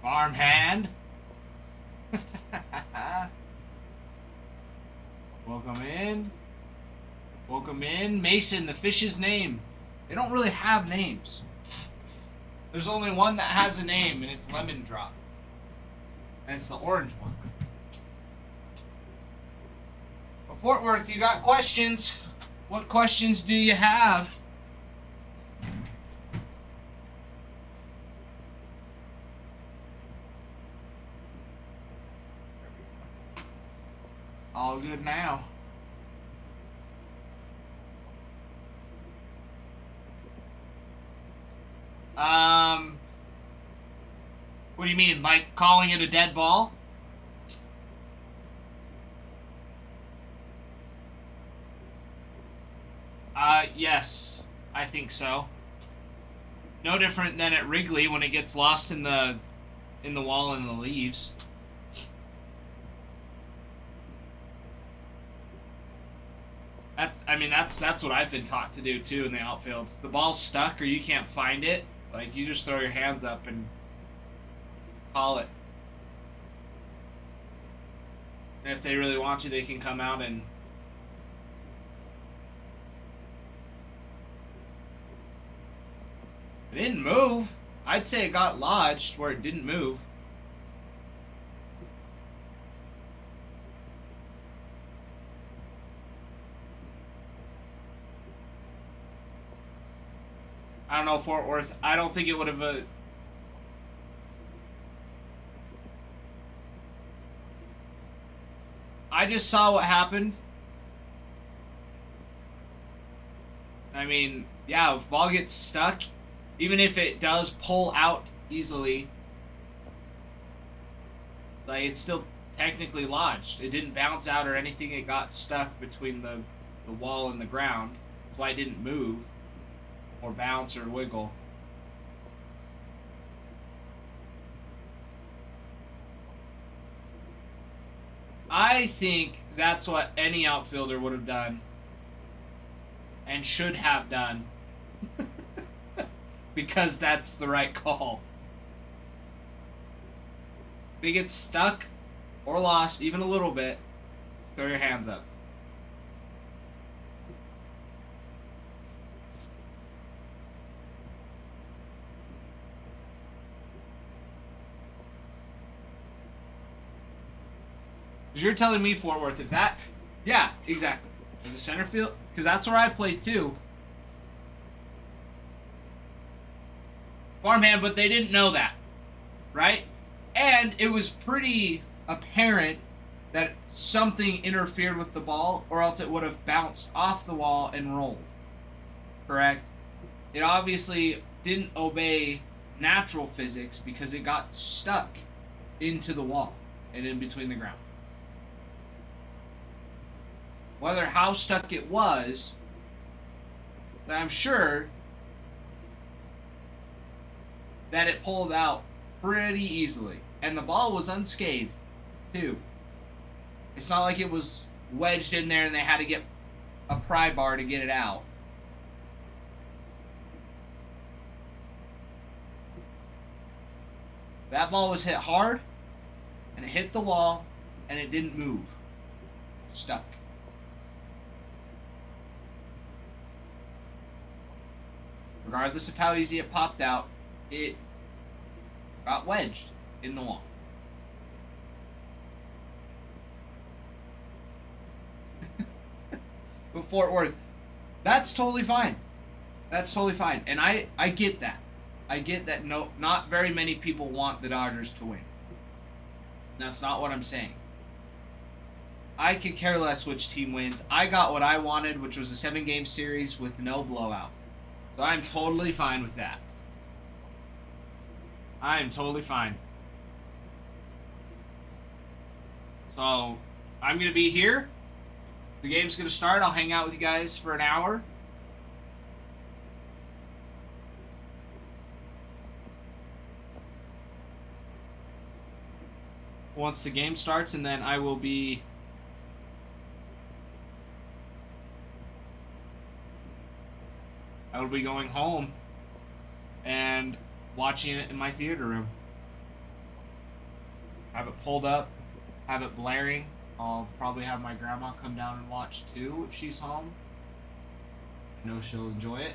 Farmhand. Welcome in. Welcome in. Mason, the fish's name. They don't really have names. There's only one that has a name, and it's Lemon Drop. And it's the orange one. But Fort Worth, you got questions? What questions do you have? All good now. What do you mean? Like calling it a dead ball? Yes. I think so. No different than at Wrigley when it gets lost in the wall and the leaves. That's what I've been taught to do too in the outfield. If the ball's stuck or you can't find it, like you just throw your hands up and call it. And if they really want you, they can come out and it didn't move. I'd say it got lodged where it didn't move. I don't know, Fort Worth. I don't think it would have. I just saw what happened. I mean, yeah, if ball gets stuck, even if it does pull out easily, like it's still technically lodged. It didn't bounce out or anything. It got stuck between the wall and the ground. That's why it didn't move or bounce or wiggle. I think that's what any outfielder would have done and should have done because that's the right call. If it gets stuck or lost even a little bit, throw your hands up. Because you're telling me, Fort Worth, if that... Yeah, exactly. As a center field... Because that's where I played, too. Farmhand, but they didn't know that. Right? And it was pretty apparent that something interfered with the ball, or else it would have bounced off the wall and rolled. Correct? It obviously didn't obey natural physics because it got stuck into the wall and in between the ground. Whether how stuck it was, I'm sure that it pulled out pretty easily. And the ball was unscathed, too. It's not like it was wedged in there and they had to get a pry bar to get it out. That ball was hit hard, and it hit the wall, and it didn't move. Stuck. Regardless of how easy it popped out, it got wedged in the wall. But Fort Worth, that's totally fine. That's totally fine. And I get that. I get that not very many people want the Dodgers to win. That's not what I'm saying. I could care less which team wins. I got what I wanted, which was a 7-game series with no blowout. So I'm totally fine with that. I am totally fine. So, I'm going to be here. The game's going to start. I'll hang out with you guys for an hour. Once the game starts, and then I will be... going home and watching it in my theater room. have it pulled up, have it blaring. I'll probably have my grandma come down and watch too if she's home. I know she'll enjoy it.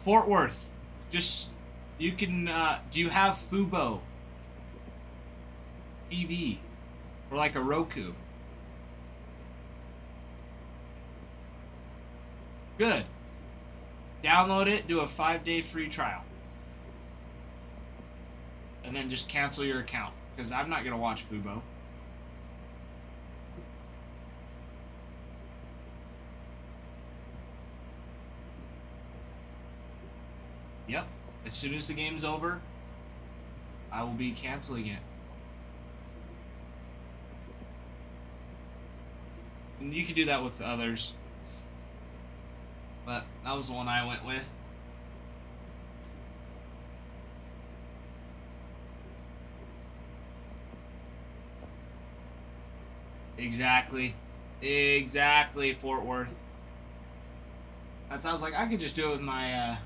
Fort Worth. Just, you can, do you have Fubo TV? Or like a Roku? Good. Download it, do a 5-day free trial. And then just cancel your account. Because I'm not going to watch Fubo. Yep. As soon as the game's over, I will be canceling it. And you can do that with others. But that was the one I went with. Exactly. Exactly, Fort Worth. That sounds like I could just do it with my,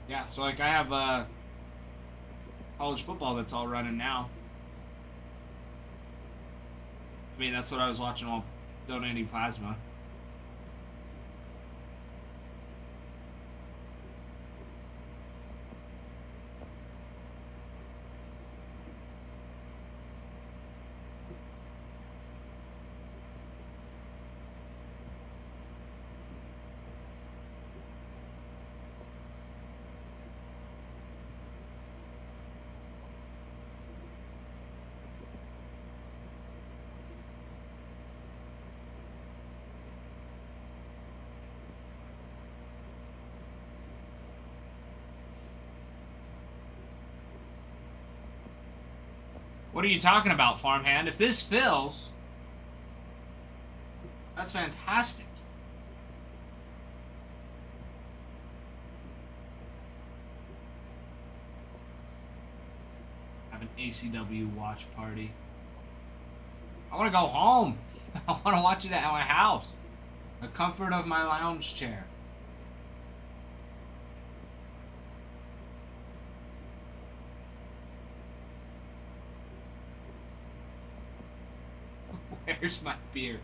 yeah, so like I have college football that's all running now. I mean, that's what I was watching while donating plasma. What are you talking about, farmhand? If this fills, that's fantastic. Have an ACW watch party. I want to go home. I want to watch it at my house. The comfort of my lounge chair. Where's my beer?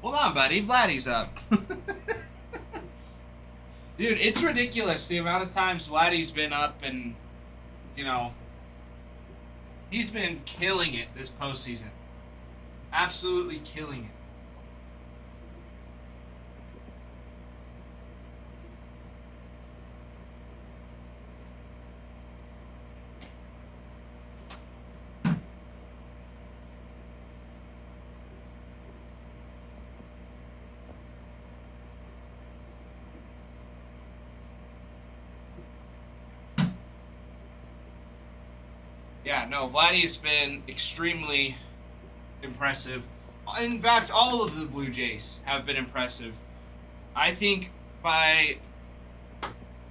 Hold on, buddy. Vladdy's up. Dude, it's ridiculous the amount of times Vladdy's been up and, you know, he's been killing it this postseason. Absolutely killing it. Yeah, no, Vladdy's been extremely impressive. In fact, all of the Blue Jays have been impressive. I think by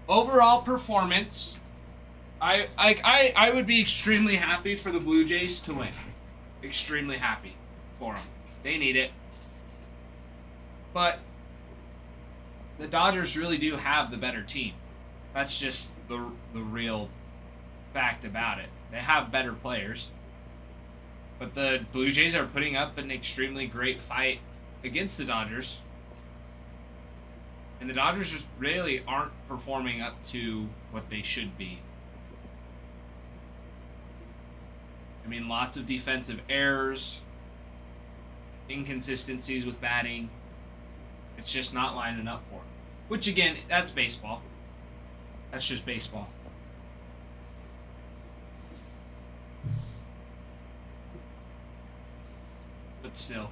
overall performance, I would be extremely happy for the Blue Jays to win. Extremely happy for them. They need it. But the Dodgers really do have the better team. That's just the real fact about it. They have better players. But the Blue Jays are putting up an extremely great fight against the Dodgers. And the Dodgers just really aren't performing up to what they should be. I mean, lots of defensive errors, inconsistencies with batting. It's just not lining up for them. Which, again, that's baseball. That's just baseball. But still.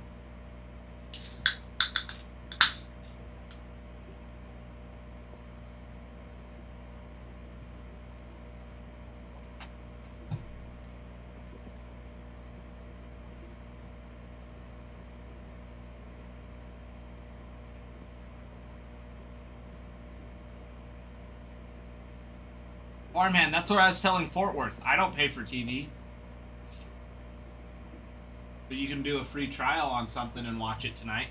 Farmhand, that's what I was telling Fort Worth. I don't pay for TV. But you can do a free trial on something and watch it tonight.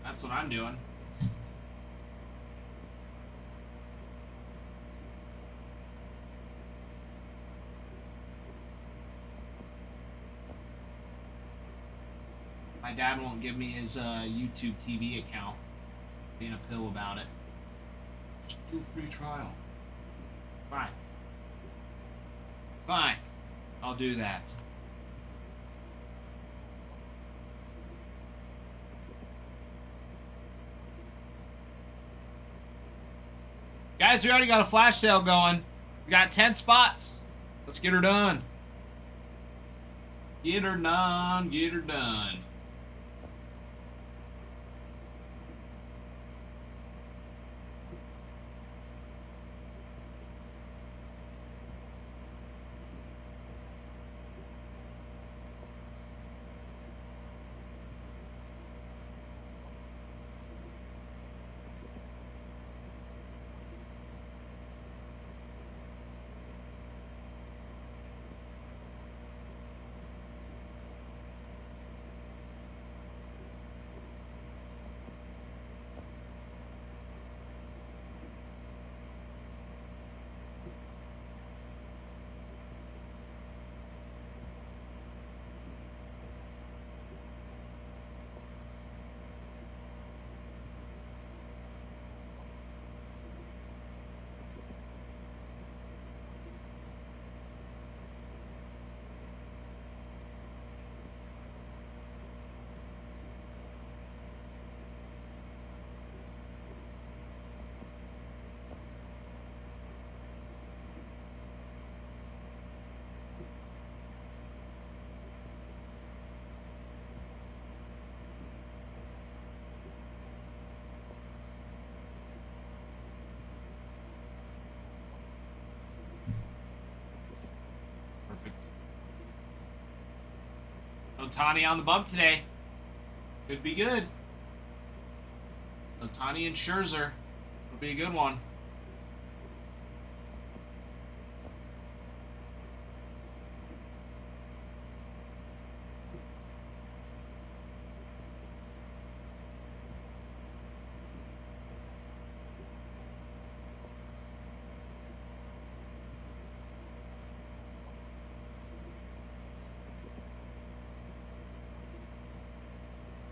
That's what I'm doing. My dad won't give me his YouTube TV account. Being a pill about it. Just do a free trial. Fine. Fine. I'll do that. Guys, we already got a flash sale going. We got 10 spots. Let's get her done. Get her done. Get her done. Perfect. Otani on the bump today. Could be good. Otani and Scherzer will be a good one.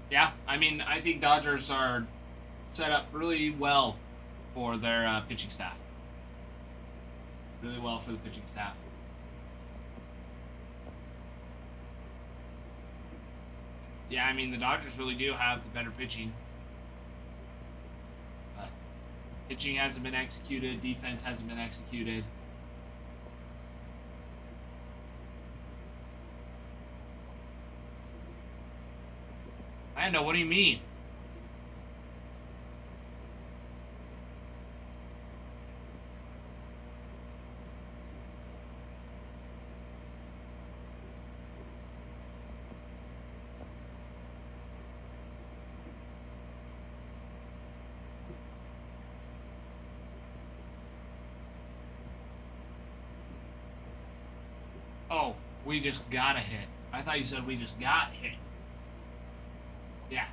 Yeah, I mean, I think Dodgers are set up really well for their pitching staff. Really well for the pitching staff. Yeah, I mean, the Dodgers really do have the better pitching. But pitching hasn't been executed. Defense hasn't been executed. I know, what do you mean? Oh, we just got a hit. I thought you said we just got hit. Yeah.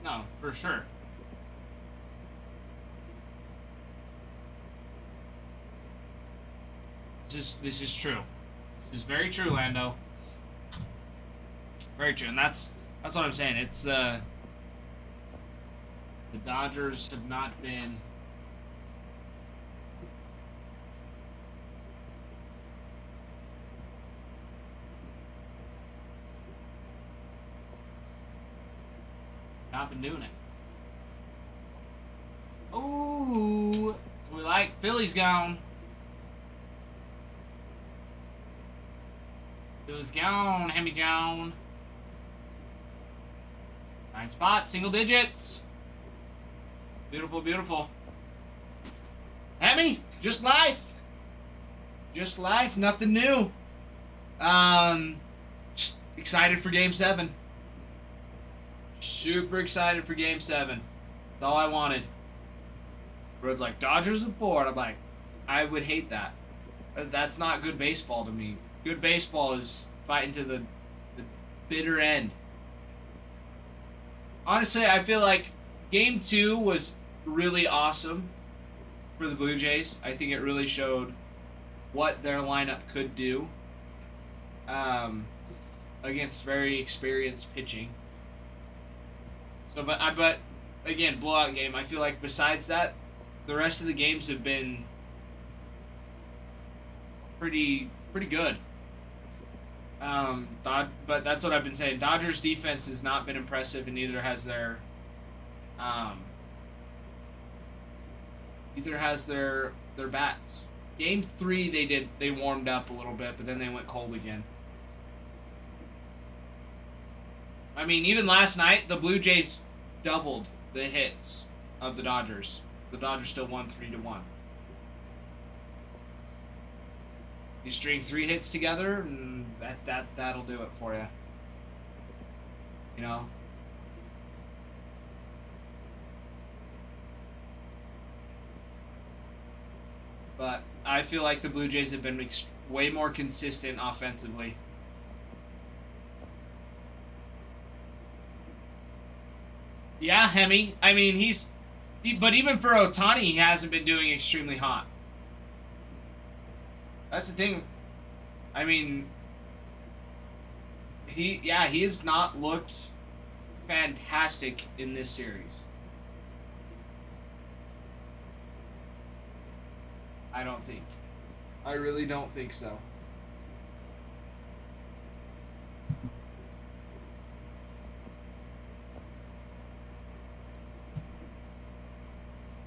No, for sure. This is true. This is very true, Lando. Very true, and that's what I'm saying. It's the Dodgers have not been doing it. Ooh, so we like Philly's gone. Philly's gone, Hemi John. 9 spots, single digits. Beautiful, beautiful. Hemi, just life. Just life, nothing new. Just excited for Game 7. Super excited for Game 7. That's all I wanted. Bro's like, Dodgers in 4. And I'm like, I would hate that. That's not good baseball to me. Good baseball is fighting to the bitter end. Honestly, I feel like Game 2 was really awesome for the Blue Jays. I think it really showed what their lineup could do against very experienced pitching. So, but again, blowout game. I feel like besides that, the rest of the games have been pretty good. But that's what I've been saying. Dodgers defense has not been impressive, and neither has their bats. Game 3 they warmed up a little bit, but then they went cold again. I mean, even last night the Blue Jays doubled the hits of the Dodgers. The Dodgers still won 3-1. You string 3 hits together, and that'll do it for you. You know. But I feel like the Blue Jays have been way more consistent offensively. Yeah, Hemi. I mean, but even for Ohtani, he hasn't been doing extremely hot. That's the thing. I mean, he has not looked fantastic in this series. I don't think. I really don't think so.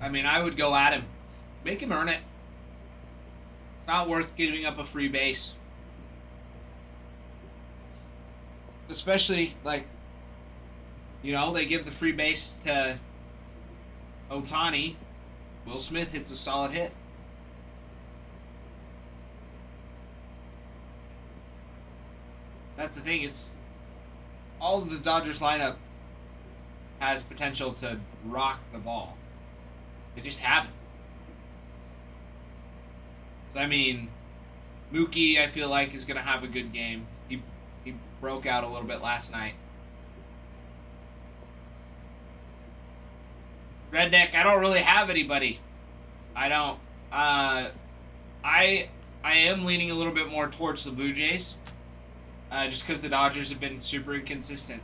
I mean, I would go at him. Make him earn it. It's not worth giving up a free base. Especially, like, you know, they give the free base to Ohtani. Will Smith hits a solid hit. That's the thing. It's all of the Dodgers lineup has potential to rock the ball. They just haven't. So, I mean, Mookie, I feel like, is going to have a good game. He broke out a little bit last night. Redneck, I don't really have anybody. I don't. I am leaning a little bit more towards the Blue Jays. Just because the Dodgers have been super inconsistent.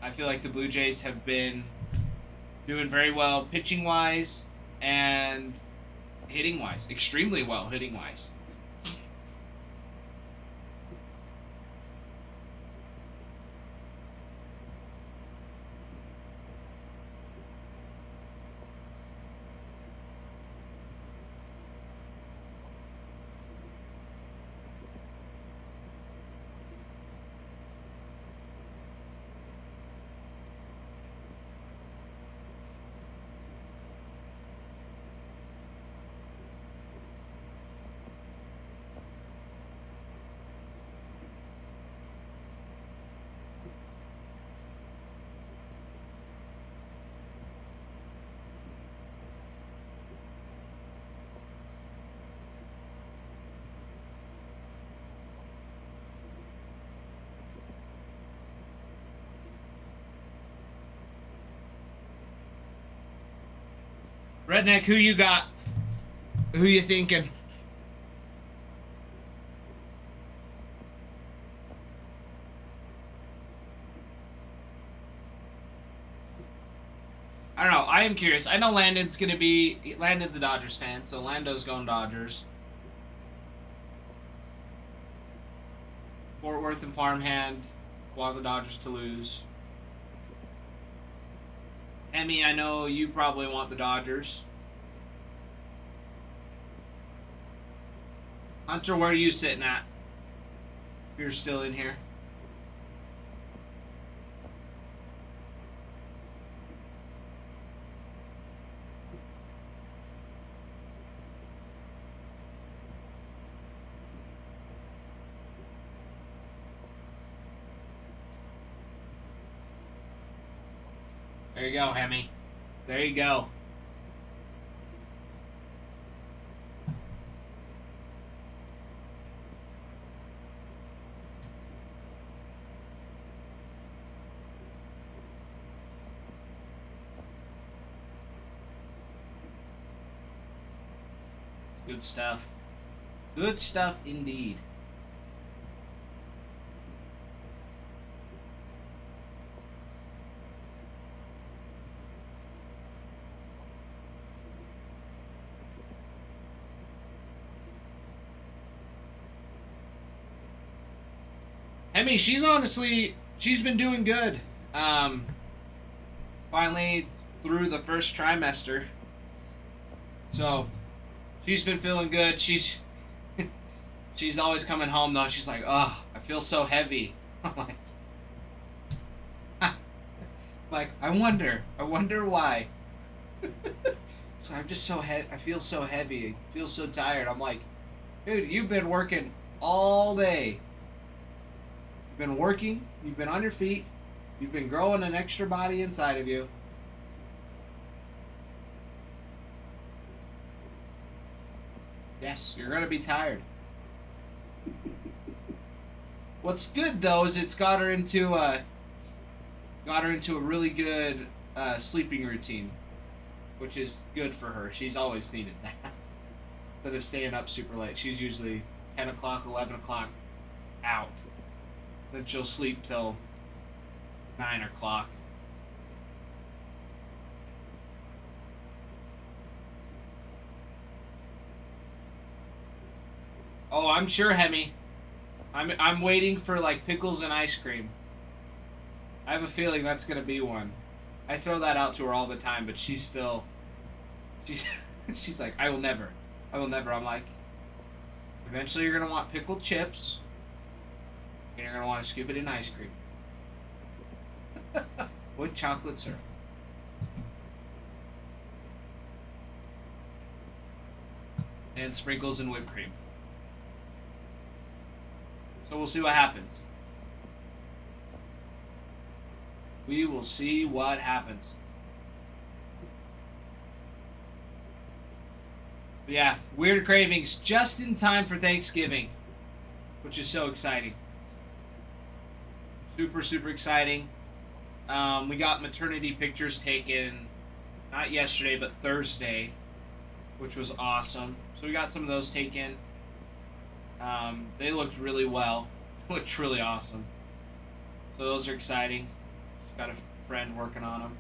I feel like the Blue Jays have been doing very well pitching-wise and hitting-wise. Extremely well hitting-wise. Redneck, who you got? Who you thinking? I don't know. I am curious. I know Landon's a Dodgers fan, so Lando's going Dodgers. Fort Worth and Farmhand want the Dodgers to lose. Emmy, I know you probably want the Dodgers. Hunter, where are you sitting at? If you're still in here. There you go, Hemi. There you go. Good stuff. Good stuff indeed. Hemi, she's been doing good. Finally through the first trimester. So, she's been feeling good. She's always coming home though. She's like, "Oh, I feel so heavy." I'm like, I wonder why. So I'm just so I feel so heavy. I feel so tired. I'm like, dude, you've been working all day. You've been working. You've been on your feet. You've been growing an extra body inside of you. Yes, you're gonna be tired. What's good though is it's got her into a really good sleeping routine, which is good for her. She's always needed that. Instead of staying up super late, she's usually 10 o'clock, 11 o'clock out. Then she'll sleep till 9 o'clock. Oh, I'm sure, Hemi. I'm waiting for like pickles and ice cream. I have a feeling that's gonna be one. I throw that out to her all the time, but she's she's like, I will never. I'm like, eventually you're gonna want pickled chips, and you're gonna want to scoop it in ice cream with chocolate syrup. And sprinkles and whipped cream. So we'll see what happens. We will see what happens. But yeah, weird cravings just in time for Thanksgiving, which is so exciting. Super, super exciting. We got maternity pictures taken, not yesterday, but Thursday, which was awesome. So we got some of those taken. They looked really well. Looked really awesome. So those are exciting. Just got a friend working on them.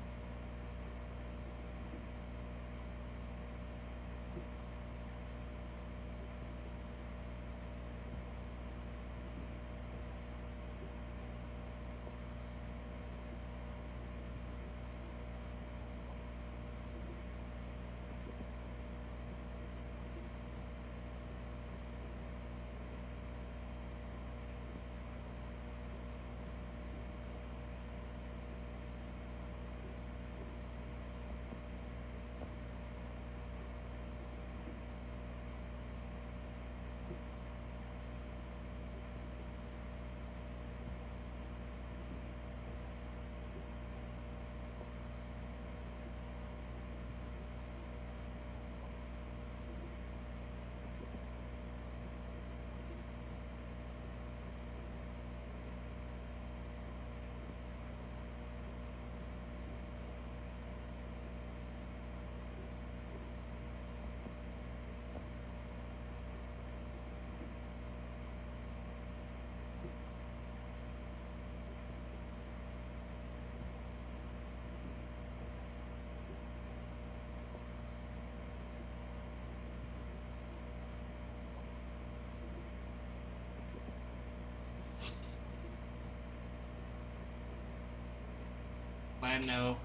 Plan no.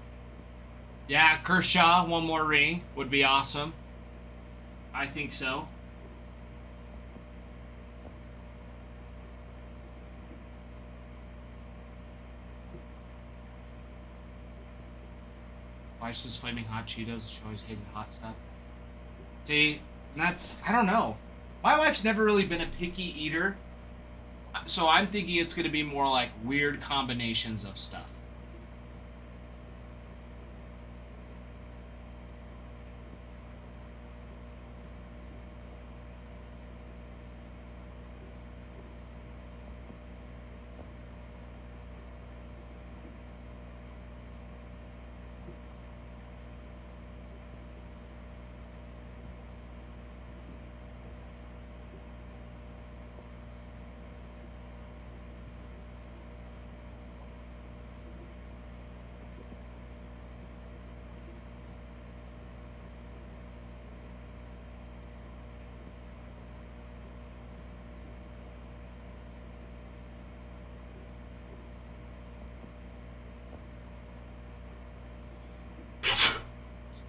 Yeah, Kershaw, one more ring would be awesome. I think so. Wife's just flaming hot Cheetos. She always hated hot stuff. See, I don't know. My wife's never really been a picky eater. So I'm thinking it's going to be more like weird combinations of stuff.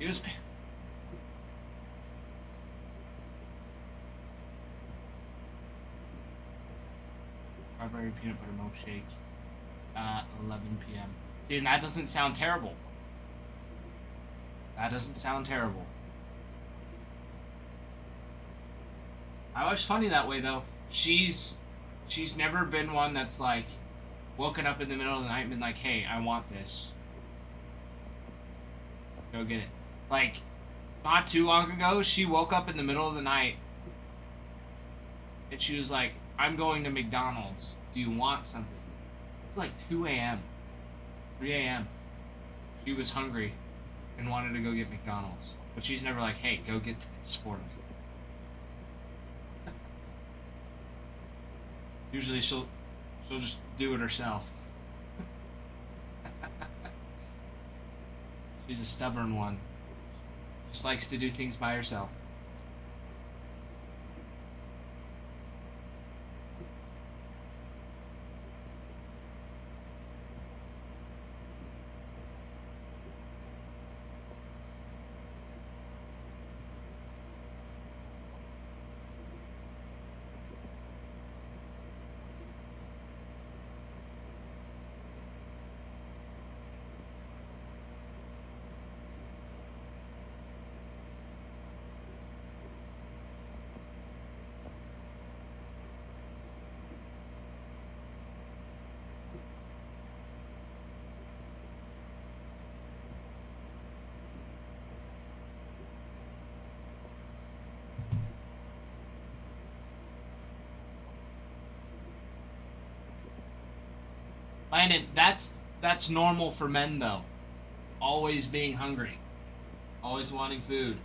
He was strawberry peanut butter milkshake at 11 p.m. See, and that doesn't sound terrible. That doesn't sound terrible. I was funny that way though. She's never been one that's like woken up in the middle of the night and been like, "Hey, I want this. Go get it." Like not too long ago, she woke up in the middle of the night and she was like, "I'm going to McDonald's. Do you want something?" It was like 2 a.m., 3 a.m. She was hungry and wanted to go get McDonald's, but she's never like, "Hey, go get this for me." Usually she'll just do it herself. She's a stubborn one. Just likes to do things by herself. Landon, that's normal for men though. Always being hungry. Always wanting food.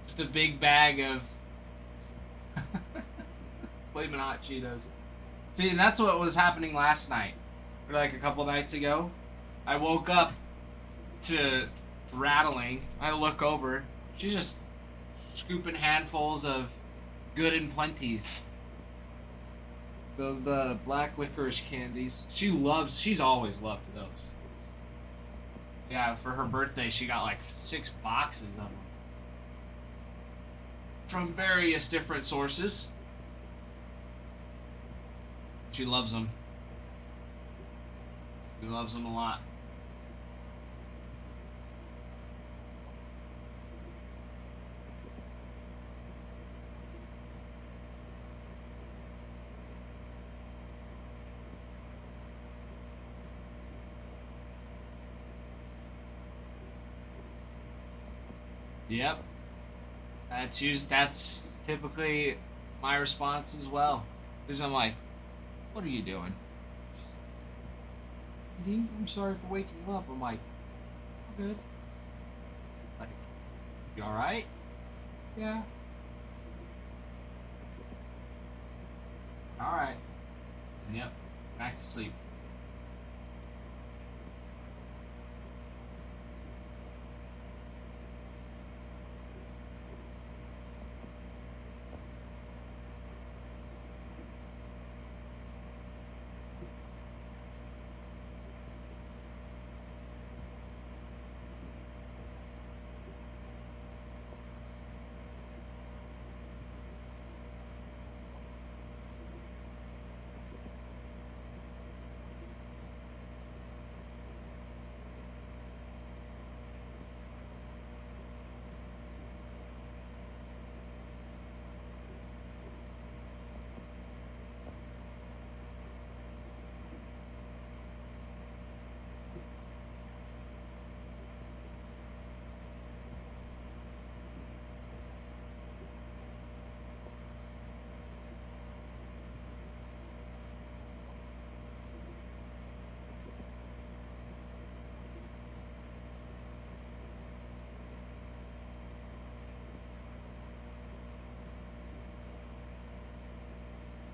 Just a big bag of flaming hot Cheetos. See, and that's what was happening last night. Or like a couple nights ago. I woke up to rattling. I look over. She's just scooping handfuls of good and plenties. Those the black licorice candies. She's always loved those. Yeah, for her birthday she got like 6 boxes of them. From various different sources. She loves them. She loves them a lot. Yep. That's typically my response as well. Because I'm like, what are you doing? I'm sorry for waking you up. I'm like, I'm good. Like, you alright? Yeah. Alright. Yep. Back to sleep.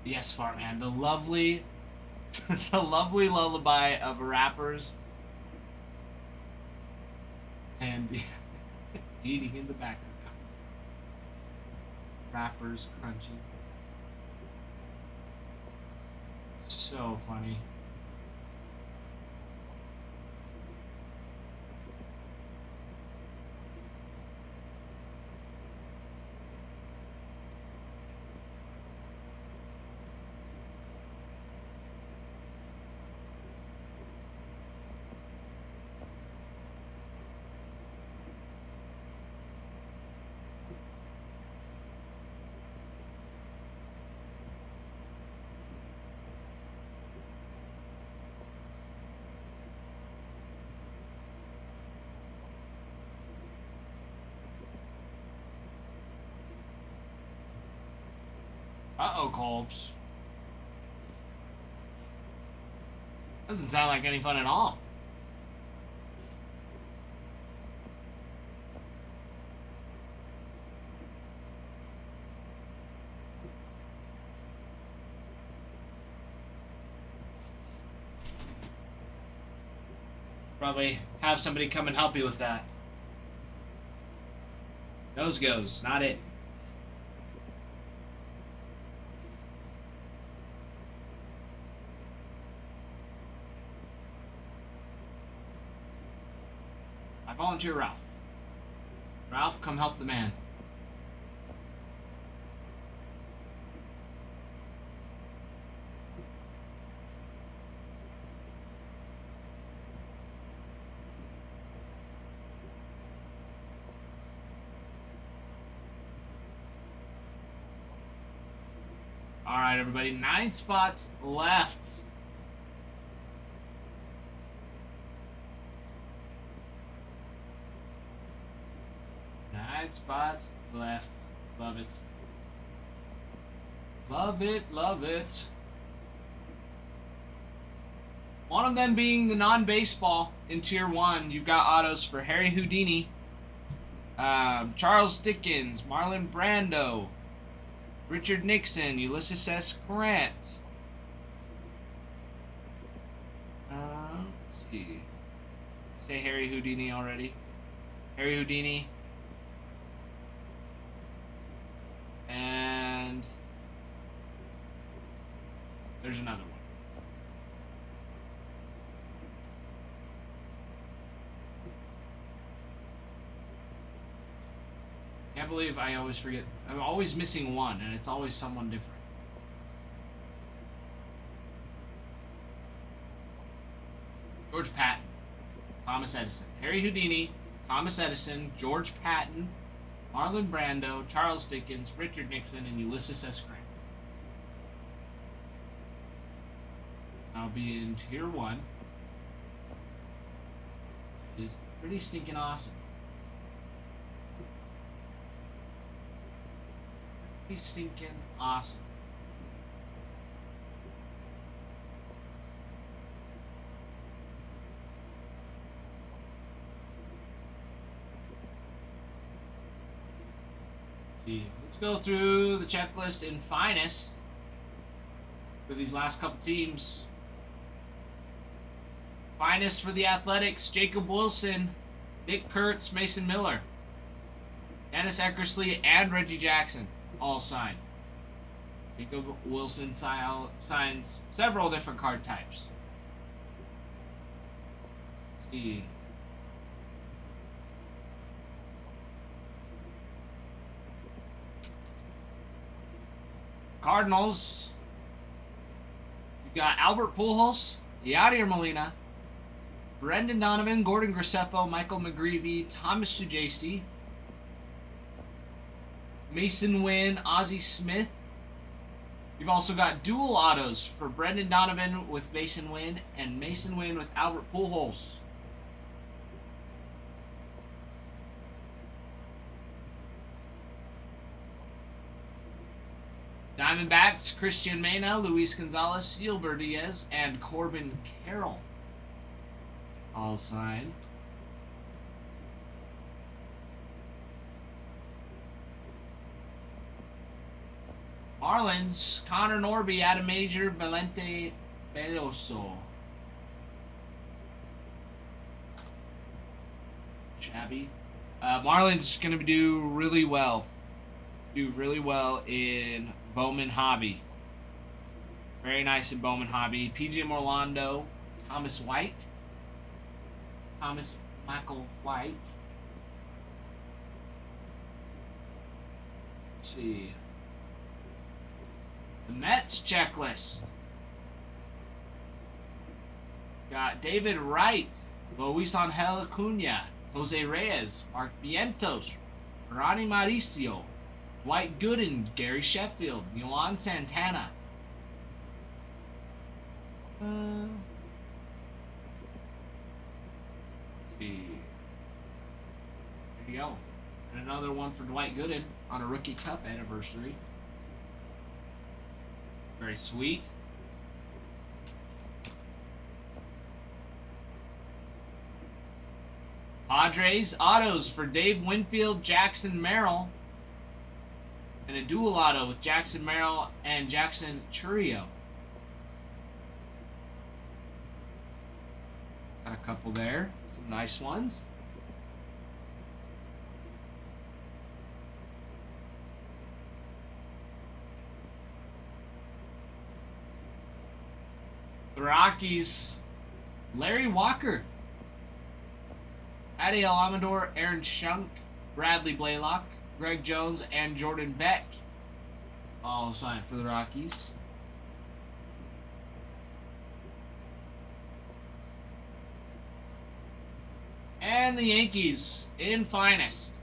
Yes, Fartman, the lovely, the lovely lullaby of rappers and eating in the background. Rappers crunchy. So funny. Uh-oh, Colbs. Doesn't sound like any fun at all. Probably have somebody come and help you with that. Nose goes, not it. I volunteer Ralph. Ralph, come help the man. Alright, everybody. 9 spots left. Spots left. Love it. Love it, love it. One of them being the non-baseball in Tier 1. You've got autos for Harry Houdini, Charles Dickens, Marlon Brando, Richard Nixon, Ulysses S. Grant. Let's see. Say Harry Houdini already. Harry Houdini. And there's another one. Can't believe I always forget. I'm always missing one, and it's always someone different. George Patton, Thomas Edison, Harry Houdini, Thomas Edison, George Patton, Marlon Brando, Charles Dickens, Richard Nixon, and Ulysses S. Grant. I'll be in Tier 1. It's pretty stinking awesome. Pretty stinking awesome. Let's go through the checklist in finest for these last couple teams. Finest for the Athletics, Jacob Wilson, Nick Kurtz, Mason Miller, Dennis Eckersley, and Reggie Jackson all signed. Jacob Wilson signs several different card types. Let's see. Cardinals, you got Albert Pujols, Yadier Molina, Brendan Donovan, Gordon Graceffo, Michael McGreevy, Thomas Sujasi, Mason Wynn, Ozzie Smith. You've also got dual autos for Brendan Donovan with Mason Wynn and Mason Wynn with Albert Pujols. Diamondbacks, Christian Mena, Luis Gonzalez, Gilbert Diaz, and Corbin Carroll. All signed. Marlins, Connor Norby, Adam Major, Valente Beloso. Shabby. Marlins going to do really well do really well in Bowman Hobby. Very nice in Bowman Hobby. PGM Orlando, Thomas White. Thomas Michael White. Let's see. The Mets checklist. Got David Wright, Luis Angel Acuna, Jose Reyes, Mark Vientos, Ronnie Mauricio, Dwight Gooden, Gary Sheffield, Yohan Santana. Let's see. There you go. And another one for Dwight Gooden on a Rookie Cup anniversary. Very sweet. Padres autos for Dave Winfield, Jackson Merrill. And a dual auto with Jackson Merrill and Jackson Churio. Got a couple there. Some nice ones. The Rockies, Larry Walker, Adi Alamador, Aaron Shunk, Bradley Blaylock, Greg Jones, and Jordan Beck all signed for the Rockies. And the Yankees in finest.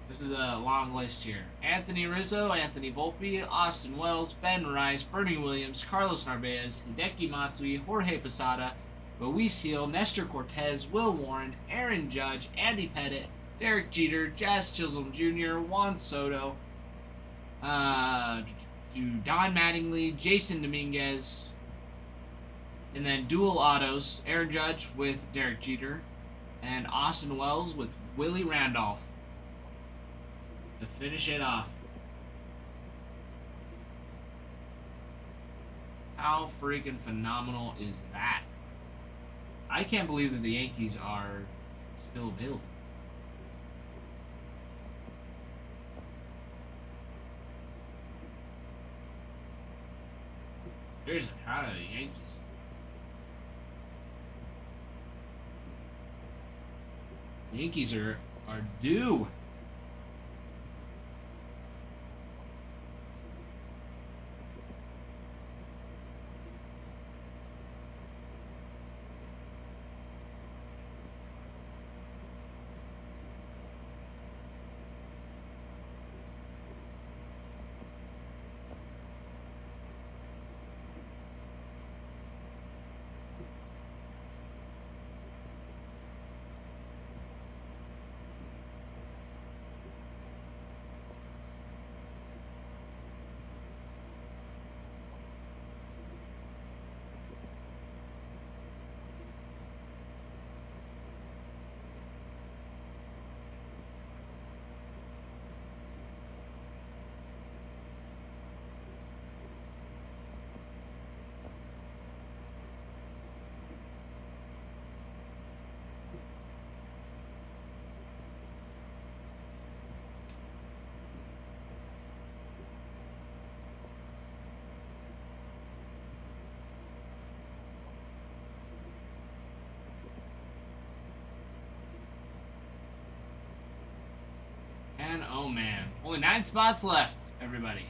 This is a long list here. Anthony Rizzo, Anthony Volpe, Austin Wells, Ben Rice, Bernie Williams, Carlos Narvaez, Hideki Matsui, Jorge Posada, Luis Seal, Nestor Cortez, Will Warren, Aaron Judge, Andy Pettit, Derek Jeter, Jazz Chisholm Jr., Juan Soto, Don Mattingly, Jason Dominguez, and then dual autos, Aaron Judge with Derek Jeter, and Austin Wells with Willie Randolph to finish it off. How freaking phenomenal is that? I can't believe that the Yankees are still available. There's a crowd of the Yankees. The Yankees are due. And oh man, only 9 spots left, everybody.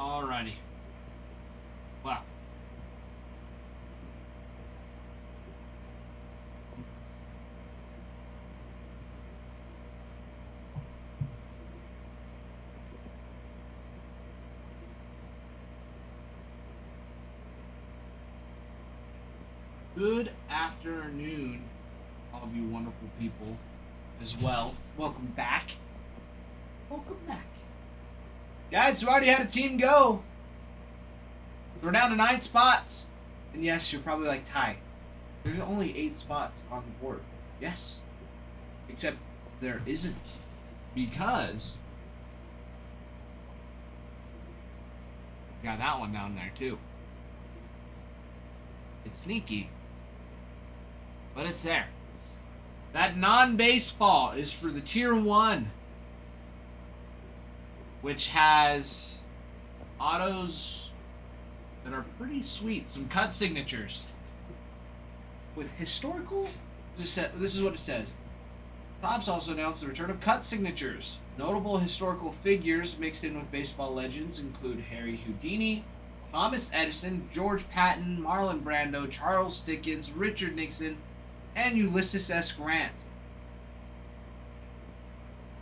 Alrighty. Well. Good afternoon, all of you wonderful people as well. Welcome back. Welcome back. Guys, we've already had a team go. We're down to 9 spots. And yes, you're probably like, Ty, there's only 8 spots on the board. Yes. Except there isn't. Because got that one down there too. It's sneaky. But it's there. That non-baseball is for the Tier 1. Which has autos that are pretty sweet. Some cut signatures. With historical... This is what it says. Topps also announced the return of cut signatures. Notable historical figures mixed in with baseball legends include Harry Houdini, Thomas Edison, George Patton, Marlon Brando, Charles Dickens, Richard Nixon, and Ulysses S. Grant.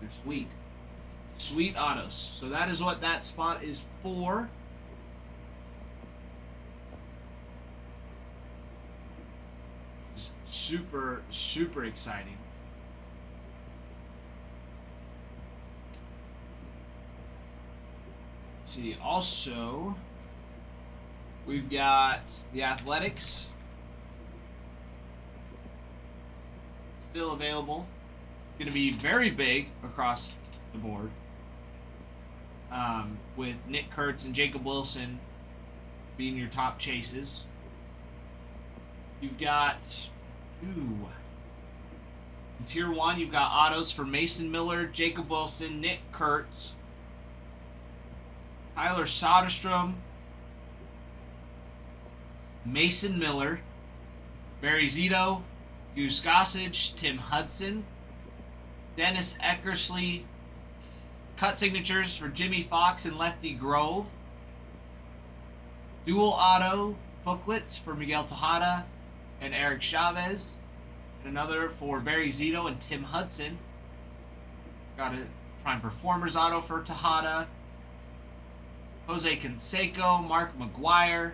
They're sweet. Sweet autos. So that is what that spot is for. Just super, super exciting. Let's see, also, we've got the Athletics still available. Going to be very big across the board. With Nick Kurtz and Jacob Wilson being your top chases. You've got in Tier 1, you've got autos for Mason Miller, Jacob Wilson, Nick Kurtz, Tyler Soderstrom, Mason Miller, Barry Zito, Goose Gossage, Tim Hudson, Dennis Eckersley, cut signatures for Jimmy Fox and Lefty Grove, dual auto booklets for Miguel Tejada and Eric Chavez, and another for Barry Zito and Tim Hudson. Got a Prime Performers auto for Tejada, Jose Canseco, Mark McGuire,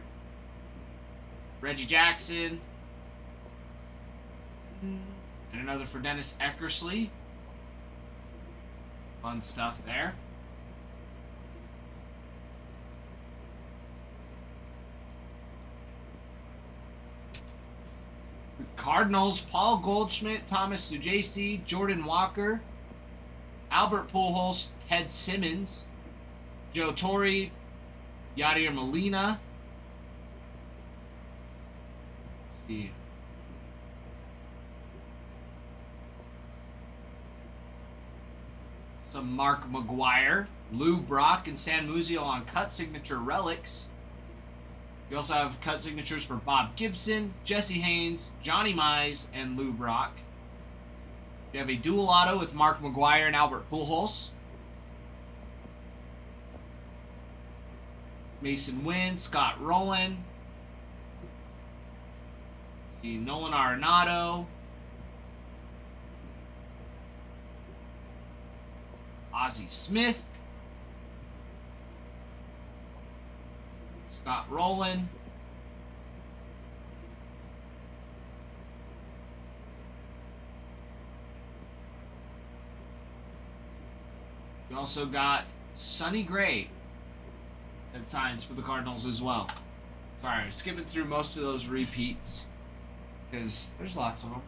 Reggie Jackson, and another for Dennis Eckersley. Fun stuff there. The Cardinals, Paul Goldschmidt, Thomas Sujaci, Jordan Walker, Albert Pujols, Ted Simmons, Joe Torre, Yadier Molina. Let's see. Some Mark McGuire, Lou Brock, and San Musial on cut signature relics. We also have cut signatures for Bob Gibson, Jesse Haynes, Johnny Mize, and Lou Brock. We have a dual auto with Mark McGuire and Albert Pujols. Mason Wynn, Scott Rowland, Nolan Arenado, Ozzie Smith, Scott Rowland, we also got Sonny Gray that signs for the Cardinals as well. Sorry, I'm skipping through most of those repeats because there's lots of them,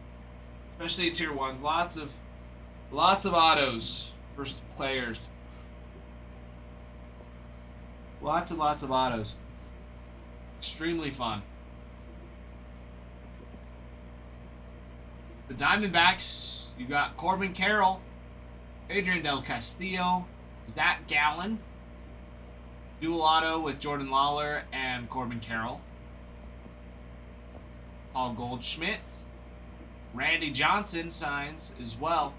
especially in Tier 1. Lots of autos for players. Lots and lots of autos. Extremely fun. The Diamondbacks, you got Corbin Carroll, Adrian Del Castillo, Zach Gallen, dual auto with Jordan Lawler and Corbin Carroll, Paul Goldschmidt, Randy Johnson signs as well,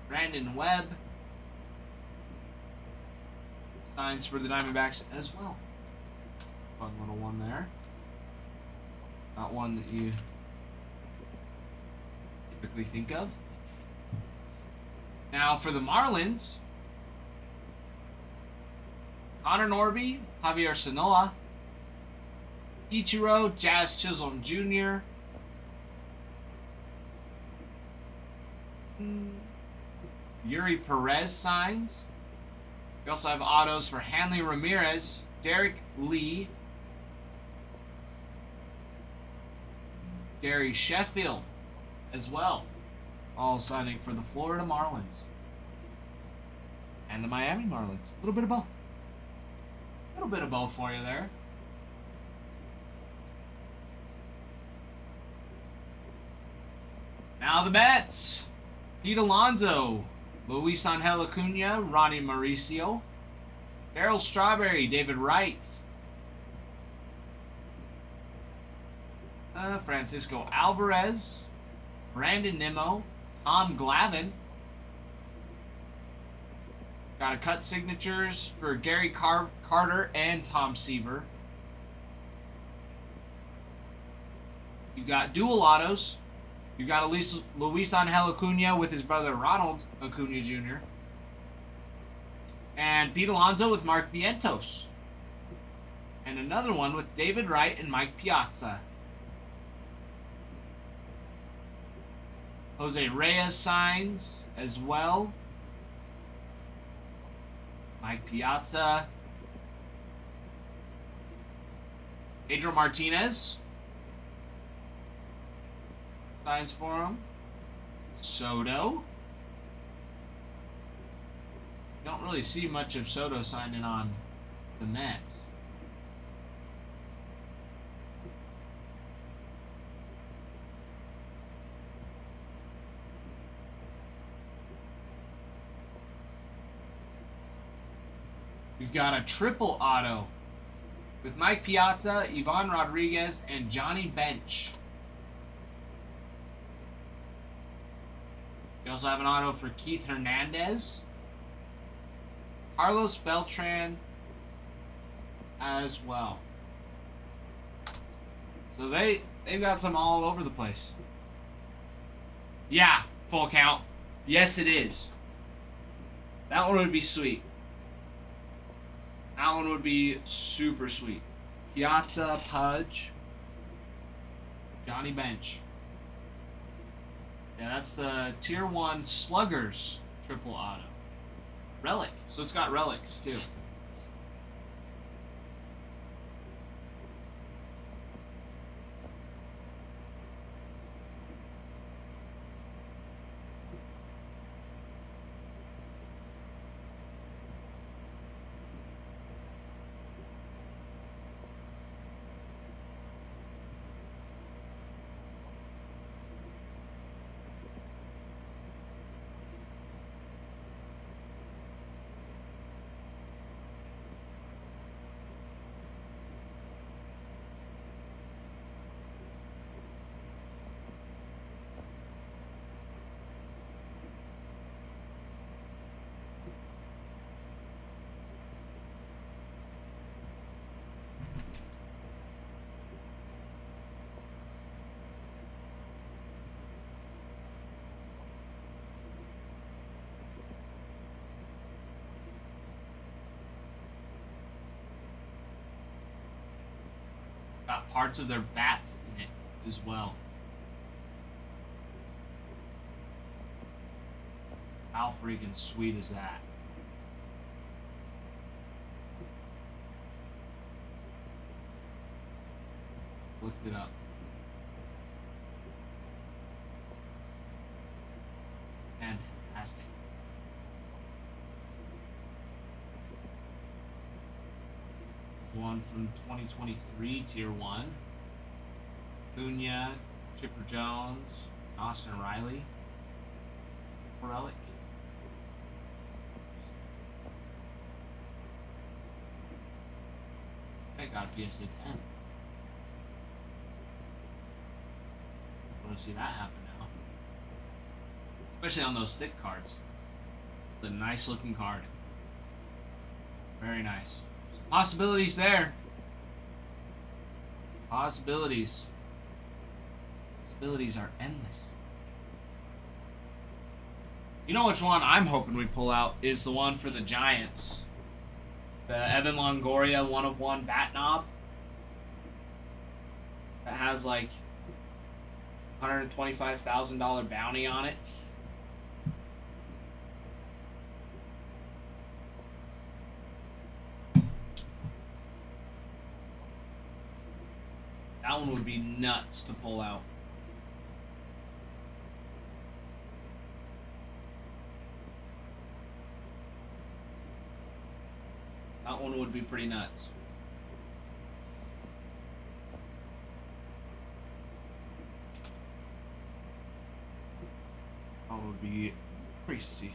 Brandon Webb, signs for the Diamondbacks as well. Fun little one there. Not one that you typically think of. Now for the Marlins, Connor Norby, Javier Sanoa, Ichiro, Jazz Chisholm Jr., Yuri Perez signs. We also have autos for Hanley Ramirez, Derek Lee, Gary Sheffield as well. All signing for the Florida Marlins. And the Miami Marlins. A little bit of both. A little bit of both for you there. Now the Mets. Pete Alonso, Luis Angel Acuna, Ronnie Mauricio, Darryl Strawberry, David Wright, Francisco Alvarez, Brandon Nimmo, Tom Glavine. Got to cut signatures for Gary Carter and Tom Seaver. You got dual autos. You got Luis Angel Acuna with his brother Ronald Acuna Jr. And Pete Alonso with Mark Vientos. And another one with David Wright and Mike Piazza. Jose Reyes signs as well. Mike Piazza. Pedro Martinez signs for him. Soto. Don't really see much of Soto signing on the Mets. We've got a triple auto with Mike Piazza, Ivan Rodriguez, and Johnny Bench. We also have an auto for Keith Hernandez, Carlos Beltran as well. So they've got some all over the place. Yeah, full count. Yes, it is. That one would be sweet. That one would be super sweet. Piazza, Pudge, Johnny Bench. Yeah, that's the Tier 1 Sluggers triple auto. Relic. So it's got relics, too. Got parts of their bats in it as well. How freaking sweet is that? Looked it up. Fantastic. One from 2023, Tier 1. Cunha, Chipper Jones, Austin Riley. Relic. I got a PSA 10. I want to see that happen now. Especially on those thick cards. It's a nice looking card. Very nice. Possibilities there. Possibilities. Possibilities are endless. You know which one I'm hoping we pull out is the one for the Giants. The Evan Longoria 1/1 bat knob. That has like $125,000 bounty on it. That one would be nuts to pull out. That one would be pretty nuts. That would be crazy.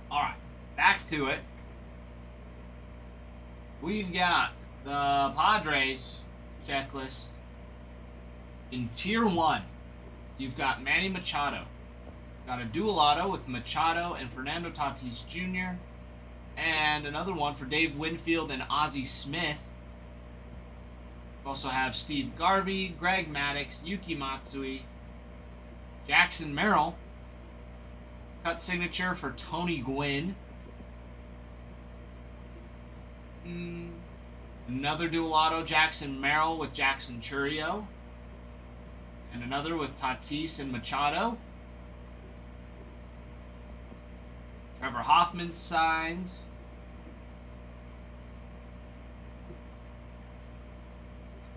Alright, back to it. We've got the Padres checklist. In Tier 1, you've got Manny Machado. Got a dual auto with Machado and Fernando Tatis Jr. And another one for Dave Winfield and Ozzie Smith. We also have Steve Garvey, Greg Maddux, Yuki Matsui, Jackson Merrill. Cut signature for Tony Gwynn. Another dual auto, Jackson Merrill with Jackson Chourio. And another with Tatis and Machado. Trevor Hoffman signs.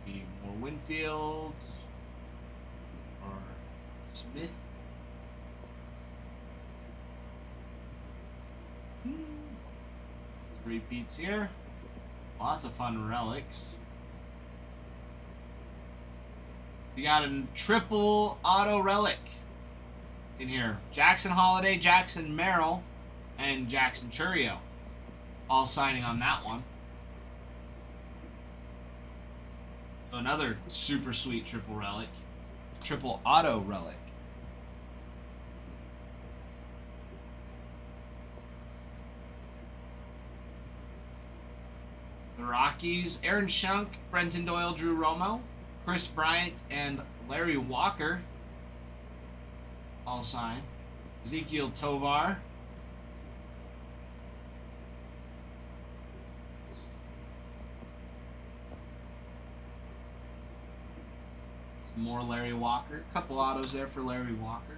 Maybe more Winfield. Or Smith. Repeats here. Lots of fun relics. We got a triple auto relic in here. Jackson Holiday, Jackson Merrill, and Jackson Chourio. All signing on that one. So another super sweet triple relic. Triple auto relic. The Rockies, Aaron Schunk, Brenton Doyle, Drew Romo, Chris Bryant, and Larry Walker. All signed. Ezekiel Tovar. Some more Larry Walker. Couple autos there for Larry Walker.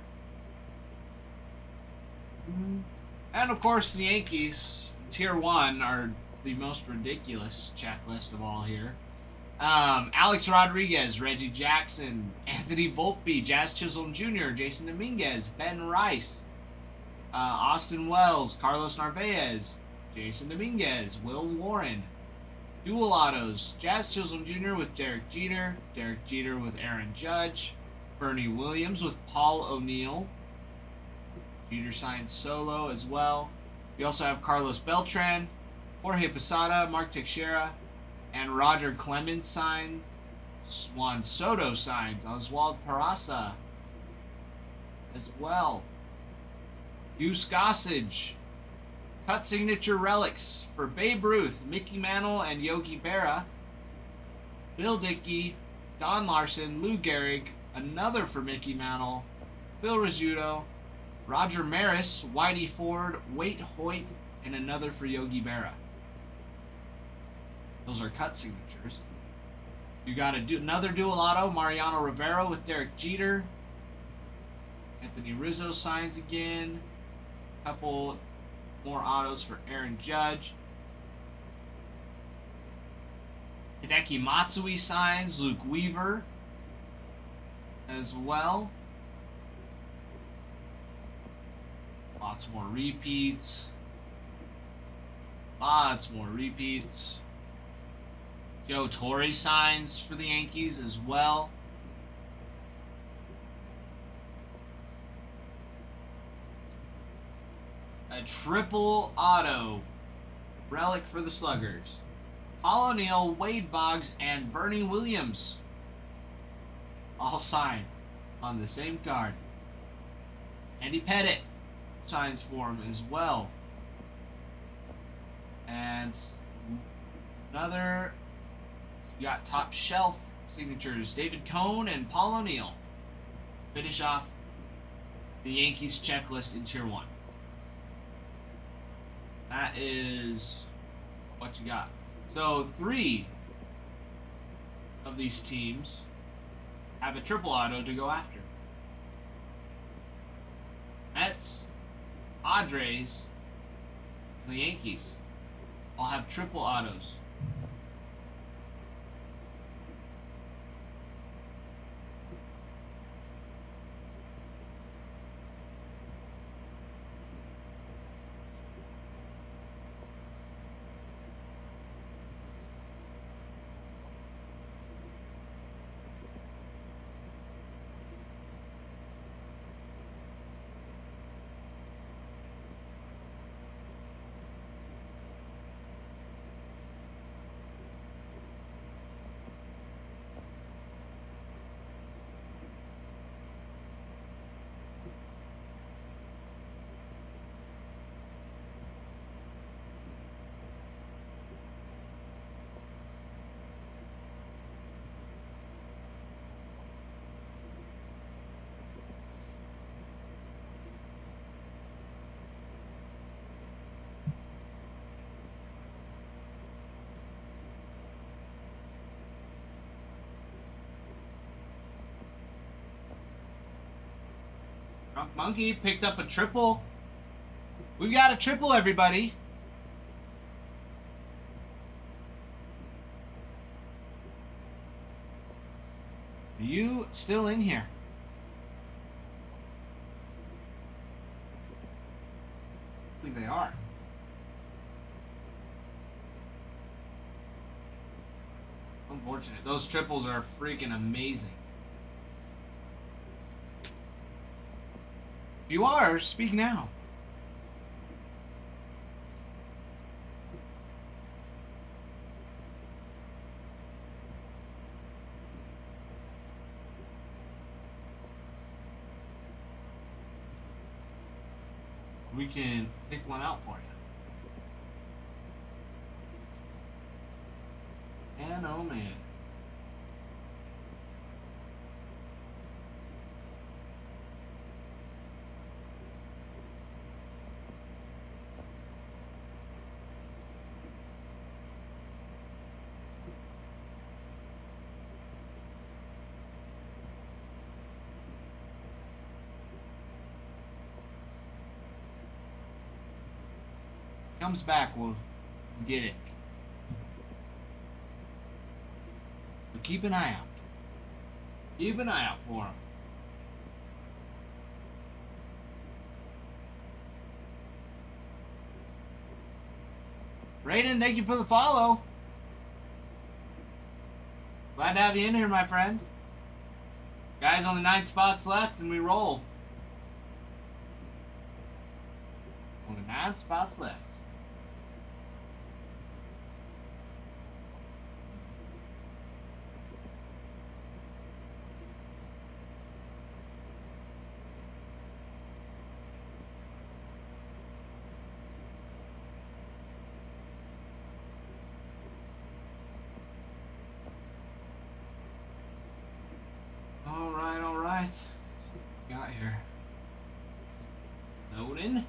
And of course the Yankees, Tier 1, are the most ridiculous checklist of all here. Alex Rodriguez, Reggie Jackson, Anthony Volpe, Jazz Chisholm Jr., Jason Dominguez, Ben Rice, Austin Wells, Carlos Narvaez, Jason Dominguez, Will Warren. Dual autos, Jazz Chisholm Jr. with Derek Jeter, Derek Jeter with Aaron Judge, Bernie Williams with Paul O'Neill. Jeter signed solo as well. We also have Carlos Beltran, Jorge Posada, Mark Teixeira, and Roger Clemens signed. Juan Soto signs. Oswald Peraza as well. Goose Gossage. Cut signature relics for Babe Ruth, Mickey Mantle, and Yogi Berra. Bill Dickey, Don Larson, Lou Gehrig, another for Mickey Mantle, Phil Rizzuto, Roger Maris, Whitey Ford, Wade Hoyt, and another for Yogi Berra. Those are cut signatures. You got another dual auto, Mariano Rivera with Derek Jeter. Anthony Rizzo signs again. Couple more autos for Aaron Judge. Hideki Matsui signs Luke Weaver as well. Lots more repeats. Lots more repeats. Joe Torre signs for the Yankees as well. A triple auto relic for the Sluggers. Paul O'Neill, Wade Boggs, and Bernie Williams all signed on the same card. Andy Pettitte signs for him as well. And another, you got top shelf signatures, David Cone and Paul O'Neill. Finish off the Yankees checklist in Tier 1. That is what you got. So 3 of these teams have a triple auto to go after. Mets, Padres, and the Yankees all have triple autos. Drunk Monkey picked up a triple. We've got a triple, everybody. Are you still in here? I think they are. Unfortunate. Those triples are freaking amazing. If you are, speak now. We can pick one out for you. And oh man. Comes back, we'll get it. But keep an eye out. Keep an eye out for him. Raiden, thank you for the follow. Glad to have you in here, my friend. Guys, only 9 spots left and we roll. Only 9 spots left. All right. Let's see what we got here. Loading.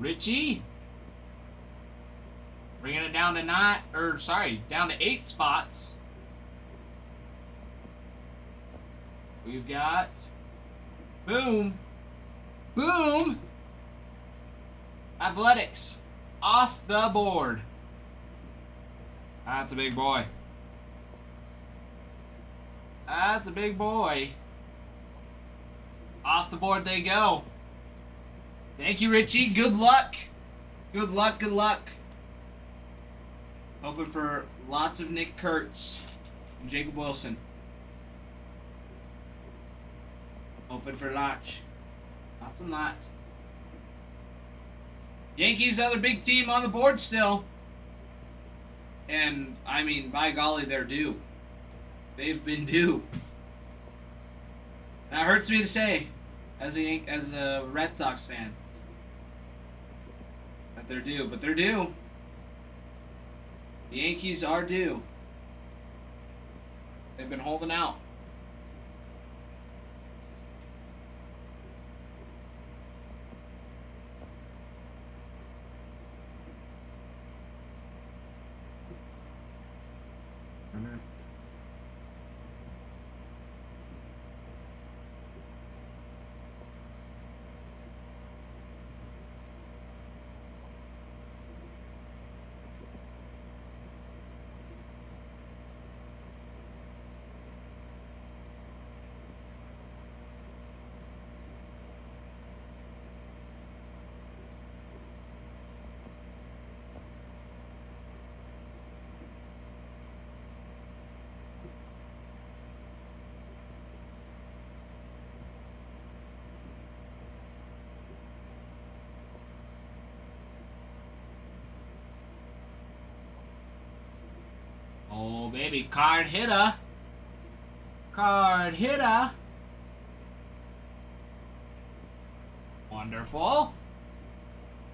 Richie. Bringing it down to down to 8 spots. We've got Boom. Boom. Athletics off the board. That's a big boy. That's a big boy. Off the board they go. Thank you, Richie. Good luck. Good luck, good luck. Hoping for lots of Nick Kurtz and Jacob Wilson. Hoping for lots. Lots and lots. Yankees, other big team on the board still. And, I mean, by golly, they're due. They've been due. That hurts me to say, as a Red Sox fan, that they're due. But they're due. The Yankees are due. They've been holding out. Oh, baby. Card hitter. Card hitter. Wonderful.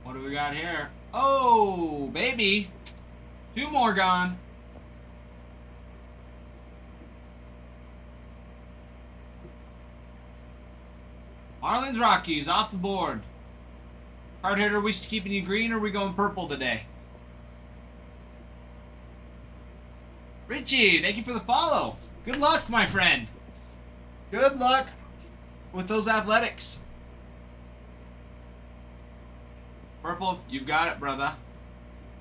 What do we got here? Oh, baby. 2 more gone. Marlins Rockies off the board. Card hitter, are we keeping you green or are we going purple today? Richie, thank you for the follow. Good luck, my friend. Good luck with those athletics. Purple, you've got it, brother.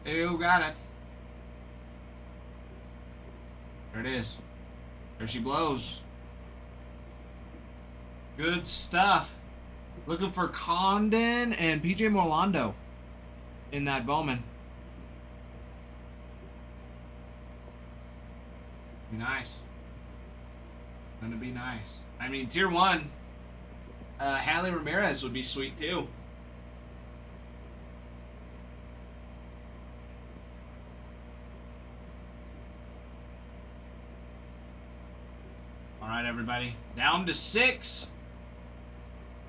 You got it. There it is. There she blows. Good stuff. Looking for Condon and PJ Morlando in that Bowman. Be nice. Gonna be nice. I mean, tier 1, Hanley Ramirez would be sweet too. All right, everybody, down to 6.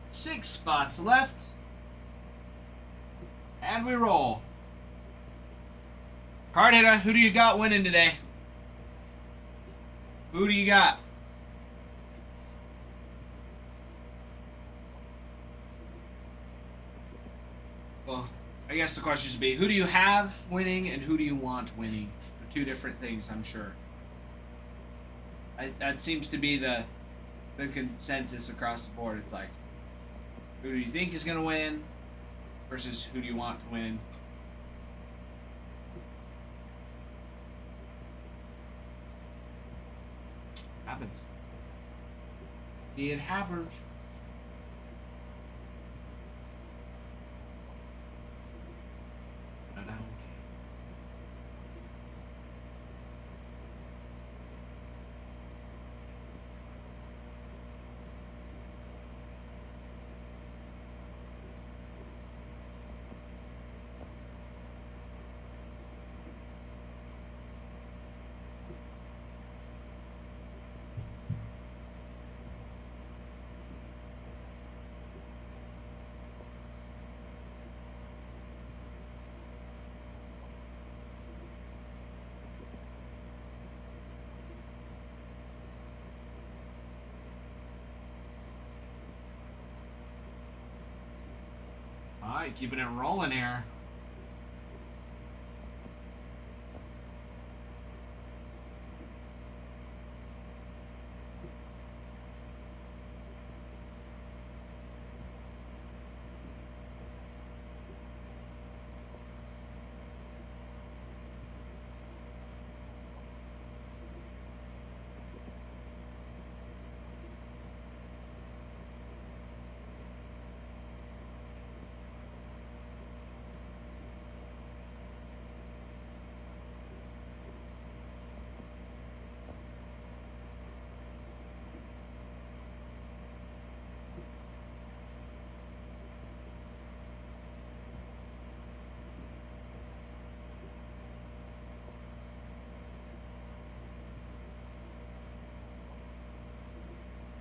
6 spots left, and we roll. Card hitter, who do you got winning today? Who do you got? Well, I guess the question should be, who do you have winning and who do you want winning? They're 2 different things, I'm sure. That seems to be the consensus across the board. It's like, who do you think is going to win versus who do you want to win? Happens. It happens. right, keeping it rolling here.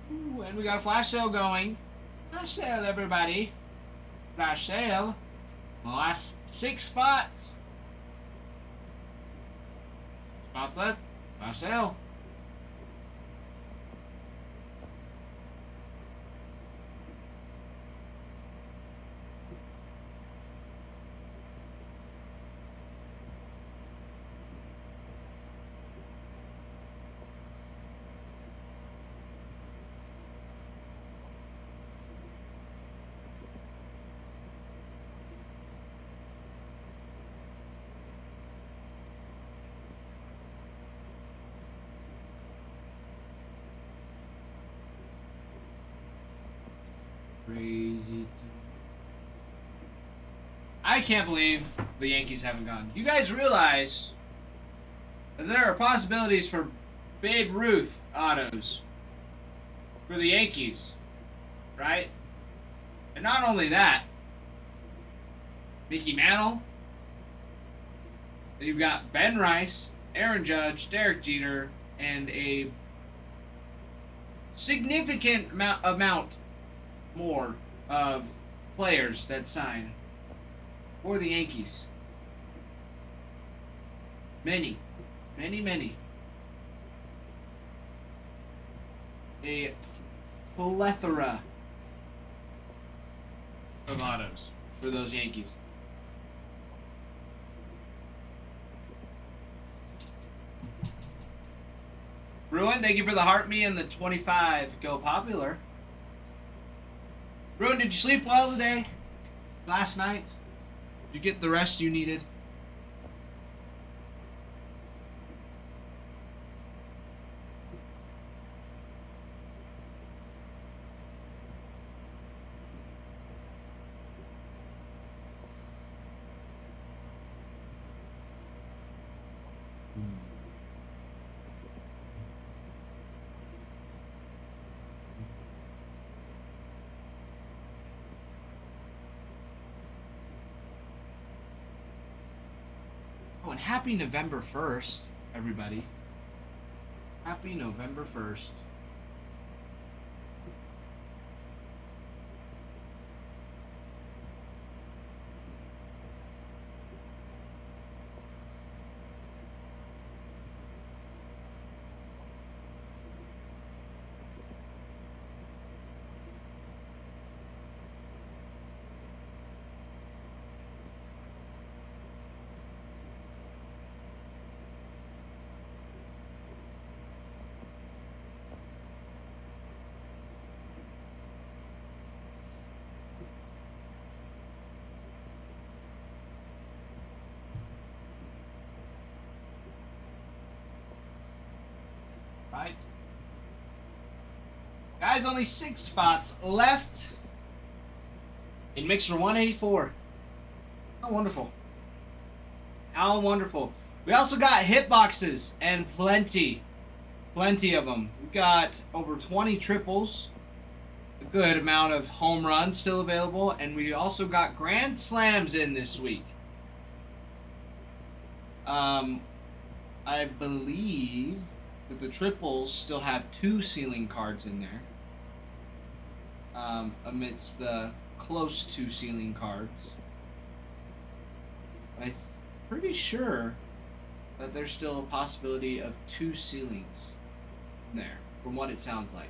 Ooh, and we got a flash sale going. Flash sale, everybody. Flash sale. Last 6 spots. Spots left. Flash sale. Crazy. I can't believe the Yankees haven't gone. Do you guys realize that there are possibilities for Babe Ruth autos for the Yankees, right? And not only that, Mickey Mantle. Then you've got Ben Rice, Aaron Judge, Derek Jeter, and a significant amount more of players that sign for the Yankees. Many. A plethora of autos for those Yankees. Bruin, thank you for the heart me and the 25. Go popular. Bruin, did you sleep well today? Last night? Did you get the rest you needed? Oh, and happy November 1st, everybody. Happy November 1st. Right. Guys, only 6 spots left in Mixer 184. How wonderful. How wonderful. We also got hitboxes and plenty of them. We've got over 20 triples, a good amount of home runs still available, and we also got grand slams in this week. I believe that the triples still have 2 ceiling cards in there, amidst the close to ceiling cards. But I'm pretty sure that there's still a possibility of 2 ceilings in there, from what it sounds like.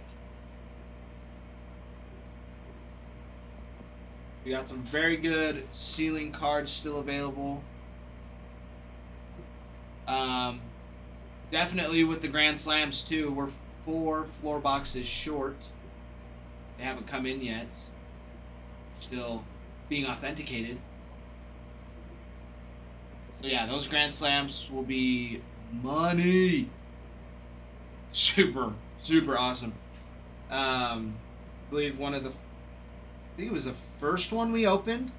We got some very good ceiling cards still available. Definitely with the Grand Slams too. We're 4 floor boxes short. They haven't come in yet. Still being authenticated. So yeah, those Grand Slams will be money. Super, super awesome. I believe I think it was the first one we opened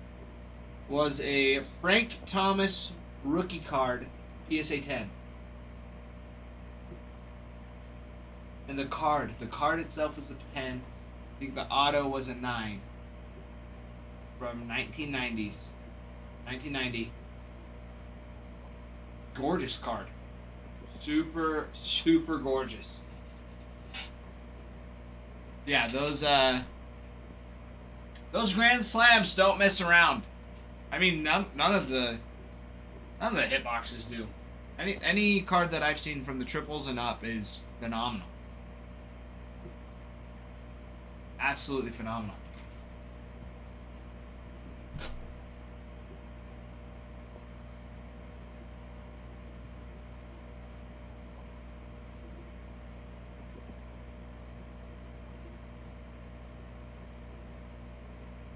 was a Frank Thomas rookie card, PSA 10. And the card itself was a 10. I think the auto was a 9. From 1990s. 1990. Gorgeous card. Super, super gorgeous. Yeah, those Grand Slams don't mess around. I mean, none of the hit boxes do. Any card that I've seen from the triples and up is phenomenal. Absolutely phenomenal.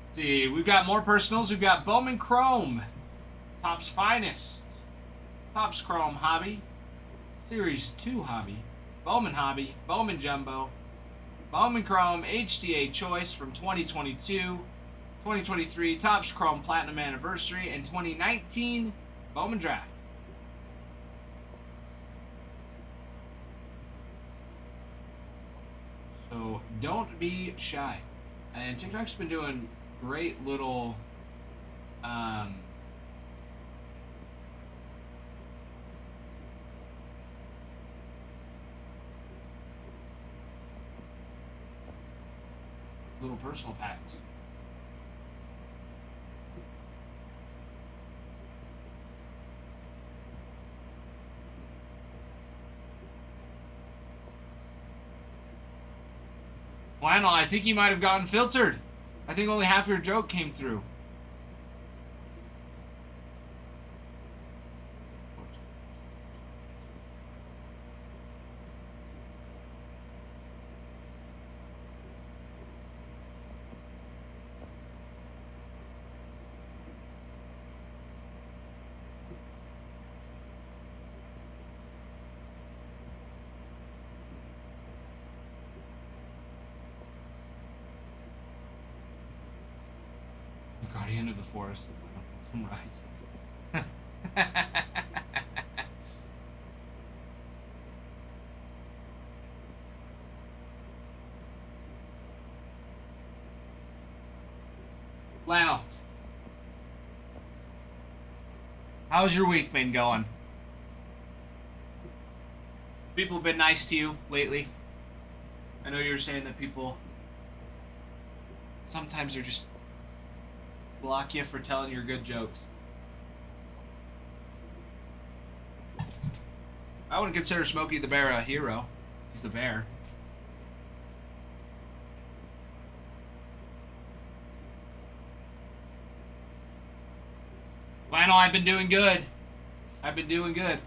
Let's see, we've got more personals. We've got Bowman Chrome, Topps Finest, Topps Chrome Hobby, Series 2 Hobby, Bowman Hobby, Bowman Jumbo, Bowman Chrome HDA Choice from 2022, 2023 Topps Chrome Platinum Anniversary, and 2019 Bowman Draft. So don't be shy. And TikTok's been doing great little little personal packs. Flannel, I think you might have gotten filtered. I think only half your joke came through. Guardian of the Forest, the Final rises. Flannel, how's your week been going? People have been nice to you lately. I know you were saying that people sometimes are just block you for telling your good jokes. I wouldn't consider Smokey the Bear a hero. He's the bear. Flannel, I've been doing good. I've been doing good.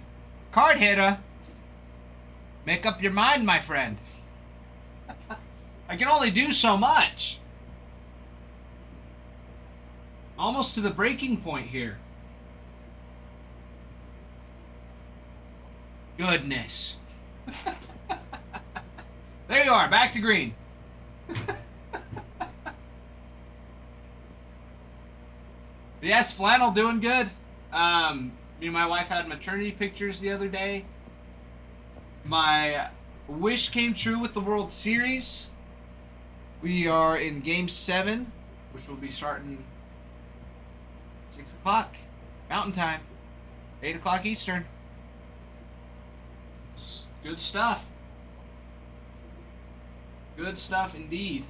Card hitter. Make up your mind, my friend. I can only do so much. Almost to the breaking point here. Goodness. There you are, back to green. Yes, Flannel doing good. Me and my wife had maternity pictures the other day. My wish came true with the World Series. We are in Game 7, which will be starting 6 o'clock Mountain Time, 8 o'clock Eastern. It's good stuff. Good stuff indeed.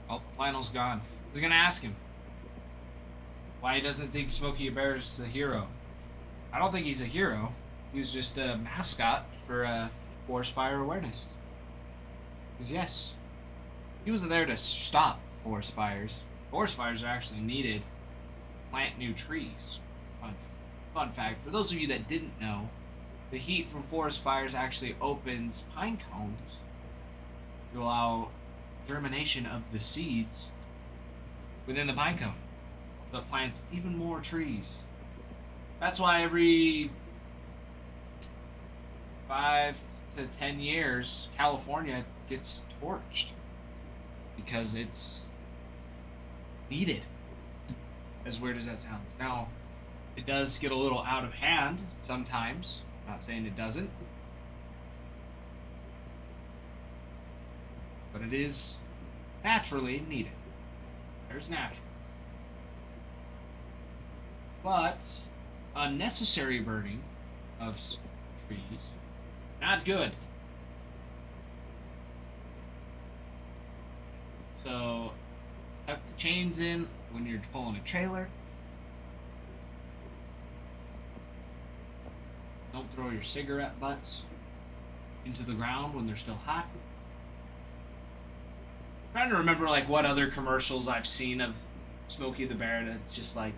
Oh, Flannel's gone. I was gonna ask him why he doesn't think Smokey the Bear is a hero. I don't think he's a hero. He was just a mascot for forest fire awareness. Because yes, he wasn't there to stop forest fires. Forest fires are actually needed. Plant new trees. Fun fact, for those of you that didn't know, the heat from forest fires actually opens pine cones to allow germination of the seeds within the pine cone. So it plants even more trees. That's why every 5 to 10 years, California gets torched. Because it's needed. As weird as that sounds. Now, it does get a little out of hand sometimes. Not saying it doesn't. But it is naturally needed. There's natural. But unnecessary burning of trees, not good. So, tuck the chains in when you're pulling a trailer. Don't throw your cigarette butts into the ground when they're still hot. I'm trying to remember like what other commercials I've seen of Smokey the Bear that's just like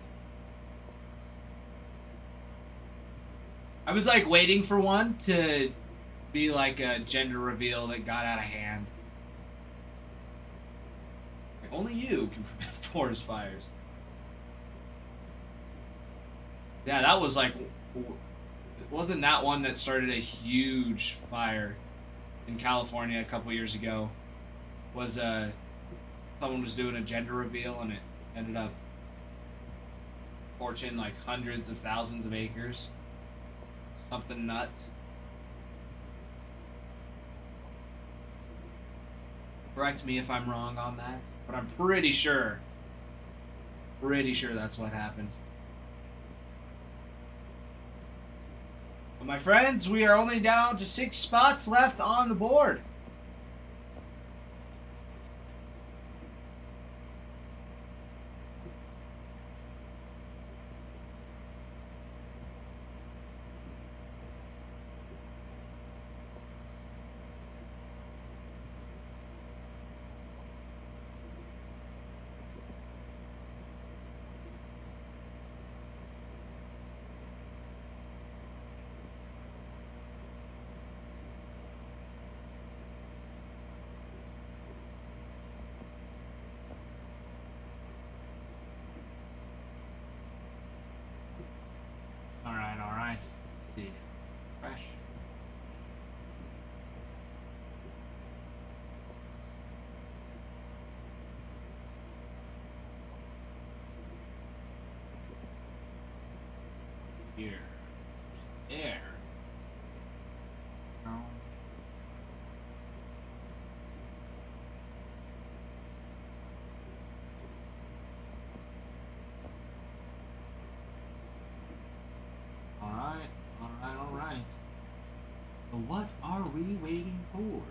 I was like waiting for one to be like a gender reveal that got out of hand. Like only you can prevent forest fires. Yeah, that was like wasn't that one that started a huge fire in California a couple years ago? Was someone was doing a gender reveal and it ended up torching like hundreds of thousands of acres. Something nuts. Correct me if I'm wrong on that, but I'm pretty sure that's what happened. Well, my friends, we are only down to 6 spots left on the board. All right. Let's see. Fresh. Here. There. No. All right. But what are we waiting for?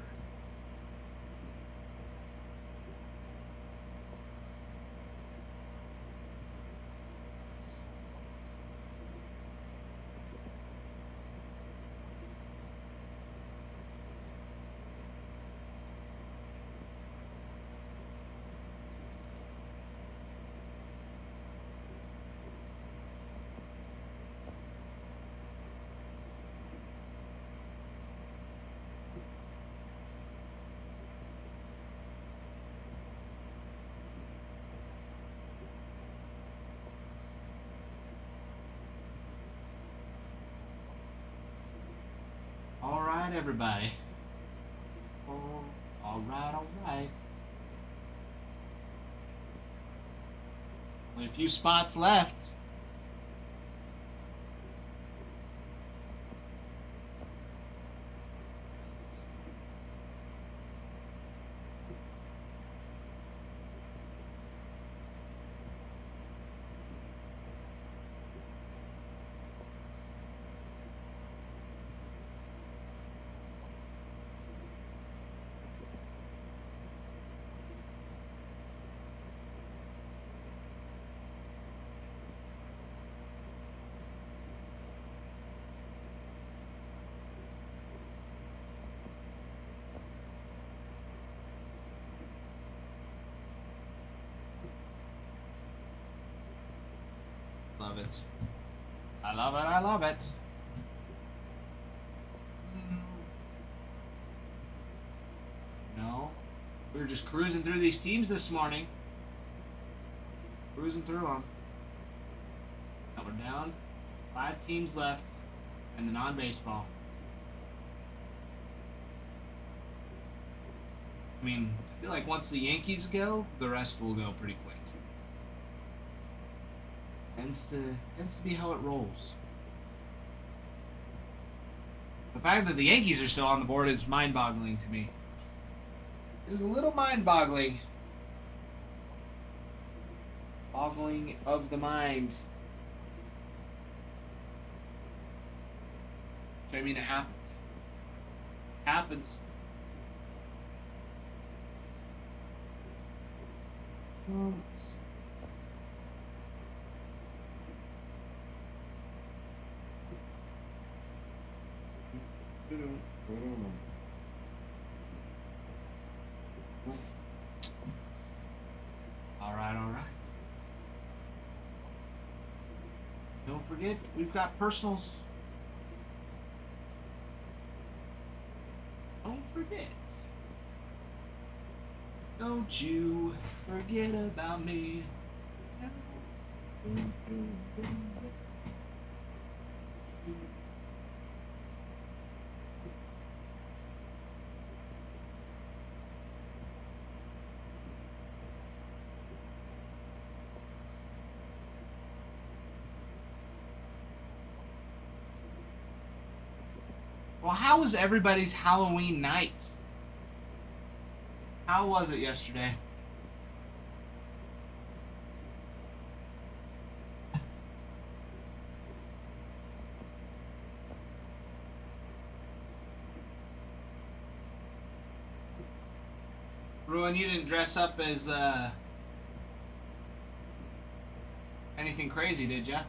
All right, everybody. Oh, all right. Only a few spots left. Love it. I love it. I love it. No. We were just cruising through these teams this morning. Cruising through them. Now we're down. 5 teams left. And the non-baseball. I mean, I feel like once the Yankees go, the rest will go pretty quick. Tends to be how it rolls. The fact that the Yankees are still on the board is mind-boggling to me. It is a little mind-boggling. Boggling of the mind. I mean, it happens. It happens. All right, all right. Don't forget, we've got personals. Don't forget. Don't you forget about me. Well, how was everybody's Halloween night? How was it yesterday? Ruin, you didn't dress up as anything crazy, did ya?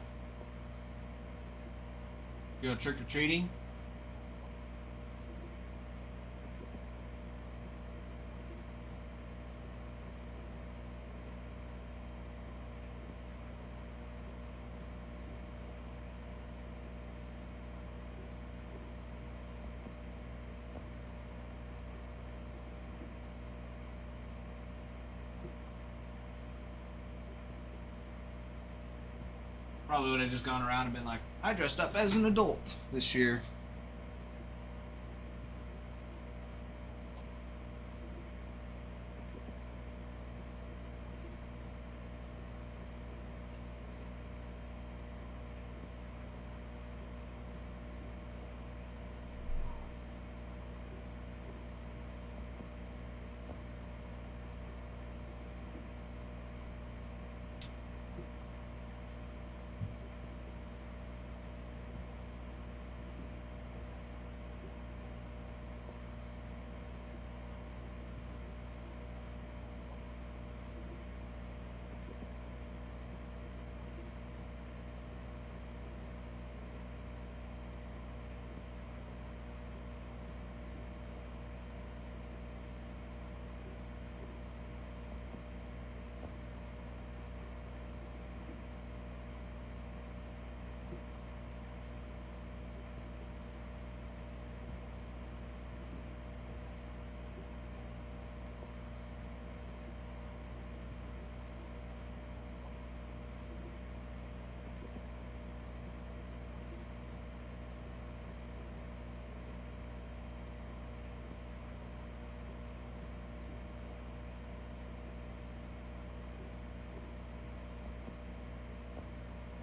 You go trick-or-treating? Probably would have just gone around and been like, I dressed up as an adult this year.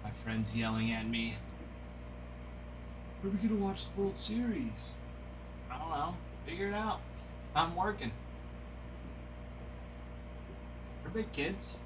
My friend's yelling at me. Where are we gonna watch the World Series? I don't know. Figure it out. I'm working. We're big kids.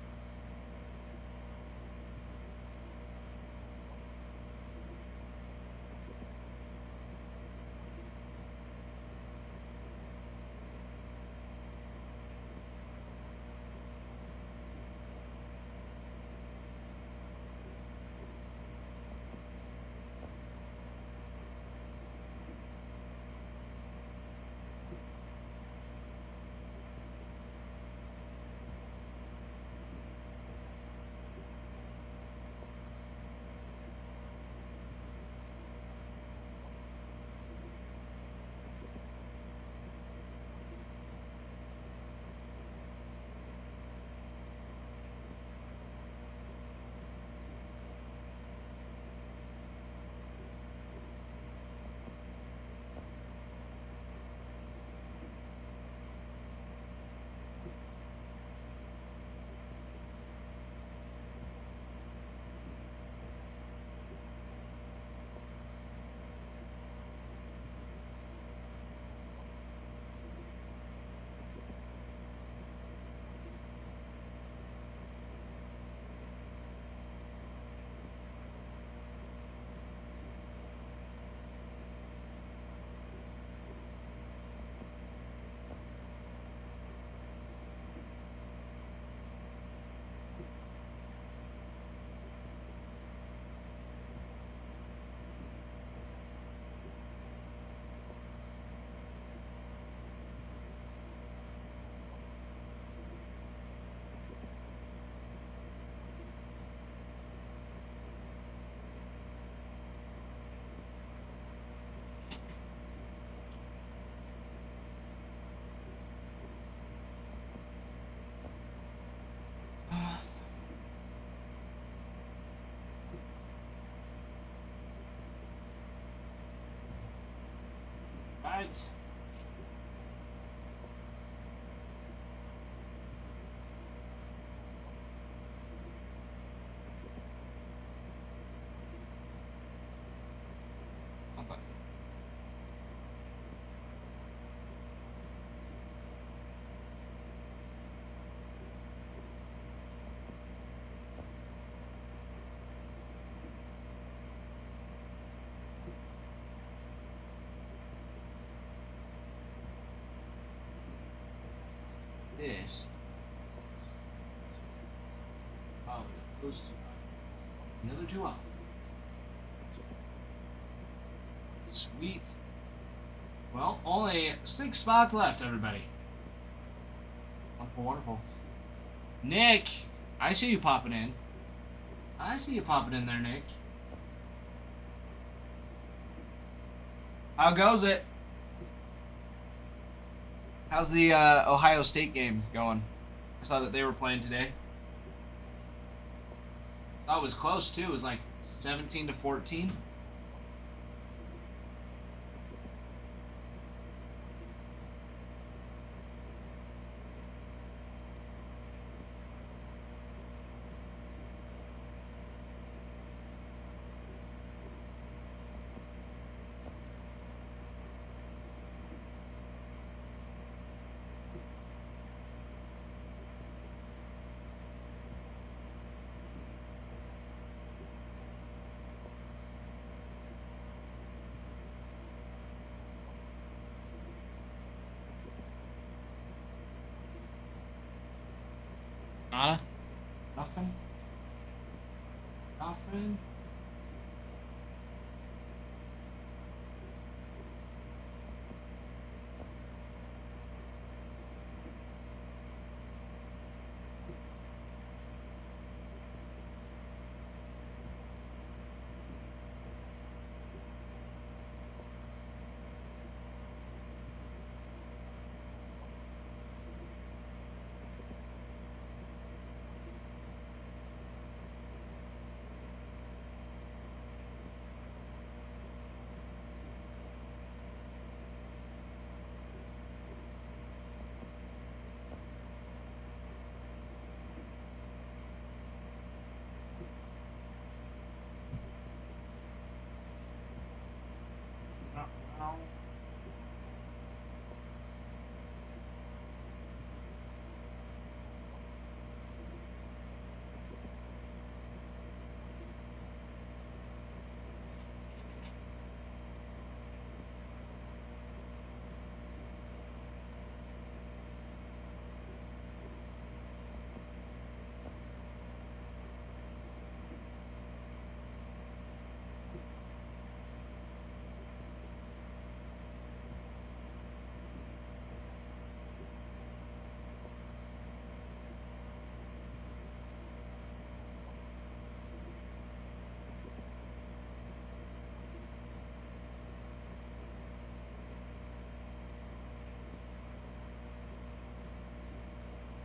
right. Okay. This. Oh, those two. The other two off. Sweet. Well, only 6 spots left, everybody. Wonderful, wonderful. Nick, I see you popping in. I see you popping in there, Nick. How goes it? How's the Ohio State game going? I saw that they were playing today. I thought it was close too. It was like 17-14. Nada? Nothing? Nothing? No.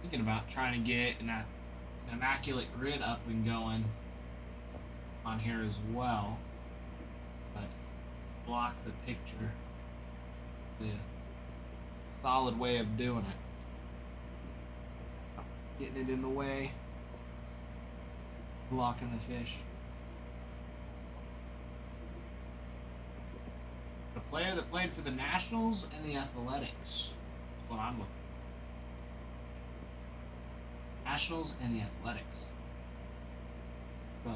Thinking about trying to get an immaculate grid up and going on here as well, but block the picture. The solid way of doing it. Getting it in the way. Blocking the fish. A player that played for the Nationals and the Athletics. That's what I'm looking for. Nationals and the Athletics. Both.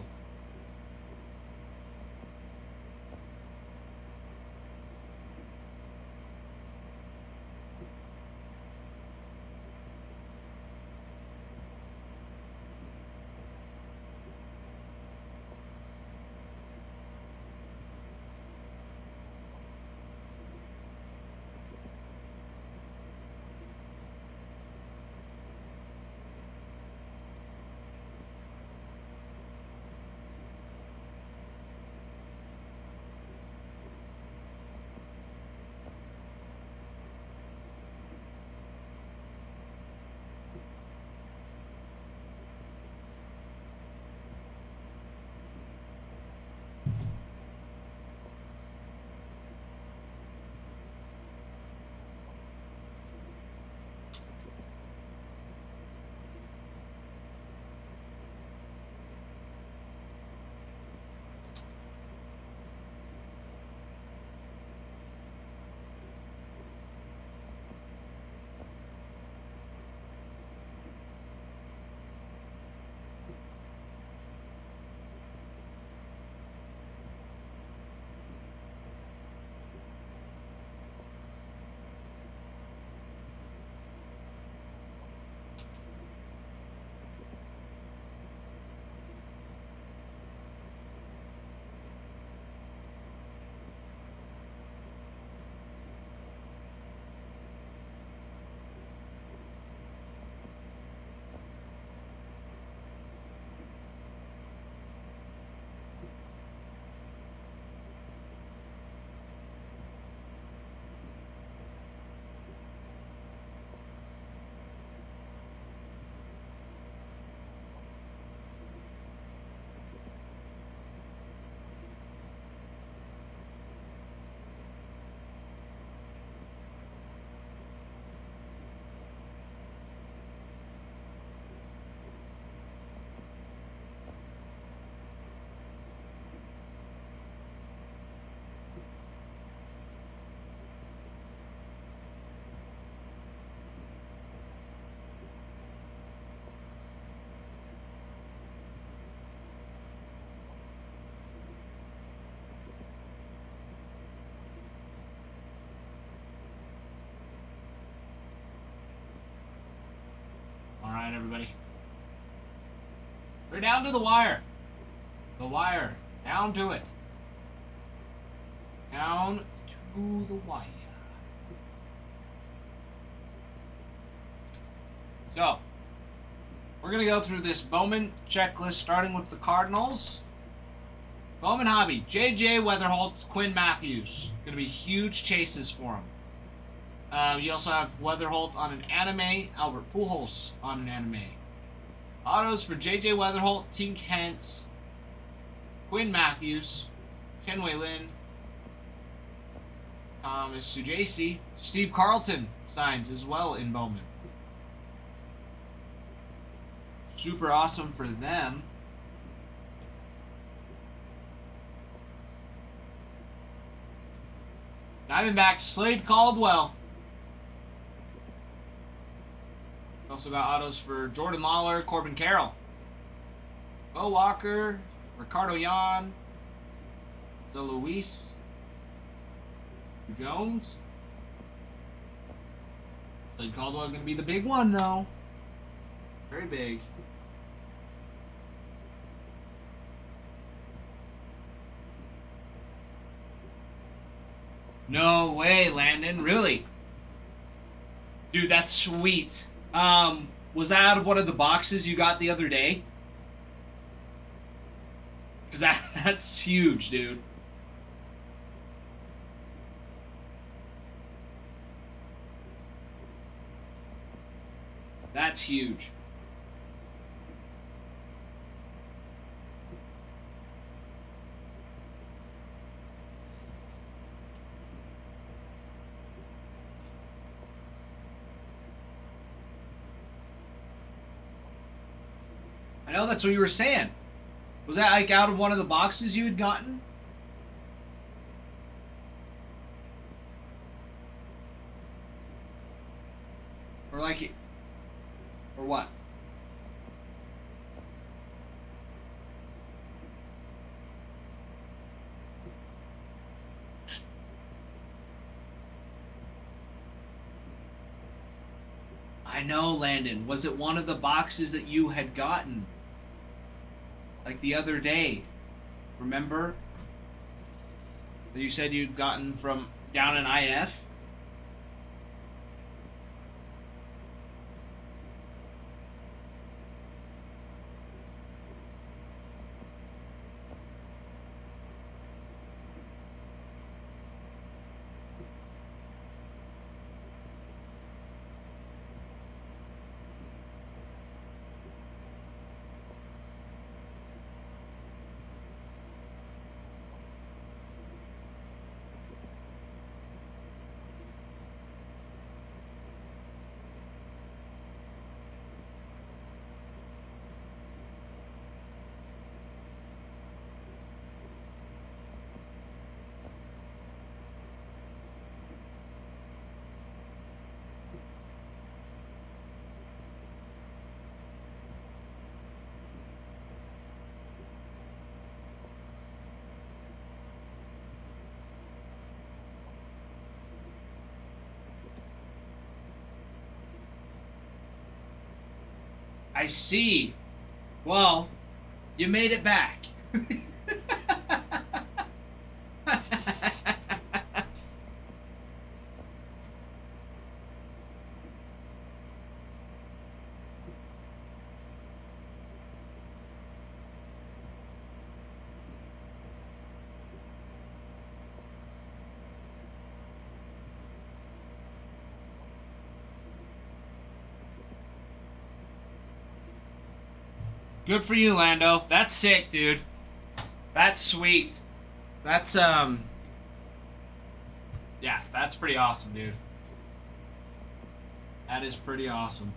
right, everybody. We're down to the wire. The wire. Down to it. Down to the wire. So, we're going to go through this Bowman checklist, starting with the Cardinals. Bowman hobby. J.J. Weatherholt, Quinn Matthews. Going to be huge chases for him. You also have Weatherholt on an anime. Albert Pujols on an anime. Autos for J.J. Weatherholt, Tink Hence, Quinn Matthews, Chen Wei Lin, Thomas Sujasi, Steve Carlton signs as well in Bowman. Super awesome for them. Diamondbacks, Slade Caldwell. Also got autos for Jordan Lawler, Corbin Carroll, Bo Walker, Ricardo Yan, De Luis, Jones. Slade Caldwell going to be the big one, though. Very big. No way, Landon. Really? Dude, that's sweet. Was that out of one of the boxes you got the other day? Because that's huge, dude. That's huge. I know that's what you were saying. Was that like out of one of the boxes you had gotten? Or like, or what? I know, Landon. Was it one of the boxes that you had gotten? Like the other day. Remember? That you said you'd gotten from down in IF? I see. Well, you made it back. Good for you, Lando. That's sick, dude. That's sweet. That's, yeah, that's pretty awesome, dude. That is pretty awesome.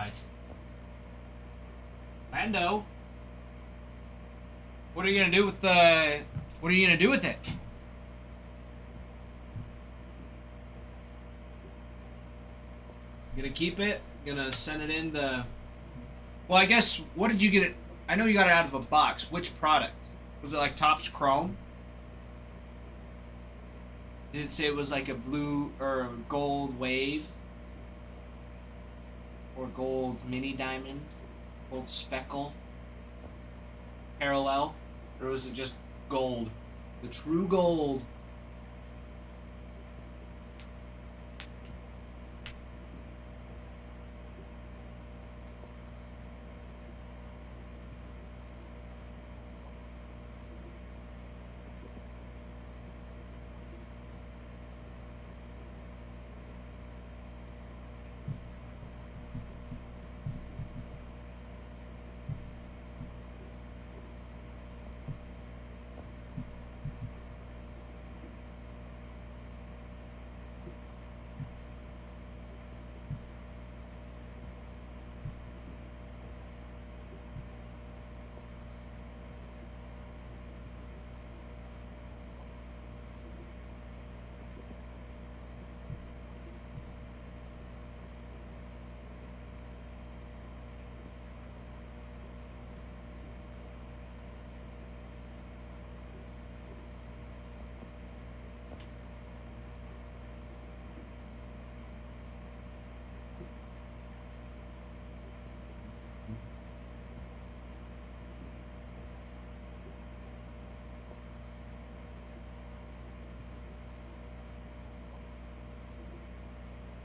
right. Lando. What are you gonna do with the? What are you gonna do with it? You gonna keep it? Gonna send it in the? Well, I guess. What did you get it? I know you got it out of a box. Which product? Was it like Topps Chrome? Did it say it was like a blue or gold wave? Or gold mini diamond? Gold speckle? Parallel? Or was it just gold? The true gold.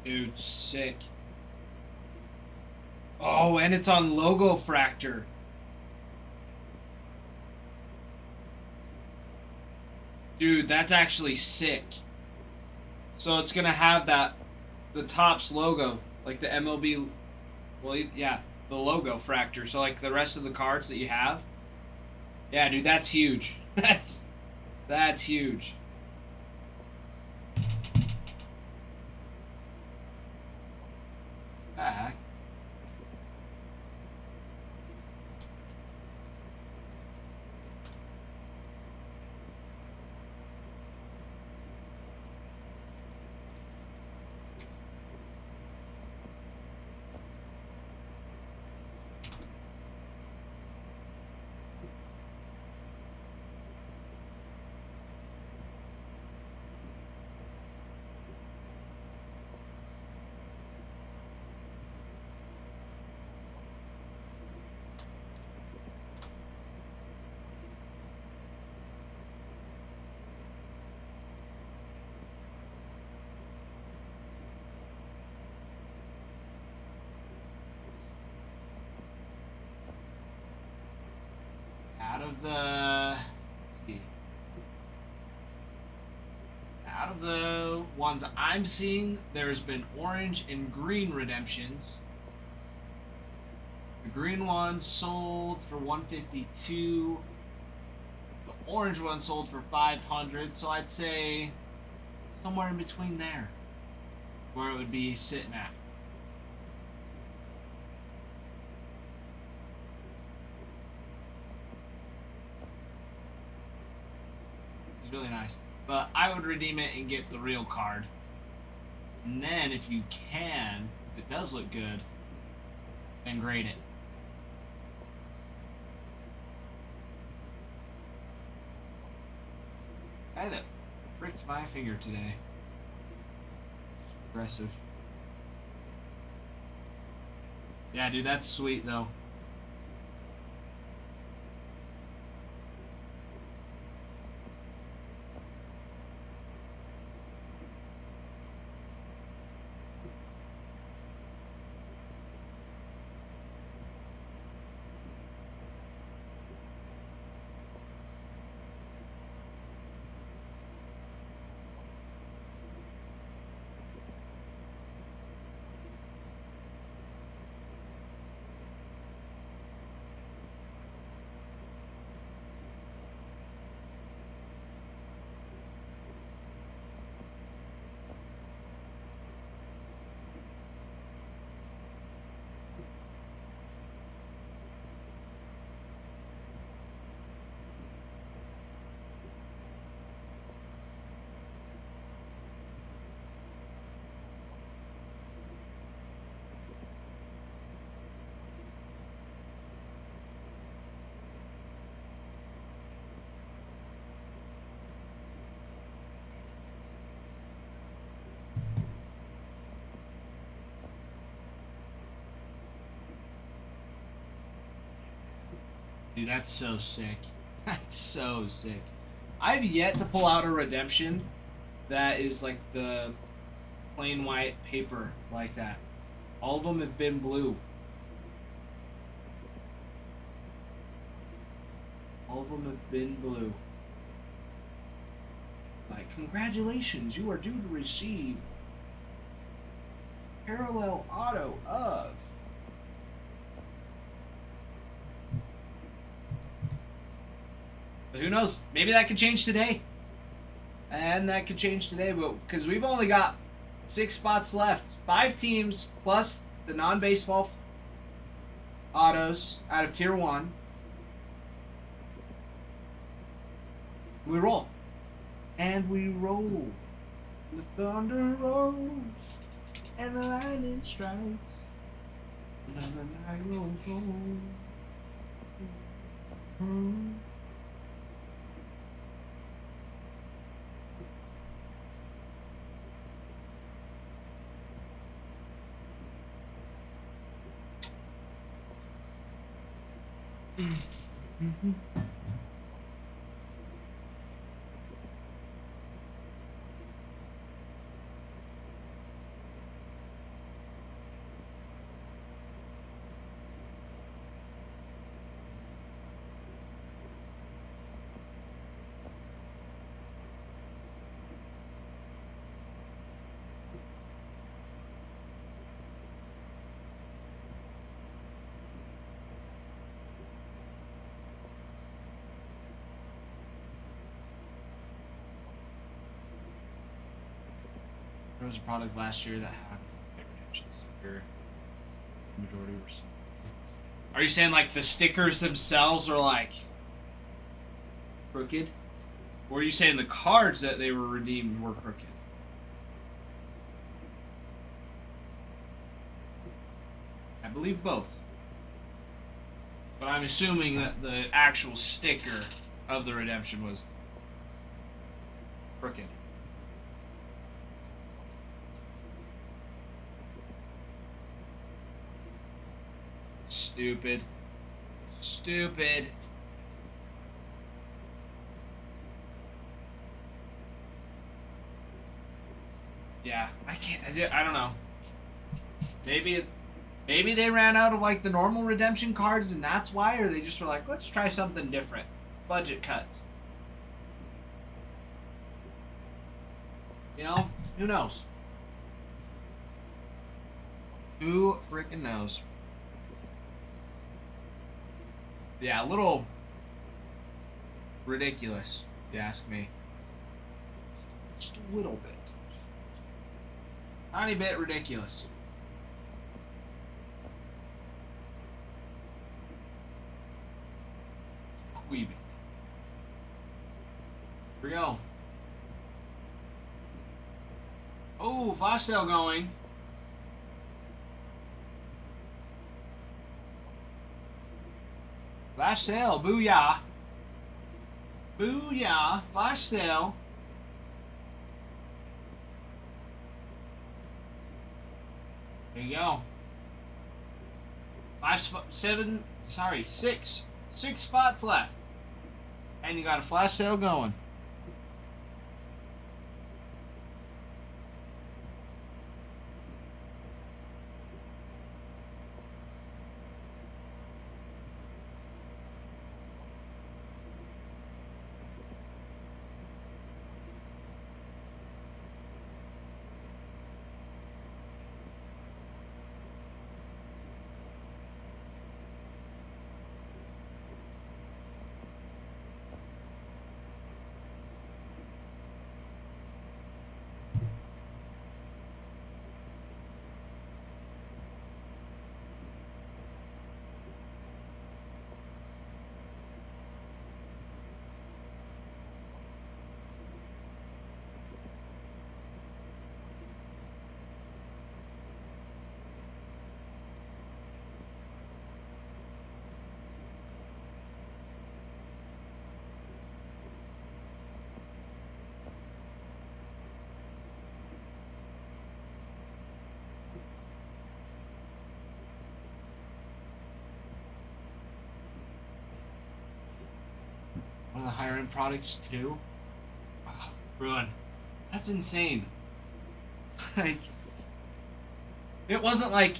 Dude, sick. Oh, and it's on Logo Fractor. Dude, that's actually sick. So it's gonna have the Topps logo, like the MLB. Well, yeah, the logo Fractor. So like the rest of the cards that you have. Yeah, dude, that's huge. That's huge. Back. Out of the, let's see. Out of the ones I'm seeing, there's been orange and green redemptions. The green one sold for 152. The orange one sold for 500. So I'd say somewhere in between there, where it would be sitting at. It's really nice. But I would redeem it and get the real card. And then if you can, if it does look good, then grade it. Guy that pricked my finger today. It's aggressive. Yeah, dude, that's sweet though. Dude, that's so sick. That's so sick. I've yet to pull out a redemption that is like the plain white paper like that. All of them have been blue. All of them have been blue. Like, congratulations, you are due to receive parallel auto of. But who knows? Maybe that could change today. And that could change today, but because we've only got 6 spots left. 5 teams plus the non-baseball autos out of Tier 1. We roll. And we roll. The thunder rolls. And the lightning strikes. And the night rolls on. Mm-hmm. There was a product last year that had redemption sticker. The majority were. Are you saying like the stickers themselves are like crooked? Or are you saying the cards that they were redeemed were crooked? I believe both. But I'm assuming that the actual sticker of the redemption was crooked. Stupid. Stupid. Yeah, I don't know. Maybe they ran out of like the normal redemption cards and that's why, or they just were like, let's try something different. Budget cuts. You know, who knows? Who freaking knows? Yeah, a little ridiculous, if you ask me. Just a little bit. Tiny bit ridiculous. Wee bit. Here we go. Oh, flash sale going. Flash sale, booyah. Booyah, flash sale. There you go. 6 spots left. And you got a flash sale going. of the higher end products too. Oh, ruin. That's insane. Like, it wasn't like,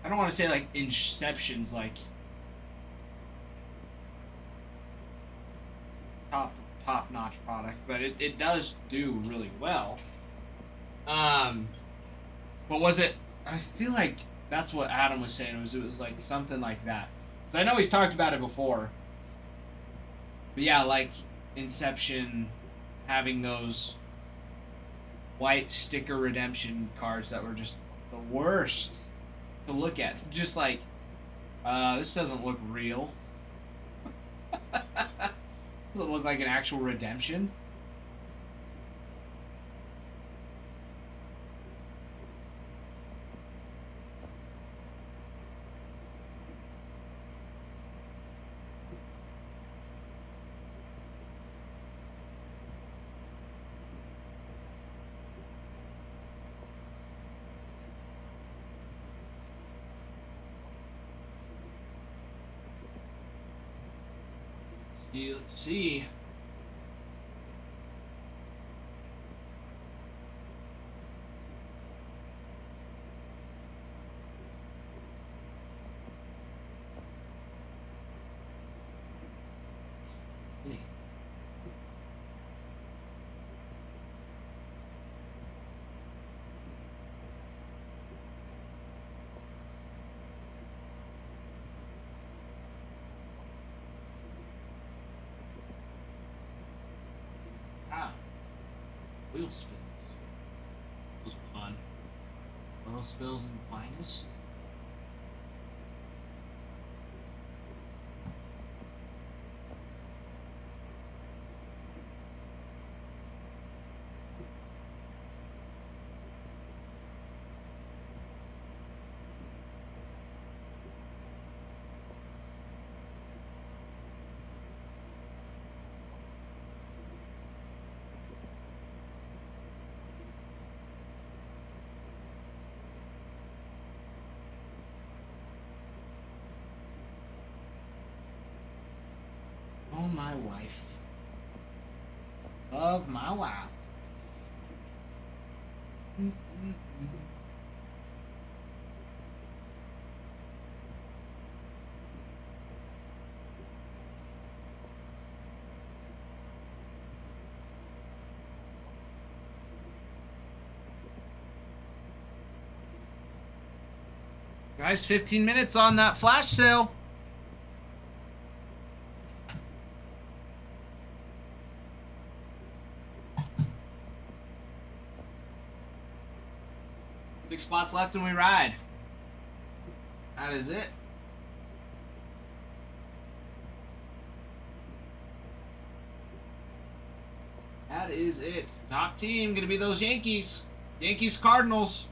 I don't want to say like Inception's like top notch product, but it does do really well. Um, but was it? I feel like that's what Adam was saying. It was like something like that. 'Cause I know he's talked about it before. But yeah, like Inception having those white sticker redemption cards that were just the worst to look at. Just like, this doesn't look real. Doesn't look like an actual redemption. Let's see. Ah, wheel spins. Those were fun. Oil spills and finest. Oh, my wife. Love my wife. Mm-mm-mm. Guys, 15 minutes on that flash sale. Six spots left and we ride. That is it. That is it. Top team gonna be those Yankees. Yankees Cardinals.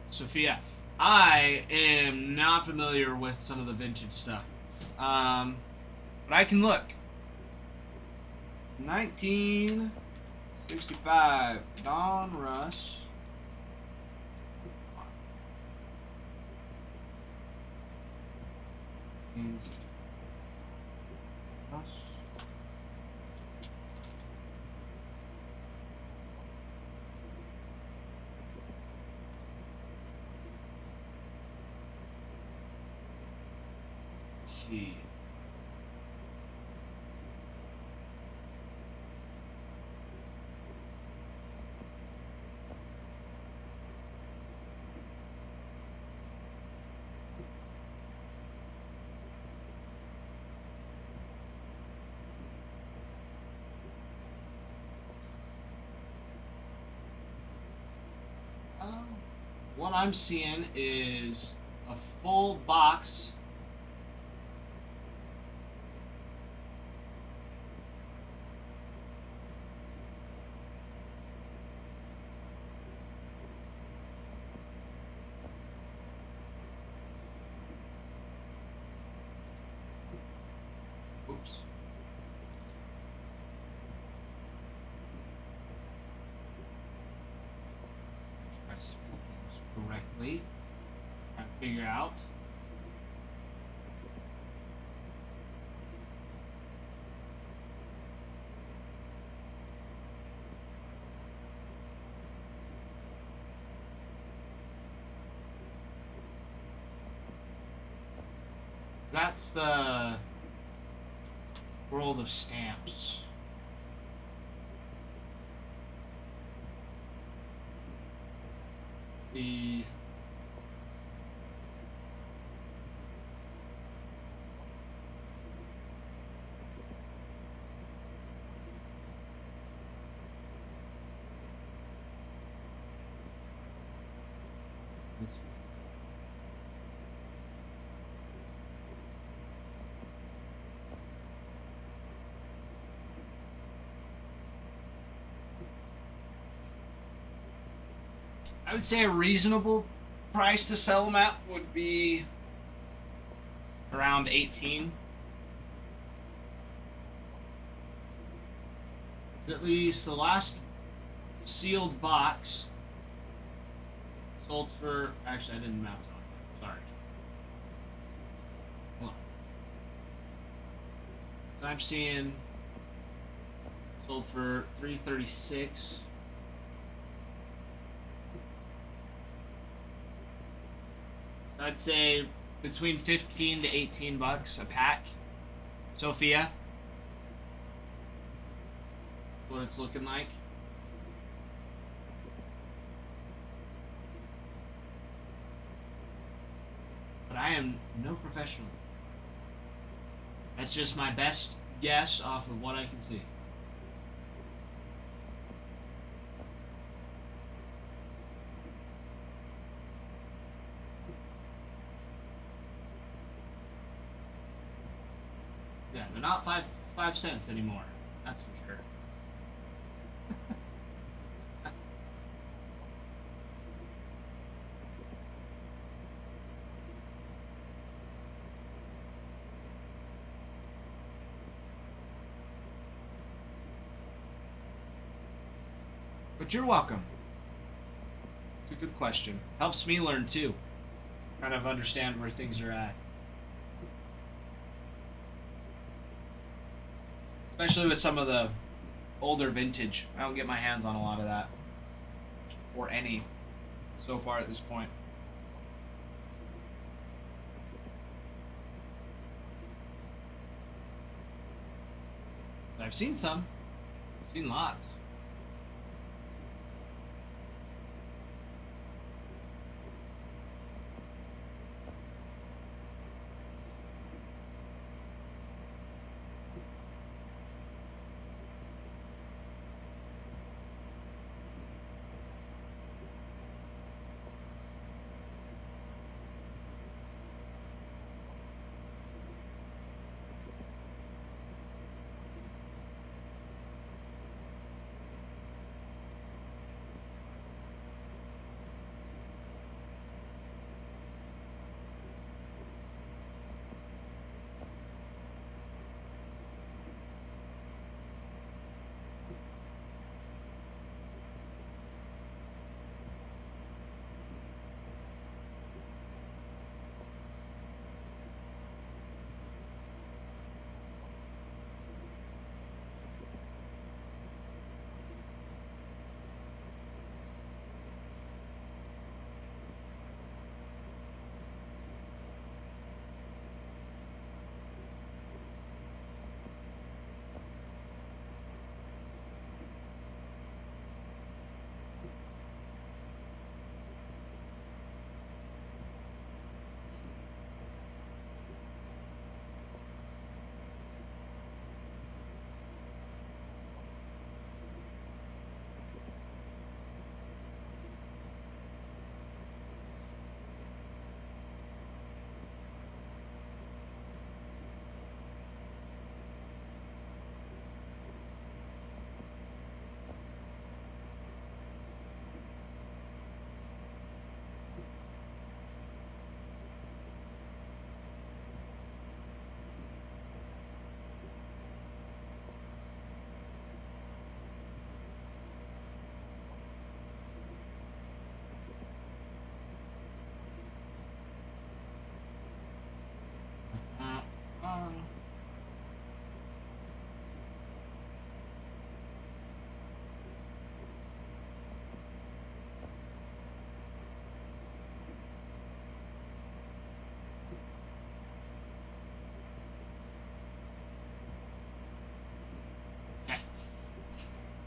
Sophia. I am not familiar with some of the vintage stuff. But I can look. 1965 Don Russ. Russ. Let's see. What I'm seeing is a full box. Oops. Try to spell things correctly. Trying to figure out. That's the world of stamps. The I would say a reasonable price to sell them at would be around 18. At least the last sealed box sold for. Actually, I didn't math it on. Sorry. Hold on. I'm seeing sold for $336. I'd say between 15 to 18 bucks a pack. Sophia. What it's looking like. But I am no professional. That's just my best guess off of what I can see. Yeah, they're not five cents anymore. That's for sure. But you're welcome. It's a good question. Helps me learn too. Kind of understand where things are at. Especially with some of the older vintage. I don't get my hands on a lot of that. Or any. So far at this point. I've seen some. I've seen lots.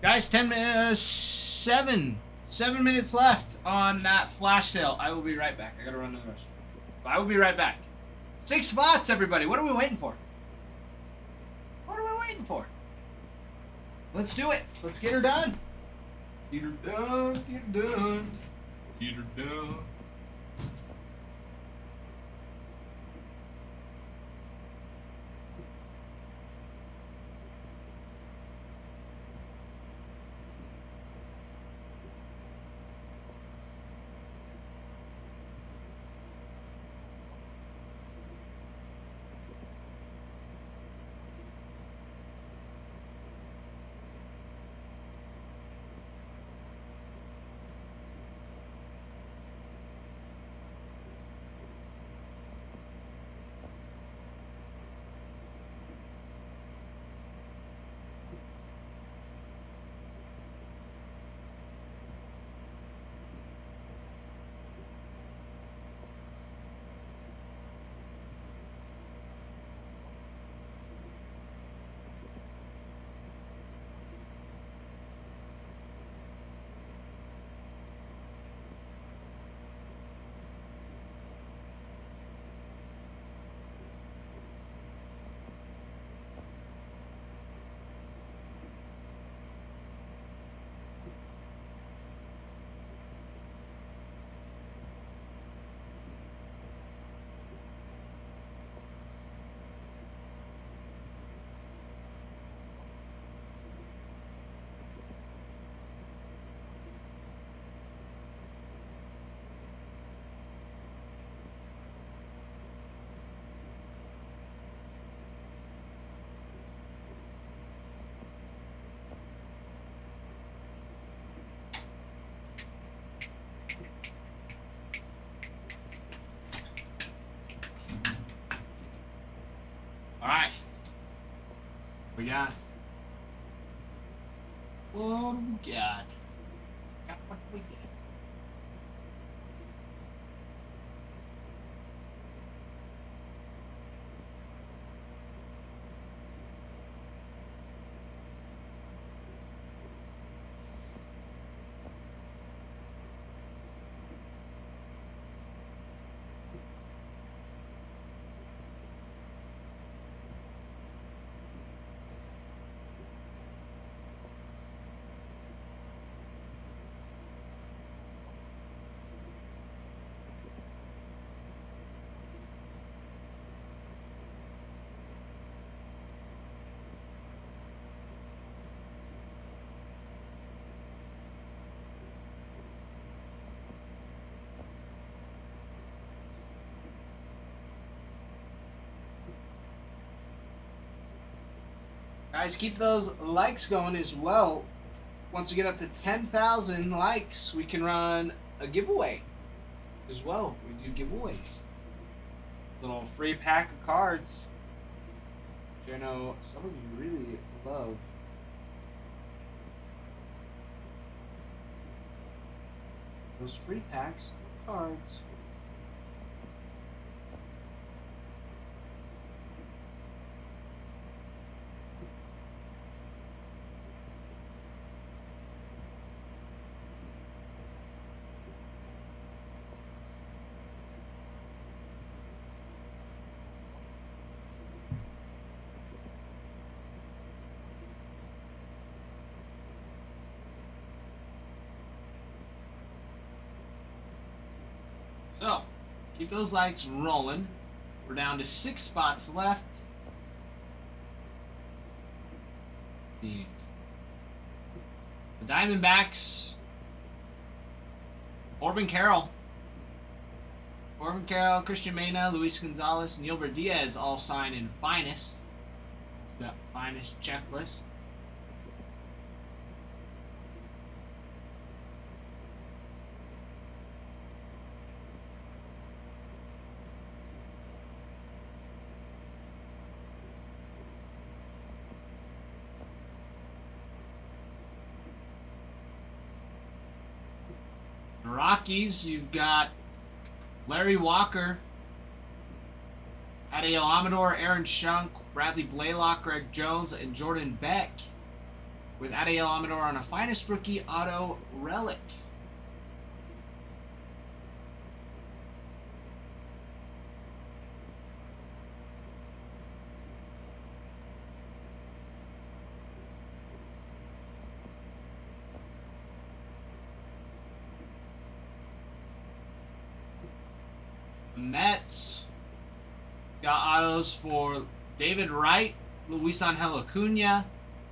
Guys, 7 minutes left on that flash sale. I will be right back. I gotta run to the restroom. I will be right back. 6 spots, everybody. What are we waiting for? What are we waiting for? Let's do it. Let's get her done. Get her done. Get her done. Get her done. Alright. We got. What we got? What we got? Guys, keep those likes going as well. Once we get up to 10,000 likes, we can run a giveaway as well. We do giveaways. Little free pack of cards, which I know some of you really love. Those free packs of cards. So, keep those likes rolling. We're down to 6 spots left. The Diamondbacks. Corbin Carroll, Christian Mena, Luis Gonzalez, and Gilbert Diaz all sign in finest. That finest checklist. Rockies, you've got Larry Walker, Adael Amador, Aaron Shunk, Bradley Blaylock, Greg Jones, and Jordan Beck with Adiel Amador on a finest rookie auto relic. Mets got autos for David Wright, Luis Angel Acuna,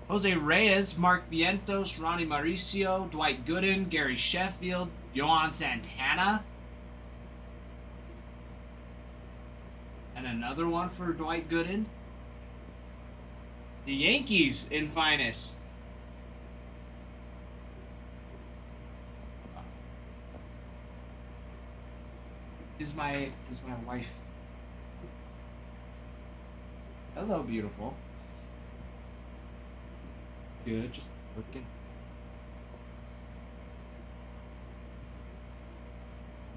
Jose Reyes, Mark Vientos, Ronnie Mauricio, Dwight Gooden, Gary Sheffield, Yohan Santana, and another one for Dwight Gooden. The Yankees in finest. Is my wife. Hello, beautiful. Good, just working.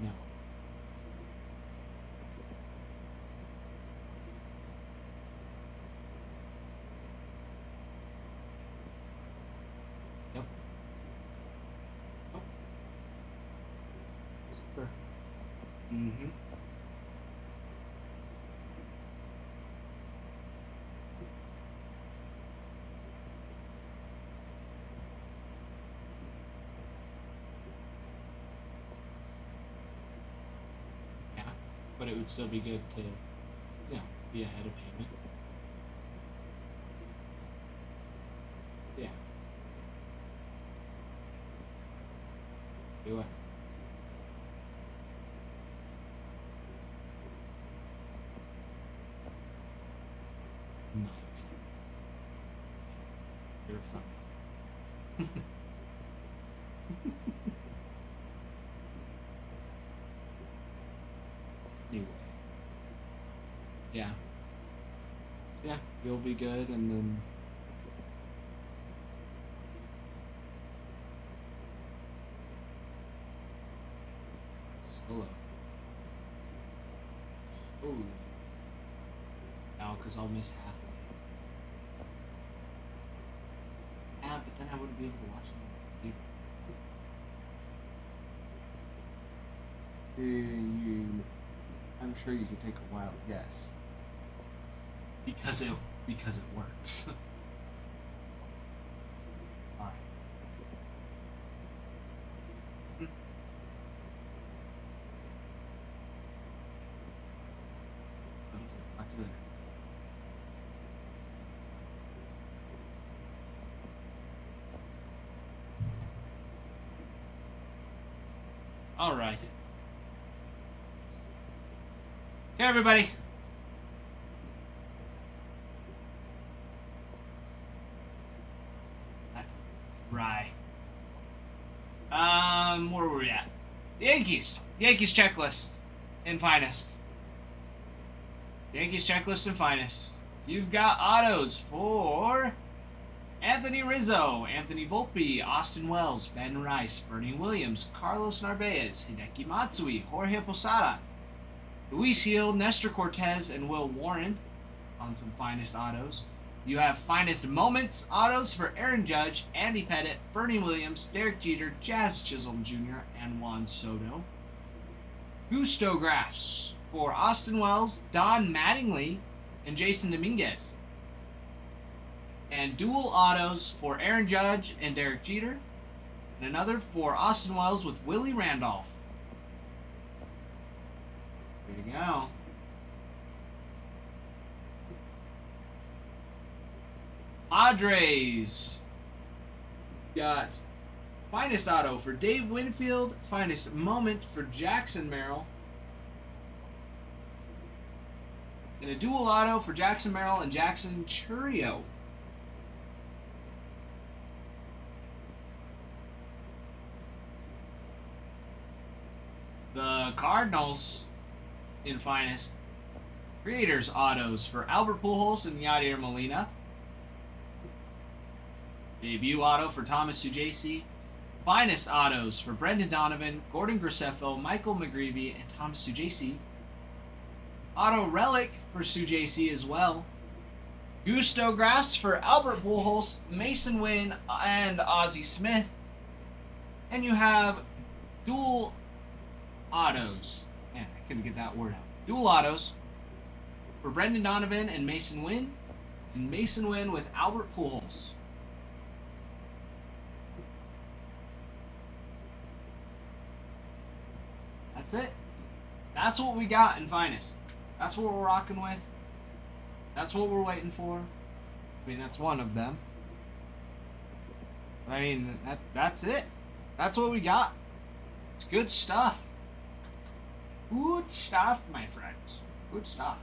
No. Yep. Oh. Super. Mm-hmm. Yeah, but it would still be good to, be ahead of payment. Yeah. Do it. My pants. You're funny. Anyway. Yeah. Yeah, you'll be good, and then solo. Oh. No, because I'll miss half of it. Yeah, but then I wouldn't be able to watch it. I'm sure you could take a wild guess. Because it works. Alright. Talk to you later. All right. Okay, everybody. Right. Where were we at? Yankees. Yankees checklist in finest. Yankees checklist in finest. You've got autos for Anthony Rizzo, Anthony Volpe, Austin Wells, Ben Rice, Bernie Williams, Carlos Narvaez, Hideki Matsui, Jorge Posada, Luis Gil, Nestor Cortez, and Will Warren on some finest autos. You have finest moments autos for Aaron Judge, Andy Pettitte, Bernie Williams, Derek Jeter, Jazz Chisholm Jr., and Juan Soto. Gusto graphs for Austin Wells, Don Mattingly, and Jason Dominguez. And dual autos for Aaron Judge and Derek Jeter. And another for Austin Wells with Willie Randolph. There you go. Padres got finest auto for Dave Winfield, finest moment for Jackson Merrill, and a dual auto for Jackson Merrill and Jackson Churio. The Cardinals in finest creators autos for Albert Pujols and Yadier Molina. Debut auto for Thomas Sujaci. Finest autos for Brendan Donovan, Gordon Graceffo, Michael McGreevy, and Thomas Sujaci. Auto relic for Sujaci as well. Gusto Graphs for Albert Pujols, Mason Wynn, and Ozzie Smith. And you have dual autos. Man, I couldn't get that word out. Dual autos for Brendan Donovan and Mason Wynn. And Mason Wynn with Albert Pujols. That's it. That's what we got in Finest. That's what we're rocking with. That's what we're waiting for. I mean, that's one of them. I mean, that's it. That's what we got. It's good stuff. Good stuff, my friends. Good stuff.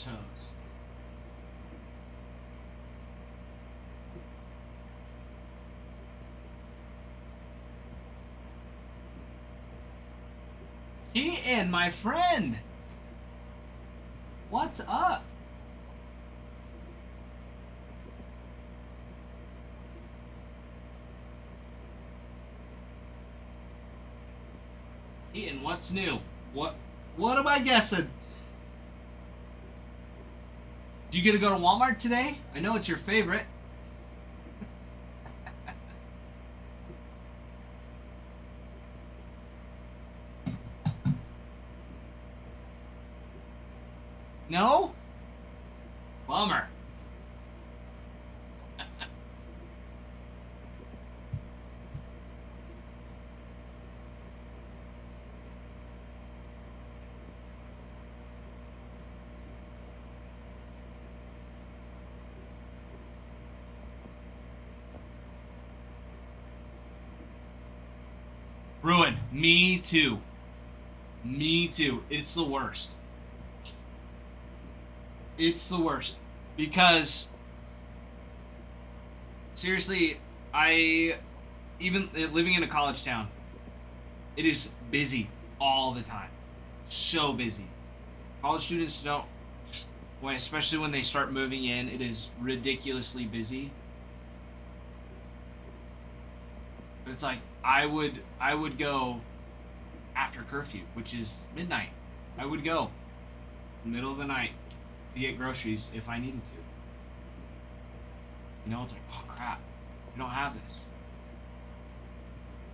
So Keaton, my friend. What's up? Keaton, what's new? What am I guessing? Did you get to go to Walmart today? I know it's your favorite. No? Bummer. Ruin. Me too. Me too. It's the worst. It's the worst. Because, seriously, even living in a college town, it is busy all the time. So busy. College students don't, especially when they start moving in, it is ridiculously busy. But it's like, I would go after curfew, which is midnight. I would go middle of the night to get groceries if I needed to. You know, it's like, oh crap, we don't have this.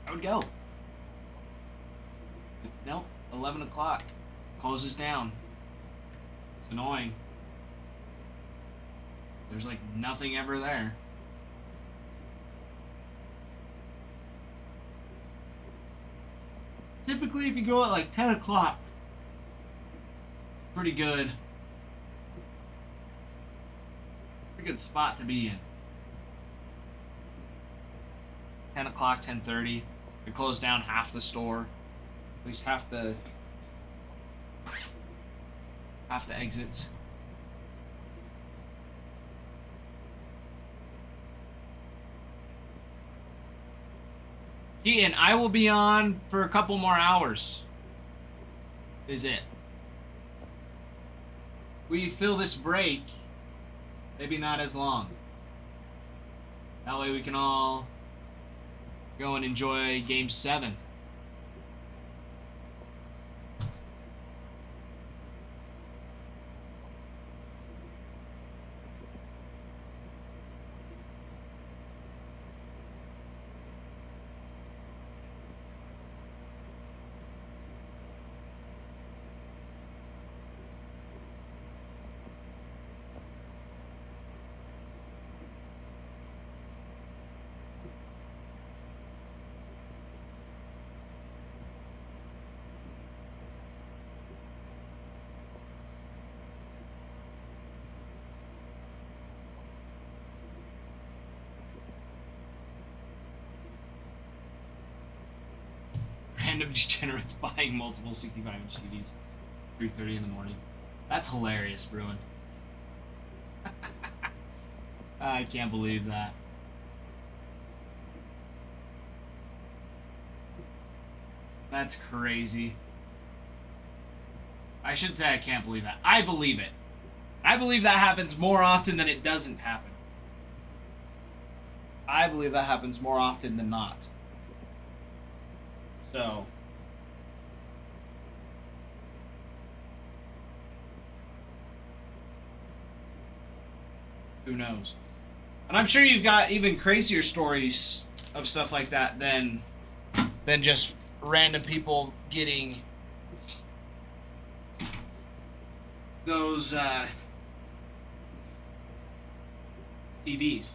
I would go. But nope, 11 o'clock closes down. It's annoying. There's like nothing ever there. Typically, if you go at like 10 o'clock, it's pretty good. Pretty good spot to be in. 10 o'clock, 10:30. We close down half the store. At least half the exits. Keaton, I will be on for a couple more hours. Is it? We fill this break. Maybe not as long. That way we can all go and enjoy Game 7. Random degenerates buying multiple 65-inch TVs 3:30 in the morning. That's hilarious, Bruin. I can't believe that. That's crazy. I should say I can't believe that. I believe it. I believe that happens more often than it doesn't happen. I believe that happens more often than not. So, who knows? And I'm sure you've got even crazier stories of stuff like that than just random people getting those TVs.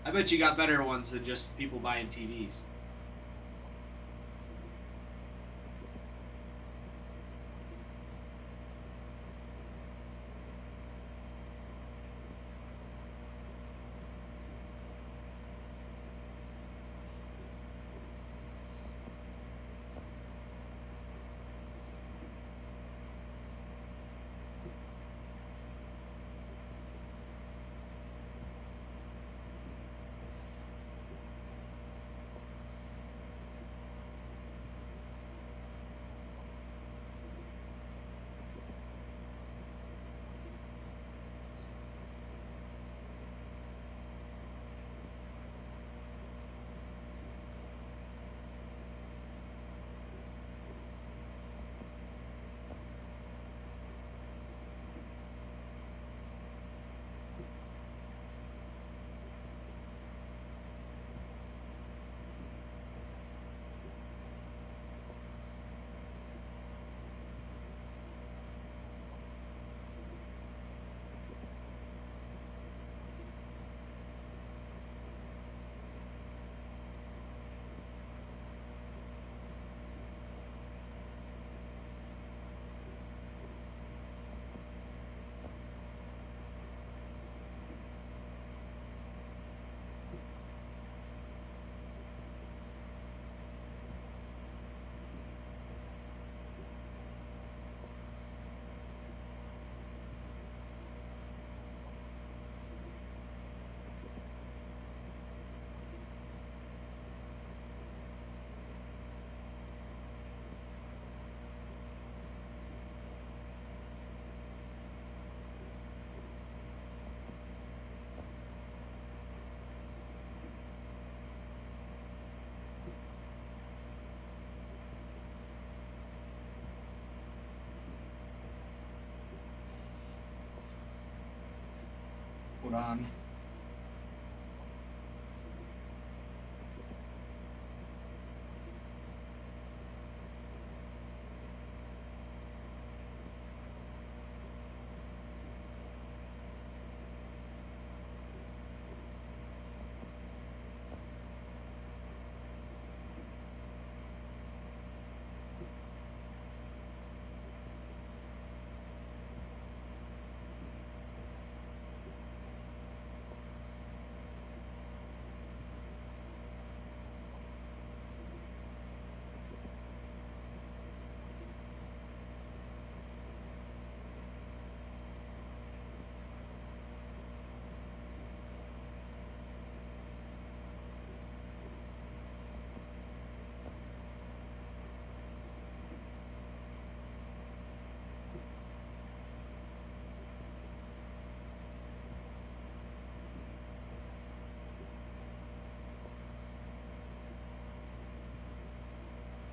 I bet you got better ones than just people buying TVs. Hold on.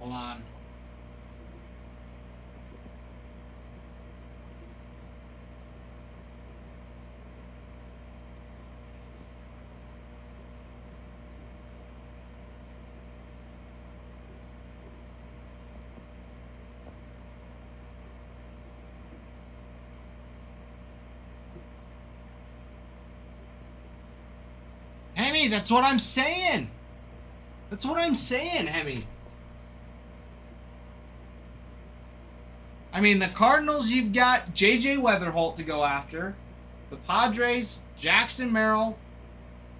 Hold on. Hemi, that's what I'm saying. That's what I'm saying, Hemi. I mean, the Cardinals, you've got J.J. Weatherholt to go after. The Padres, Jackson Merrill,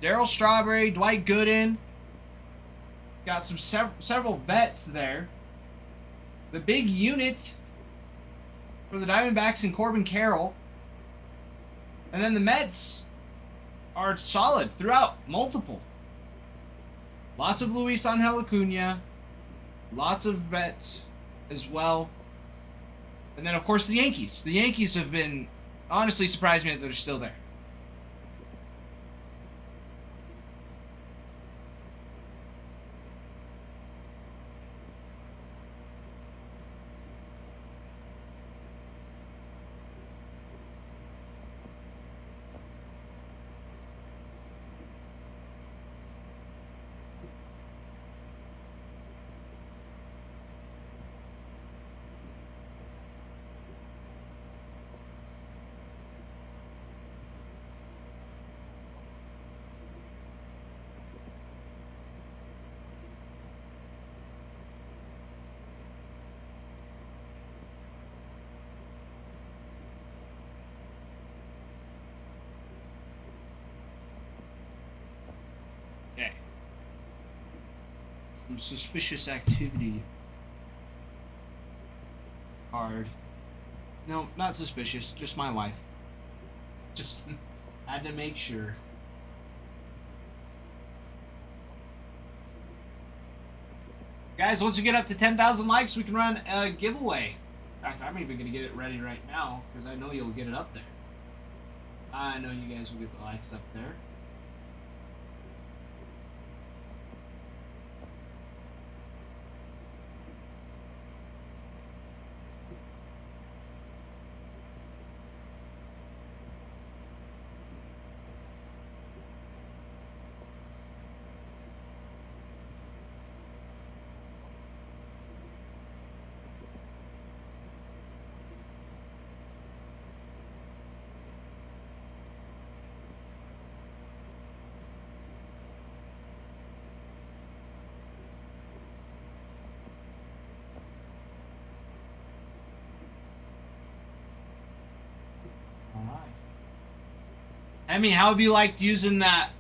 Darryl Strawberry, Dwight Gooden. Got some several vets there. The big unit for the Diamondbacks and Corbin Carroll. And then the Mets are solid throughout, multiple. Lots of Luis Angel Acuna. Lots of vets as well. And then, of course, the Yankees. The Yankees have been honestly surprised me that they're still there. Okay. Some suspicious activity card. No, not suspicious. Just my wife. Just had to make sure. Guys, once we get up to 10,000 likes, we can run a giveaway. In fact, I'm even going to get it ready right now because I know you'll get it up there. I know you guys will get the likes up there. Alright. Emmy, how have you liked using that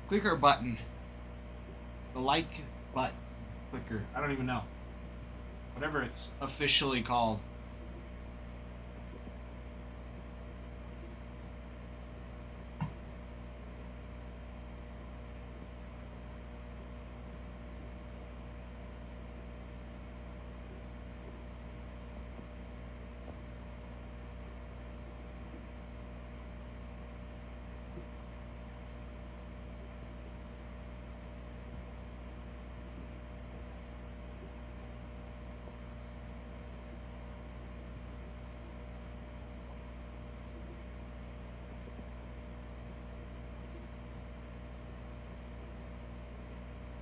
clicker button? The like button clicker. I don't even know. Whatever it's officially called.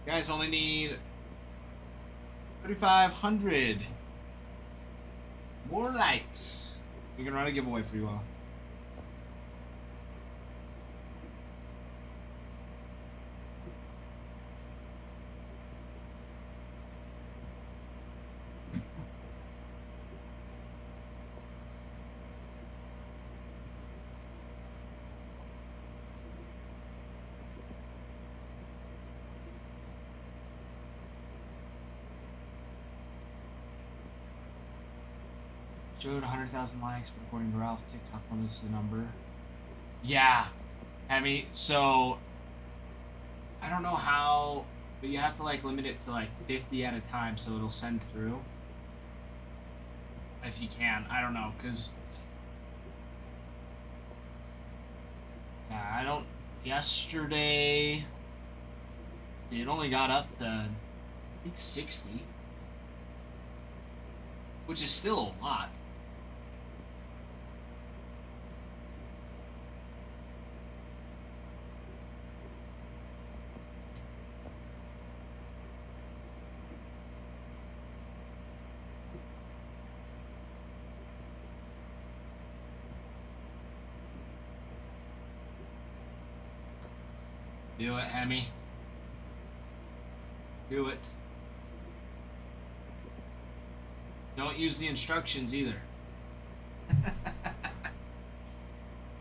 Guys only need 3,500 more likes. We can run a giveaway for you all. Showed 100,000 likes, but according to Ralph, TikTok limits the number. Yeah, Emmy. So I don't know how, but you have to like limit it to like 50 at a time, so it'll send through. If you can, I don't know, cause yeah, I don't. Yesterday, see, it only got up to I think 60. which is still a lot. Do it, Hemi. Do it. Don't use the instructions either.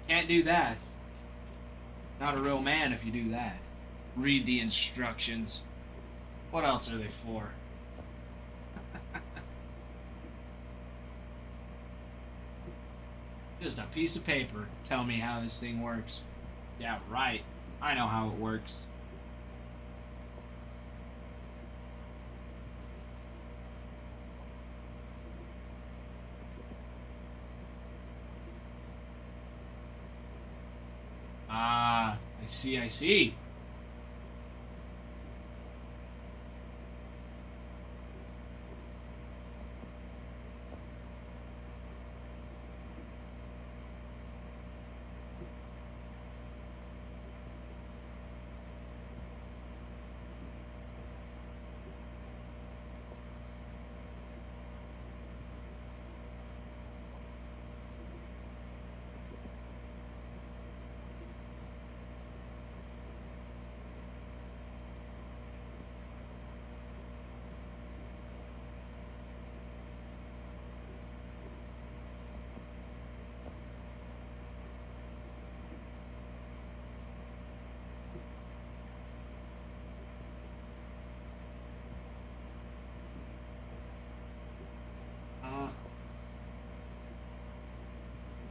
Can't do that. Not a real man if you do that. Read the instructions. What else are they for? Just a piece of paper. Tell me how this thing works. Yeah, right. I know how it works. Ah, I see, I see.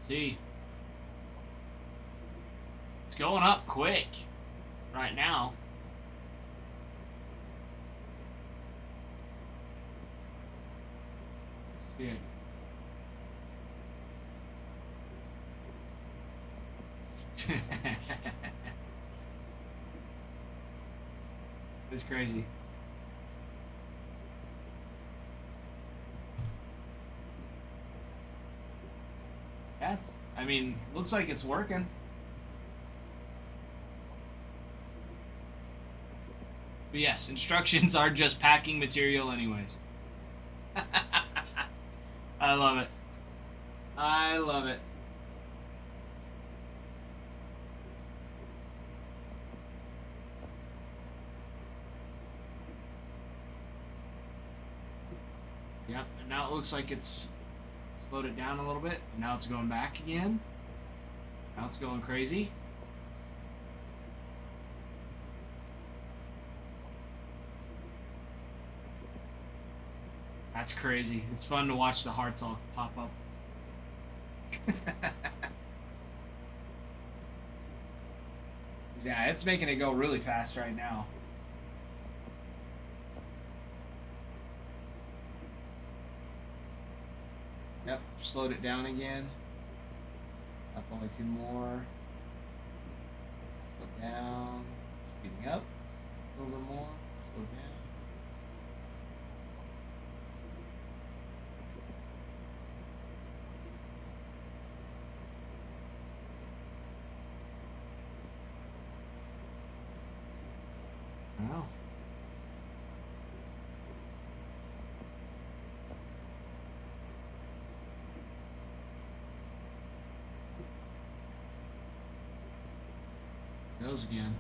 See, it's going up quick right now. Yeah. It's crazy. Yeah, I mean, looks like it's working. But yes, instructions are just packing material anyways. I love it. I love it. Yep, and now it looks like it's slowed it down a little bit. Now it's going back again. Now it's going crazy. That's crazy. It's fun to watch the hearts all pop up. Yeah, it's making it go really fast right now. Yep, slowed it down again. That's only two more. Slow down. Speeding up. A little bit more. Slow down. Wow. Goes again.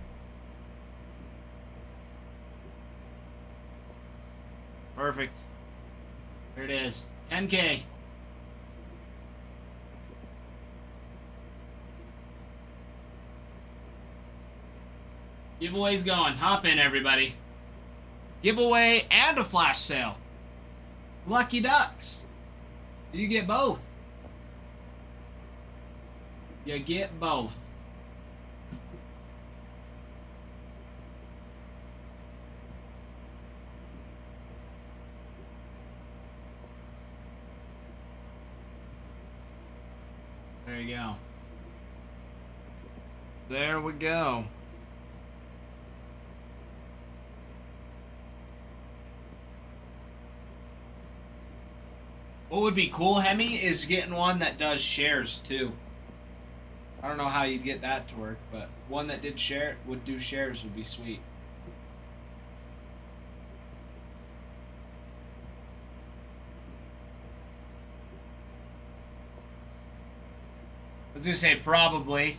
Perfect. There it is. 10K. Giveaway's going. Hop in, everybody. Giveaway and a flash sale. Lucky ducks. You get both. You get both. There you go. There we go. What would be cool, Hemi, is getting one that does shares too. I don't know how you'd get that to work, but one that would do shares would be sweet. I was gonna say probably.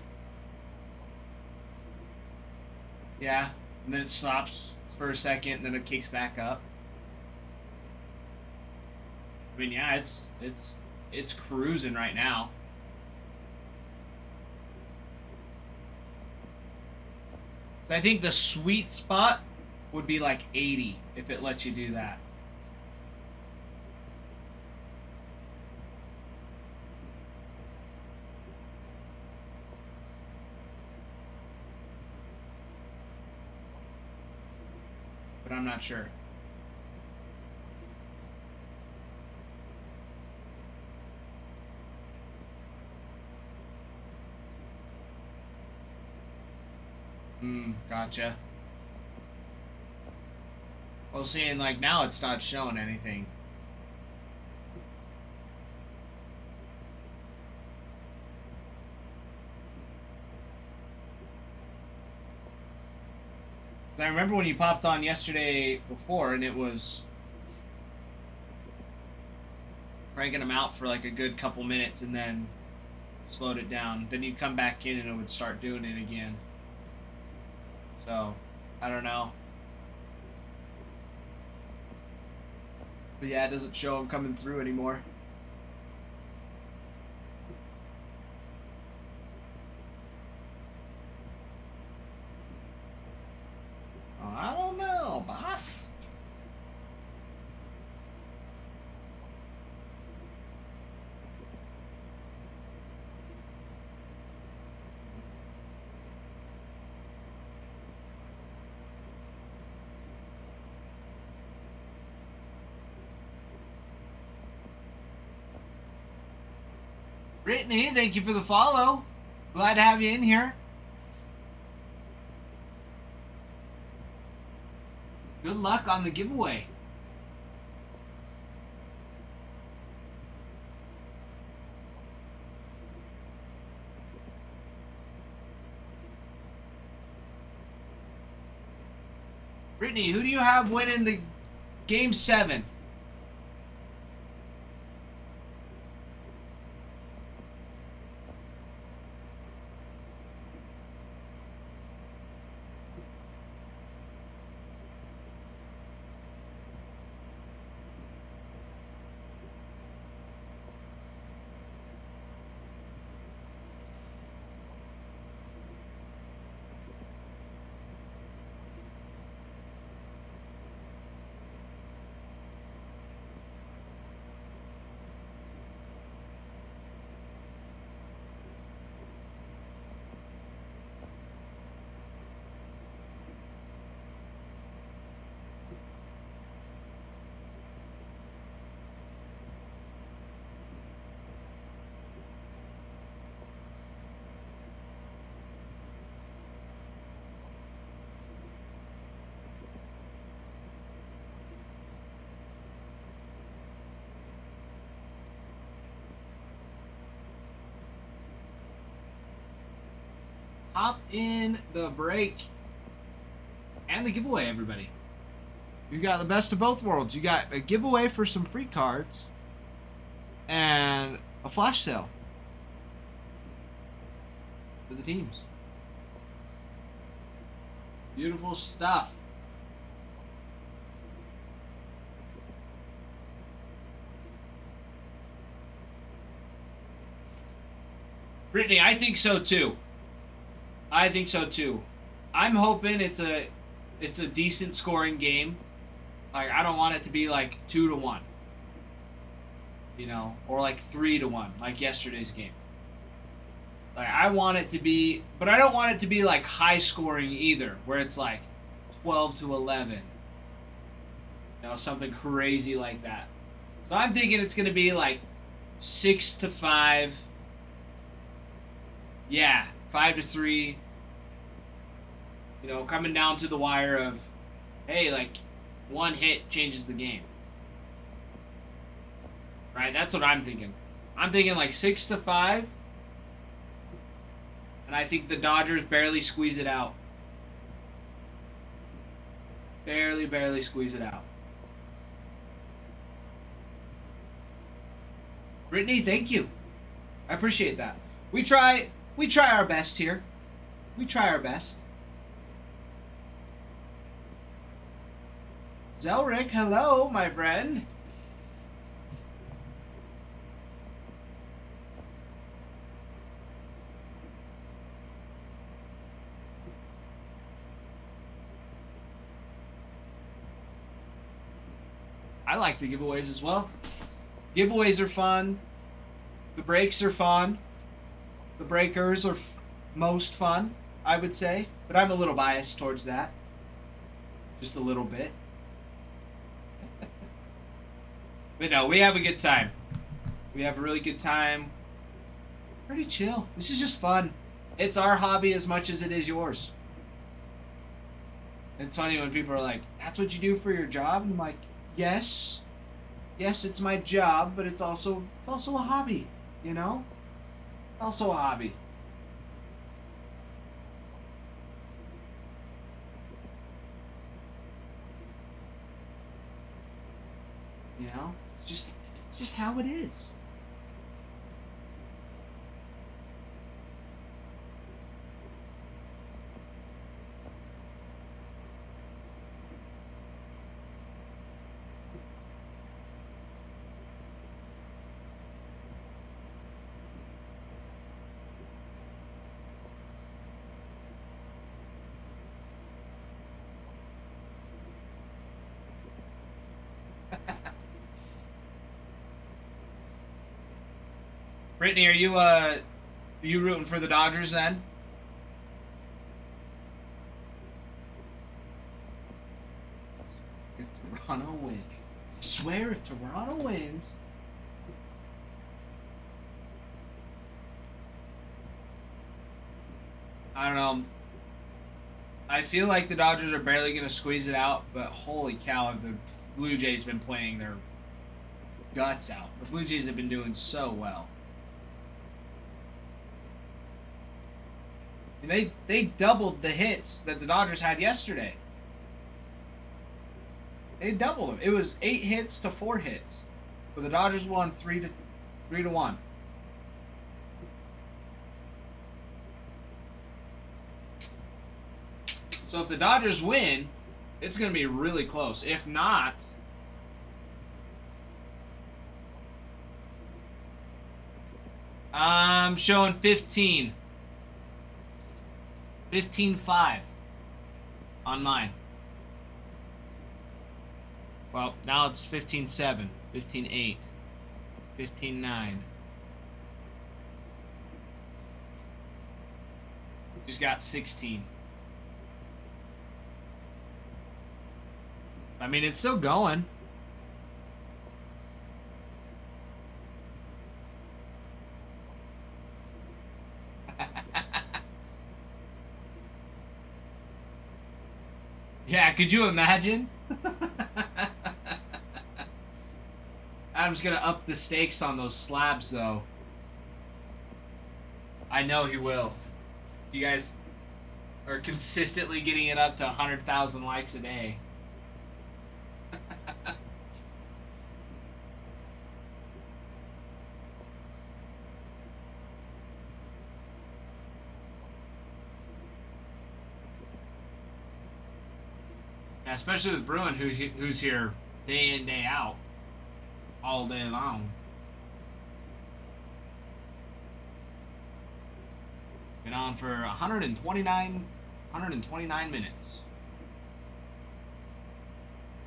Yeah, and then it stops for a second, and then it kicks back up. I mean, yeah, it's cruising right now. I think the sweet spot would be like 80 if it lets you do that. But I'm not sure. Gotcha. Well, seeing like now it's not showing anything. I remember when you popped on yesterday before, and it was cranking them out for like a good couple minutes, and then slowed it down. Then you'd come back in, and it would start doing it again. So, I don't know. But yeah, it doesn't show them coming through anymore. I don't know, boss. Brittany, thank you for the follow. Glad to have you in here. Good luck on the giveaway. Brittany, who do you have winning the Game 7? Hop in the break and the giveaway, everybody. You got the best of both worlds. You got a giveaway for some free cards and a flash sale for the teams. Beautiful stuff. Brittany, I think so too. I think so too. I'm hoping it's a decent scoring game. Like, I don't want it to be like 2-1. You know, or like 3-1, like yesterday's game. Like, I want it to be, but I don't want it to be like high scoring either, where it's like 12-11. You know, something crazy like that. So I'm thinking it's gonna be like 6-5. Yeah, 5-3. You know, coming down to the wire of, hey, like, one hit changes the game. Right? That's what I'm thinking. I'm thinking like 6-5, and I think the Dodgers barely squeeze it out. Barely squeeze it out. Brittany, thank you. I appreciate that. We try our best here. We try our best. Zelric, hello, my friend. I like the giveaways as well. Giveaways are fun. The breaks are fun. The breakers are most fun, I would say. But I'm a little biased towards that. Just a little bit. But no, we have a good time. We have a really good time. Pretty chill. This is just fun. It's our hobby as much as it is yours. It's funny when people are like, that's what you do for your job? And I'm like, yes. Yes, it's my job, but it's also a hobby, you know? Also a hobby. You know? It's just how it is. Brittany, are you rooting for the Dodgers then? If Toronto wins. I swear if Toronto wins. I don't know. I feel like the Dodgers are barely going to squeeze it out, but holy cow, have the Blue Jays been playing their guts out. The Blue Jays have been doing so well. And they doubled the hits that the Dodgers had yesterday. They doubled them. It was 8 hits to 4 hits. But the Dodgers won 3-1. So if the Dodgers win, it's going to be really close. If not, I'm showing 15. 15-5 on mine. Well, now it's 15-7, 15-8, 15-9. Just got 16. I mean, it's still going. Yeah, could you imagine? Adam's gonna up the stakes on those slabs, though. I know he will. You guys are consistently getting it up to 100,000 likes a day. Yeah, especially with Bruin, who's here day in, day out, all day long. Been on for 129 minutes.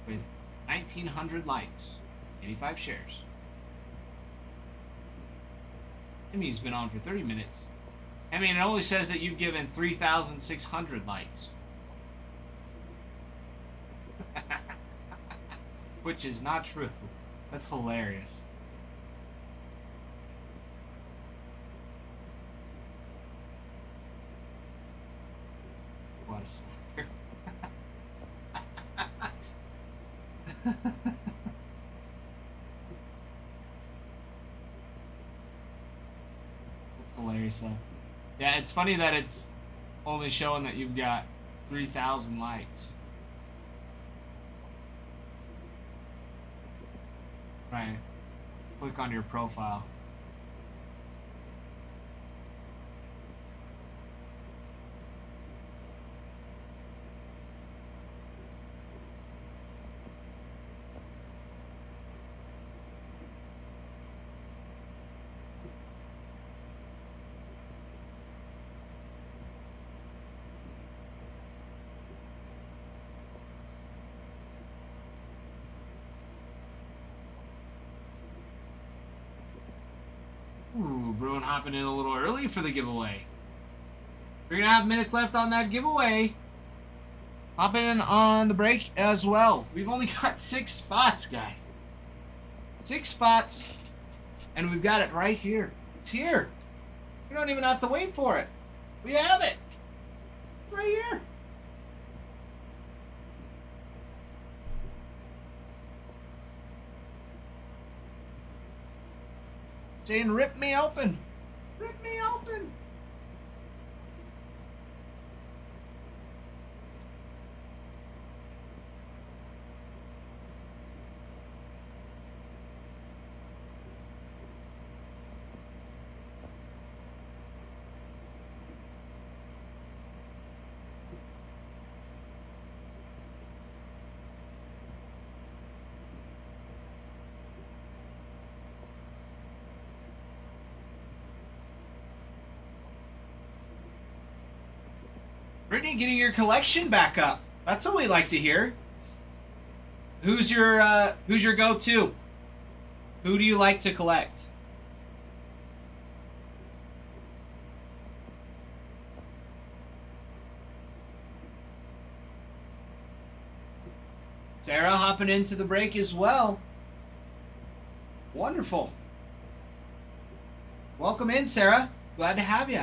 With 1,900 likes, 85 shares. Emmy's been on for 30 minutes. I mean, it only says that you've given 3,600 likes. Which is not true. That's hilarious. What a slacker. It's hilarious though. Yeah, it's funny that it's only showing that you've got 3,000 likes. Right. Click on your profile. Ooh, Bruin hopping in a little early for the giveaway. 3.5 minutes left on that giveaway. Hop in on the break as well. We've only got 6 spots, guys. 6 spots. And we've got it right here. It's here. You don't even have to wait for it. We have it. It's right here. Saying, rip me open. Rip me open. Brittany, getting your collection back up. That's what we like to hear. Who's your go-to? Who do you like to collect? Sarah hopping into the break as well. Wonderful. Welcome in, Sarah. Glad to have you.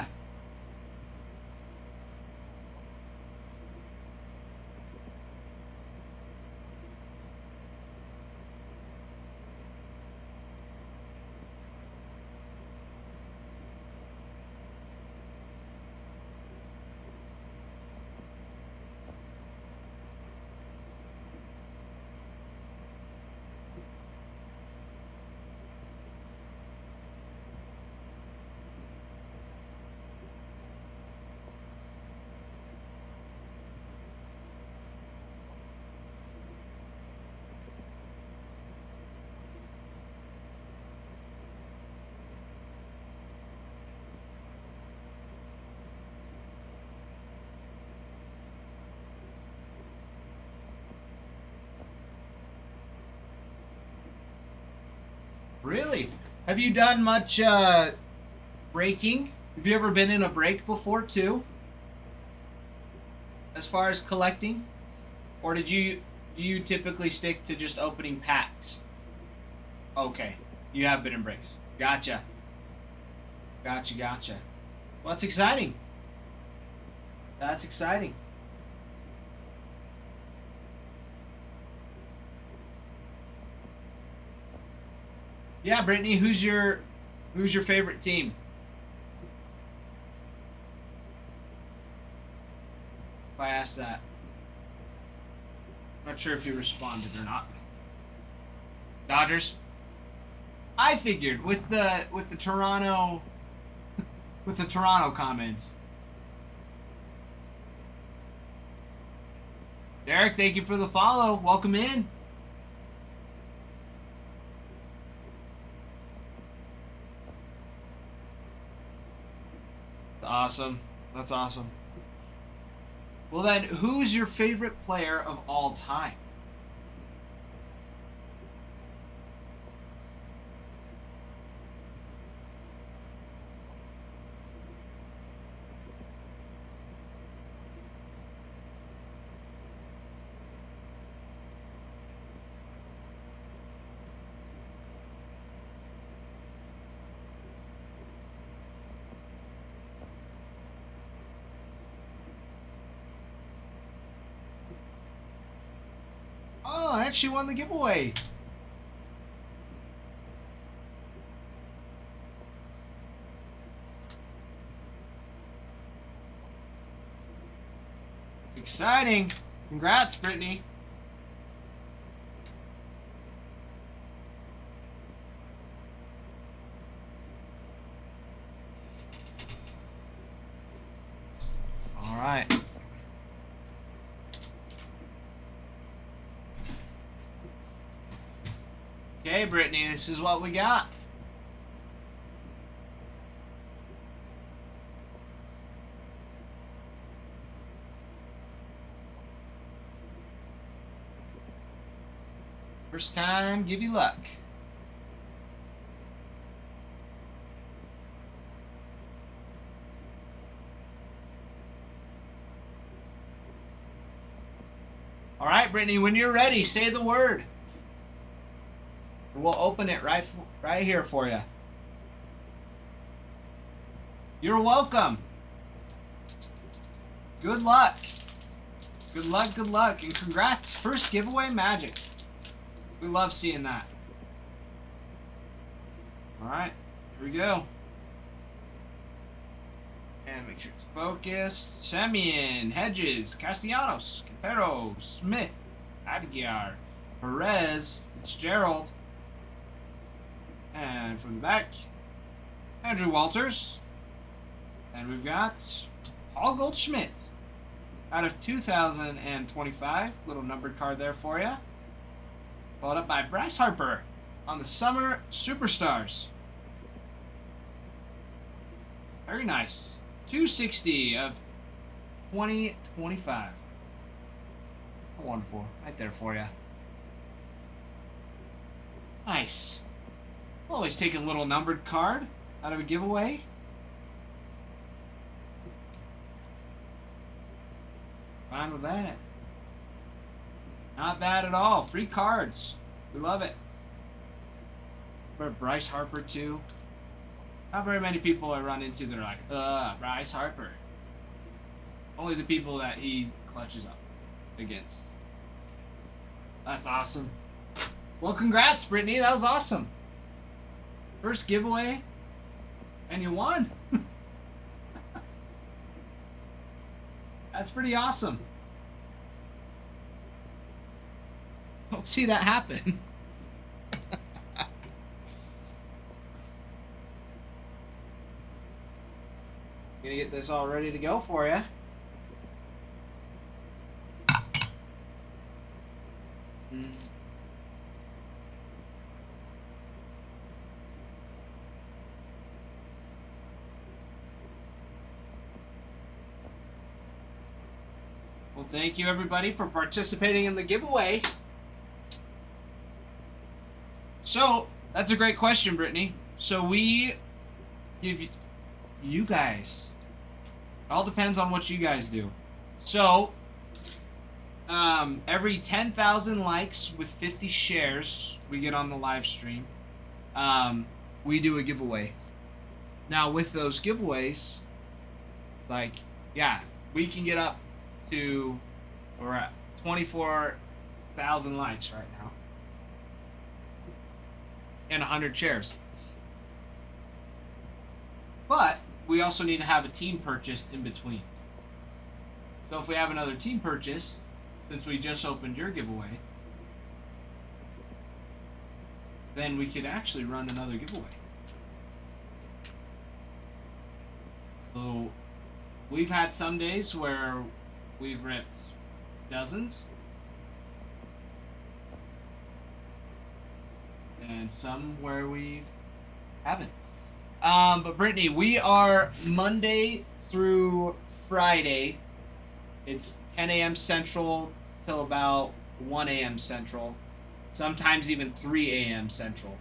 Really? Have you done much breaking? Have you ever been in a break before too? As far as collecting? Or do you typically stick to just opening packs? Okay. You have been in breaks. Gotcha. Gotcha. Well, that's exciting. That's exciting. Yeah, Brittany, who's your favorite team? If I asked that. Not sure if you responded or not. Dodgers. I figured with the Toronto with the Toronto comments. Derek, thank you for the follow. Welcome in. That's awesome. That's awesome. Well then, who's your favorite player of all time? Oh, I actually won the giveaway. Exciting. Congrats, Brittany. All right. Okay, Brittany, this is what we got. First time, give you luck. All right, Brittany, when you're ready, say the word. We'll open it right here for you. You're welcome. Good luck. Good luck, good luck, and congrats. First giveaway magic. We love seeing that. All right, here we go. And make sure it's focused. Semyon, Hedges, Castellanos, Capero, Smith, Aguiar, Perez, Fitzgerald. And from the back, Andrew Walters. And we've got Paul Goldschmidt out of 2025. Little numbered card there for you. Followed up by Bryce Harper on the Summer Superstars. Very nice. 260 of 2025. Wonderful. Right there for you. Nice. Always take a little numbered card out of a giveaway. Fine with that. Not bad at all. Free cards. We love it. For Bryce Harper too. Not very many people I run into that are like, Bryce Harper. Only the people that he clutches up against. That's awesome. Well, congrats, Brittany. That was awesome. First giveaway, and you won. That's pretty awesome. Don't see that happen. Gonna get this all ready to go for you. Well, thank you everybody for participating in the giveaway. So, that's a great question, Brittany. So we give you guys, it all depends on what you guys do. So, every 10,000 likes with 50 shares we get on the live stream, we do a giveaway. Now, with those giveaways, like, yeah, we can get up to, we're at 24,000 likes right now. And 100 shares. But we also need to have a team purchased in between. So if we have another team purchased, since we just opened your giveaway, then we could actually run another giveaway. So we've had some days where we've ripped dozens. And some where we haven't. But Brittany, we are Monday through Friday. It's 10 a.m. Central till about 1 a.m. Central. Sometimes even 3 a.m. Central.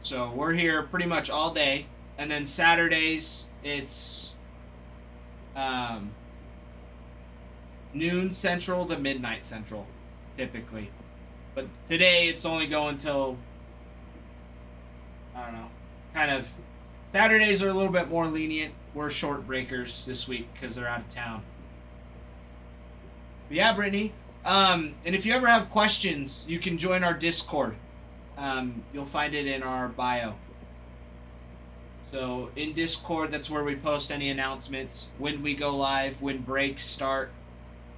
So we're here pretty much all day. And then Saturdays, it's noon Central to midnight Central, typically. But today it's only going till, I don't know, kind of, Saturdays are a little bit more lenient. We're short breakers this week because they're out of town. But yeah, Brittany. And if you ever have questions, you can join our Discord. You'll find it in our bio. So in Discord, that's where we post any announcements, when we go live, when breaks start.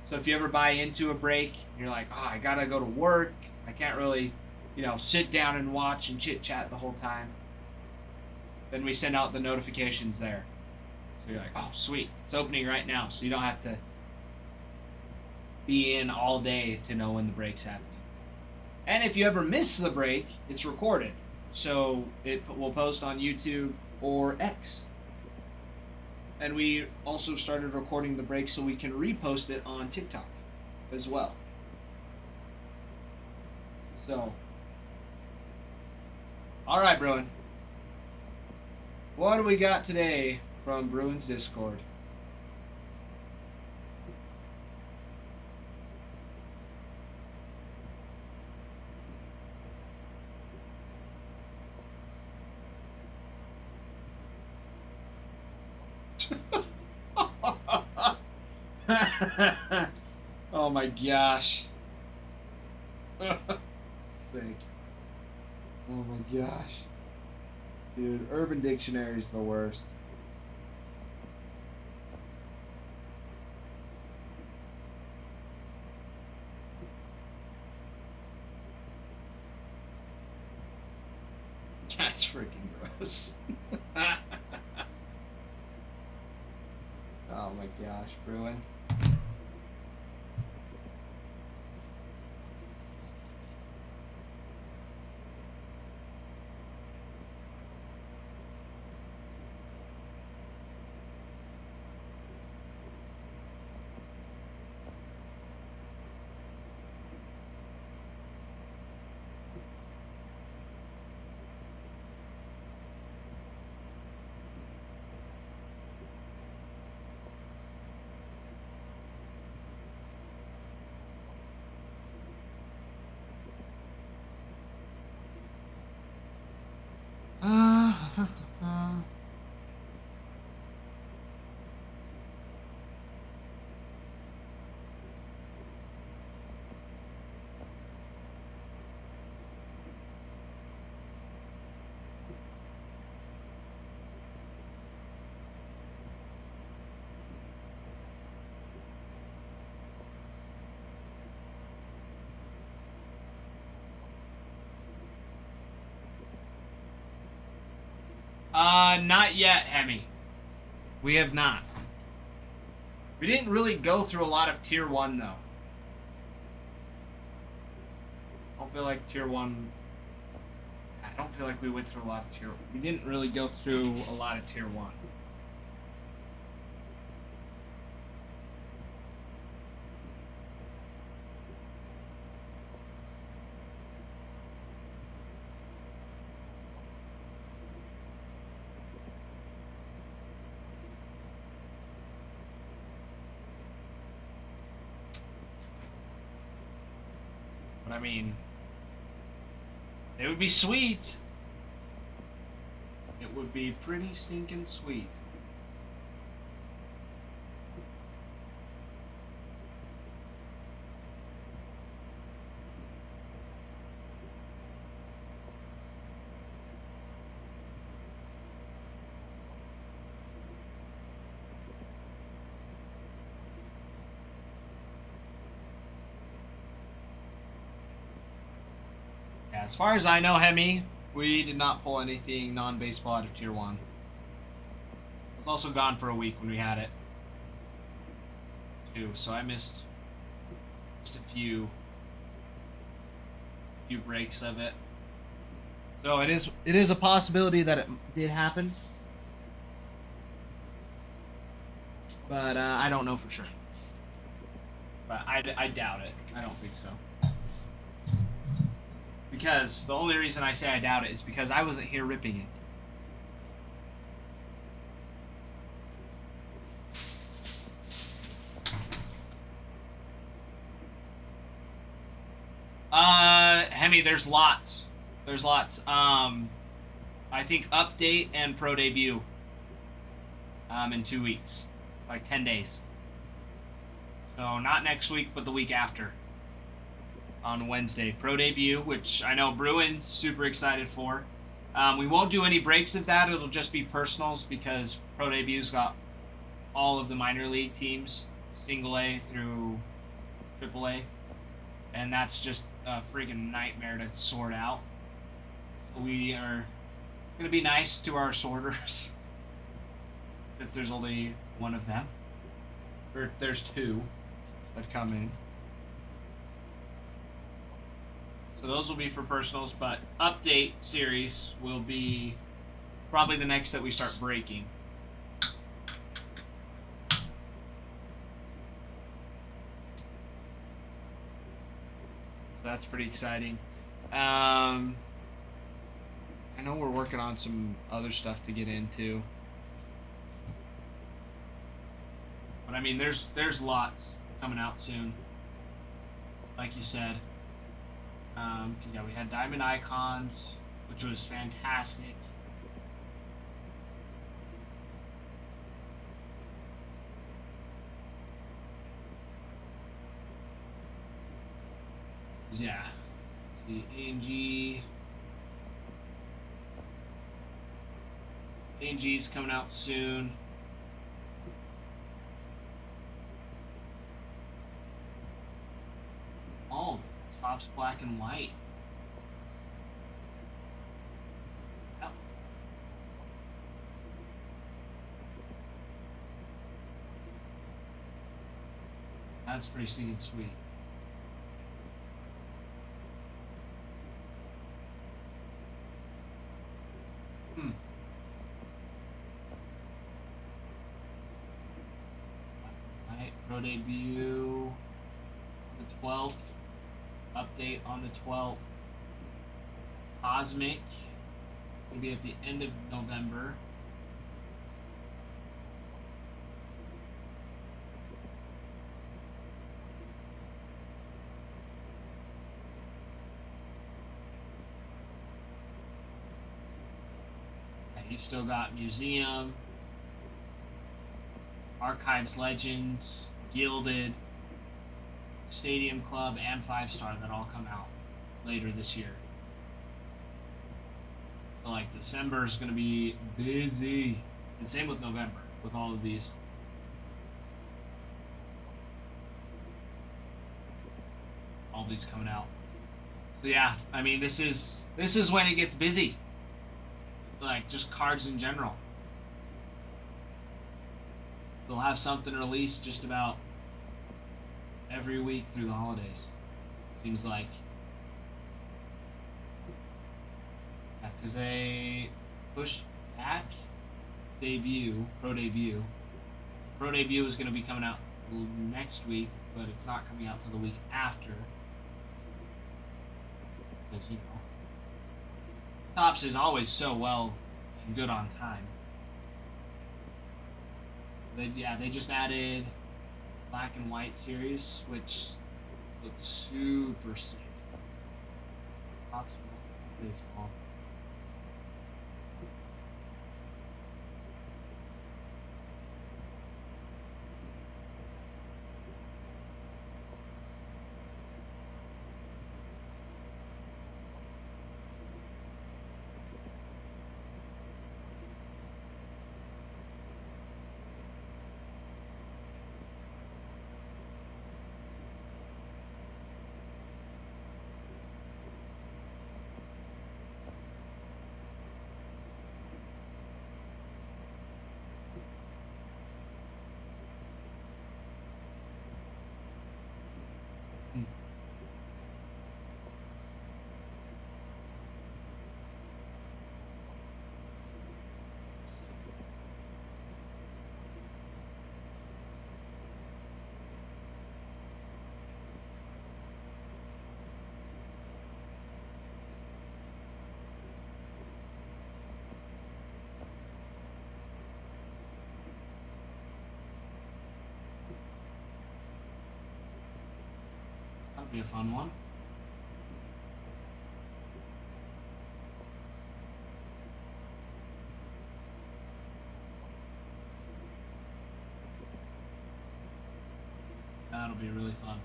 So if you ever buy into a break, you're like, oh, I gotta go to work. I can't really, sit down and watch and chit chat the whole time. Then we send out the notifications there. So you're like, oh, sweet, it's opening right now. So you don't have to be in all day to know when the break's happening. And if you ever miss the break, it's recorded. So it will post on YouTube or X. And we also started recording the break so we can repost it on TikTok as well. So, all right, Bruin. What do we got today from Bruin's Discord? Oh my gosh. Sick. Oh my gosh. Dude, Urban Dictionary is the worst. That's freaking gross. Oh my gosh, Bruin. Not yet, Hemi. We have not. We didn't really go through a lot of Tier 1, though. I don't feel like Tier 1... I don't feel like we went through a lot of Tier 1. We didn't really go through a lot of Tier 1. I mean, it would be sweet. It would be pretty stinking sweet. As far as I know, Hemi, we did not pull anything non-baseball out of Tier 1. I was also gone for a week when we had it, too, so I missed just a few breaks of it. So it is a possibility that it did happen, but I don't know for sure. But I doubt it. I don't think so. Because the only reason I say I doubt it is because I wasn't here ripping it. Hemi, there's lots. There's lots. I think update and pro debut. In 2 weeks, like 10 days. So not next week, but the week after. On Wednesday, pro debut, which I know Bruin's super excited for. We won't do any breaks of that. It'll just be personals because Pro Debut's got all of the minor league teams, single A through triple A, and that's just a freaking nightmare to sort out. So we are gonna be nice to our sorters since there's only one of them, or there's two that come in. So those will be for personals, but update series will be probably the next that we start breaking. So that's pretty exciting. I know we're working on some other stuff to get into. But I mean, there's lots coming out soon. Like you said. Yeah, we had Diamond Icons, which was fantastic. Yeah. Let's see, ANG's coming out soon. Oh, Topps black and white. Oh. That's pretty stinking sweet. Alright, Pro Debut on the 12th. Update on the 12th. Cosmic will be at the end of November. And you've still got Museum, Archives Legends, Gilded, Stadium Club, and 5-Star that all come out later this year. So like December is going to be busy, and same with November with all of these. All these coming out. So yeah, I mean this is when it gets busy. Like just cards in general. They'll have something released just about every week through the holidays. Seems like. Yeah, because they pushed back Pro Debut. Pro Debut is going to be coming out next week, but it's not coming out till the week after. Because, you know, Topps is always so well and good on time. They just added black and white series, which looks super sick. Topps baseball. That'll be a fun one. That'll be really fun.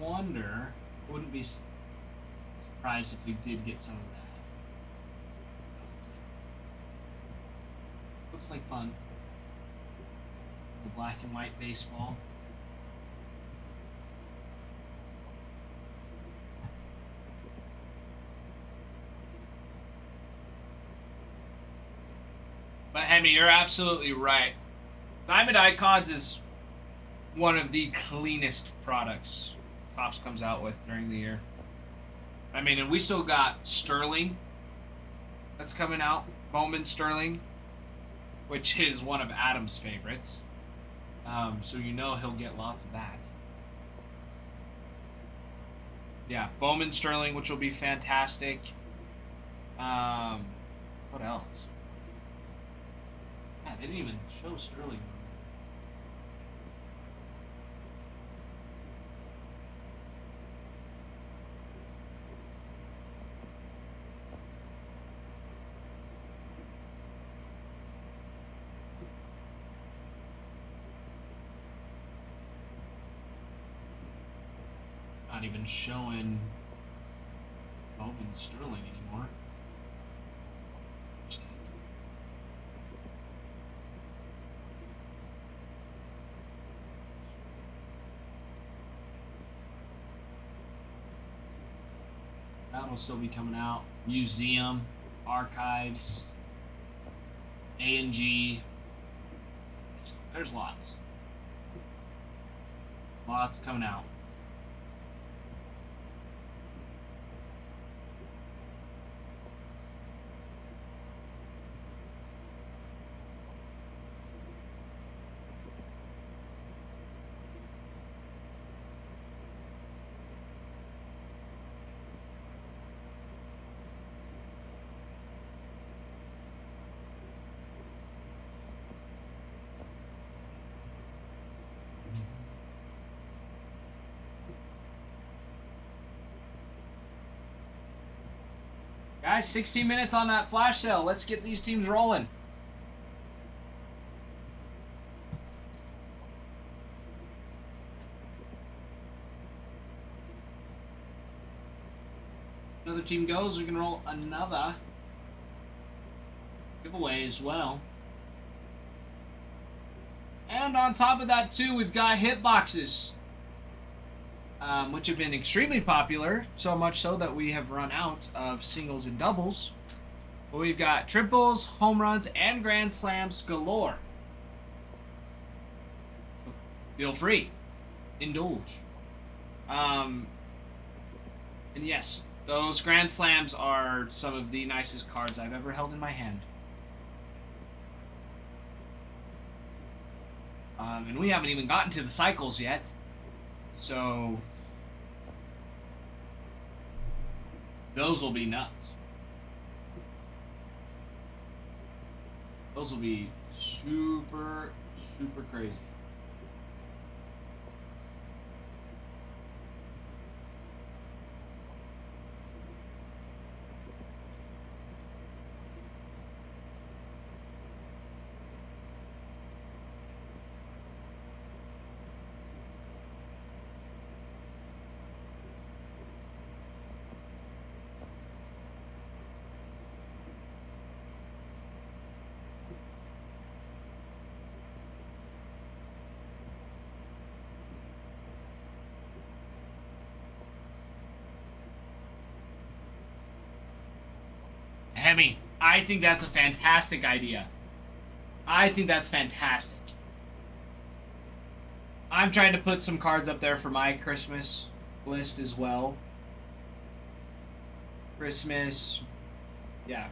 wonder. Wouldn't be surprised if we did get some of that. Looks like fun. The black and white baseball. But Hemi, you're absolutely right. Diamond Icons is one of the cleanest products Topps comes out with during the year. I mean, and we still got Sterling that's coming out. Bowman Sterling, which is one of Adam's favorites. So you know he'll get lots of that. Yeah, Bowman Sterling, which will be fantastic. What else? Yeah, they didn't even show Sterling. Not even showing Bowman Sterling anymore. That'll still be coming out. Museum, archives, A&G. There's lots. Lots coming out. Guys, 16 minutes on that flash sale. Let's get these teams rolling. Another team goes, we can roll another giveaway as well. And on top of that, too, we've got hit boxes. Which have been extremely popular, so much so that we have run out of singles and doubles. But we've got triples, home runs, and grand slams galore. Feel free. Indulge. And yes, those grand slams are some of the nicest cards I've ever held in my hand. And we haven't even gotten to the cycles yet. So those will be nuts. Those will be super, super crazy. Hemi, I think that's a fantastic idea. I think that's fantastic. I'm trying to put some cards up there for my Christmas list as well. Christmas, yeah,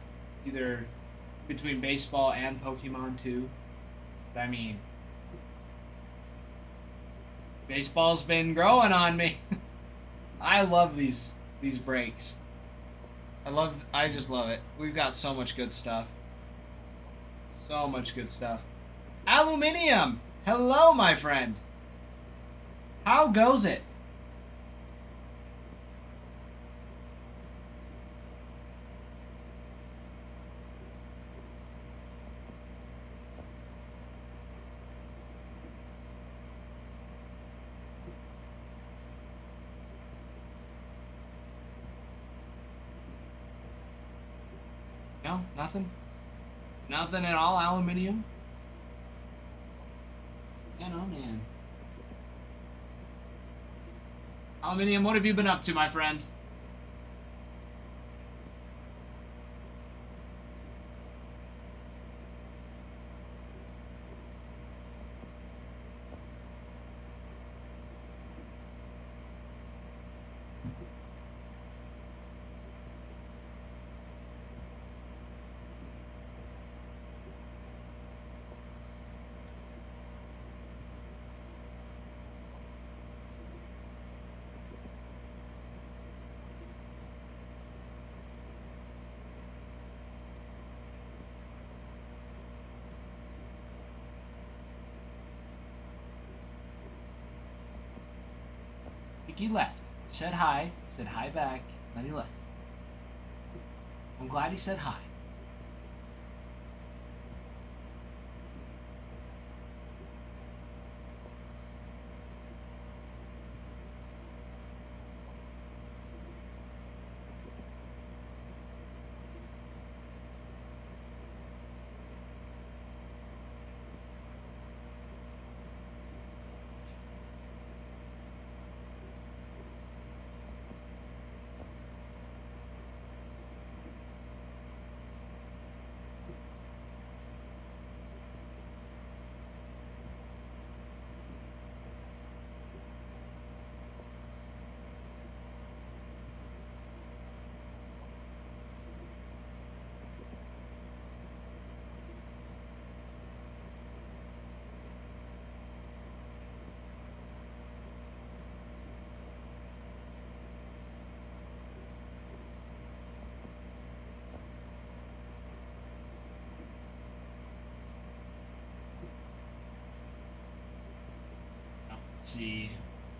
either between baseball and Pokemon too. But I mean, baseball's been growing on me. I love these breaks. I just love it. We've got so much good stuff. So much good stuff. Aluminium! Hello, my friend. How goes it? No, nothing. Nothing at all. Aluminium. Man, oh man. Aluminium, what have you been up to, my friend? I think he left. Said hi. Said hi back. Then he left. I'm glad he said hi. Let's see.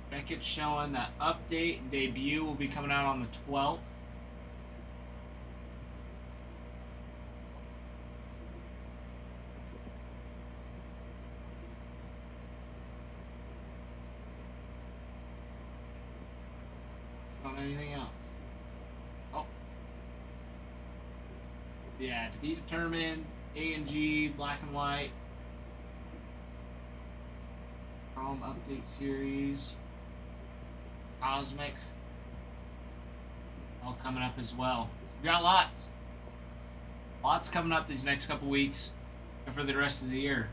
Beckett's showing that update and debut will be coming out on the 12th. On anything else? Oh. Yeah, to be determined. A and G, black and white. Chrome update series. Cosmic. All coming up as well. So we got lots. Lots coming up these next couple weeks and for the rest of the year.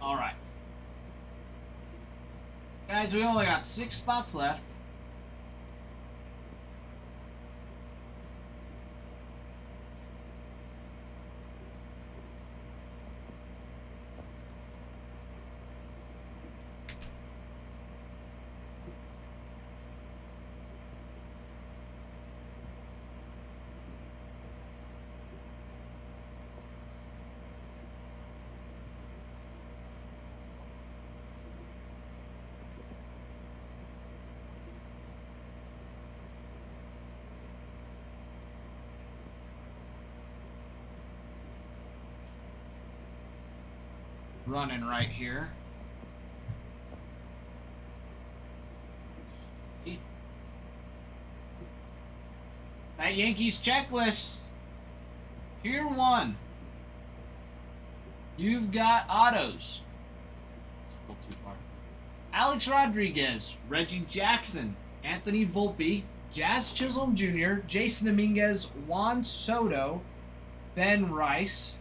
All right. Guys, we only got 6 spots left. Running right here. That Yankees checklist. Tier 1. You've got autos. Scroll too far. Alex Rodriguez, Reggie Jackson, Anthony Volpe, Jazz Chisholm Jr., Jason Dominguez, Juan Soto, Ben Rice.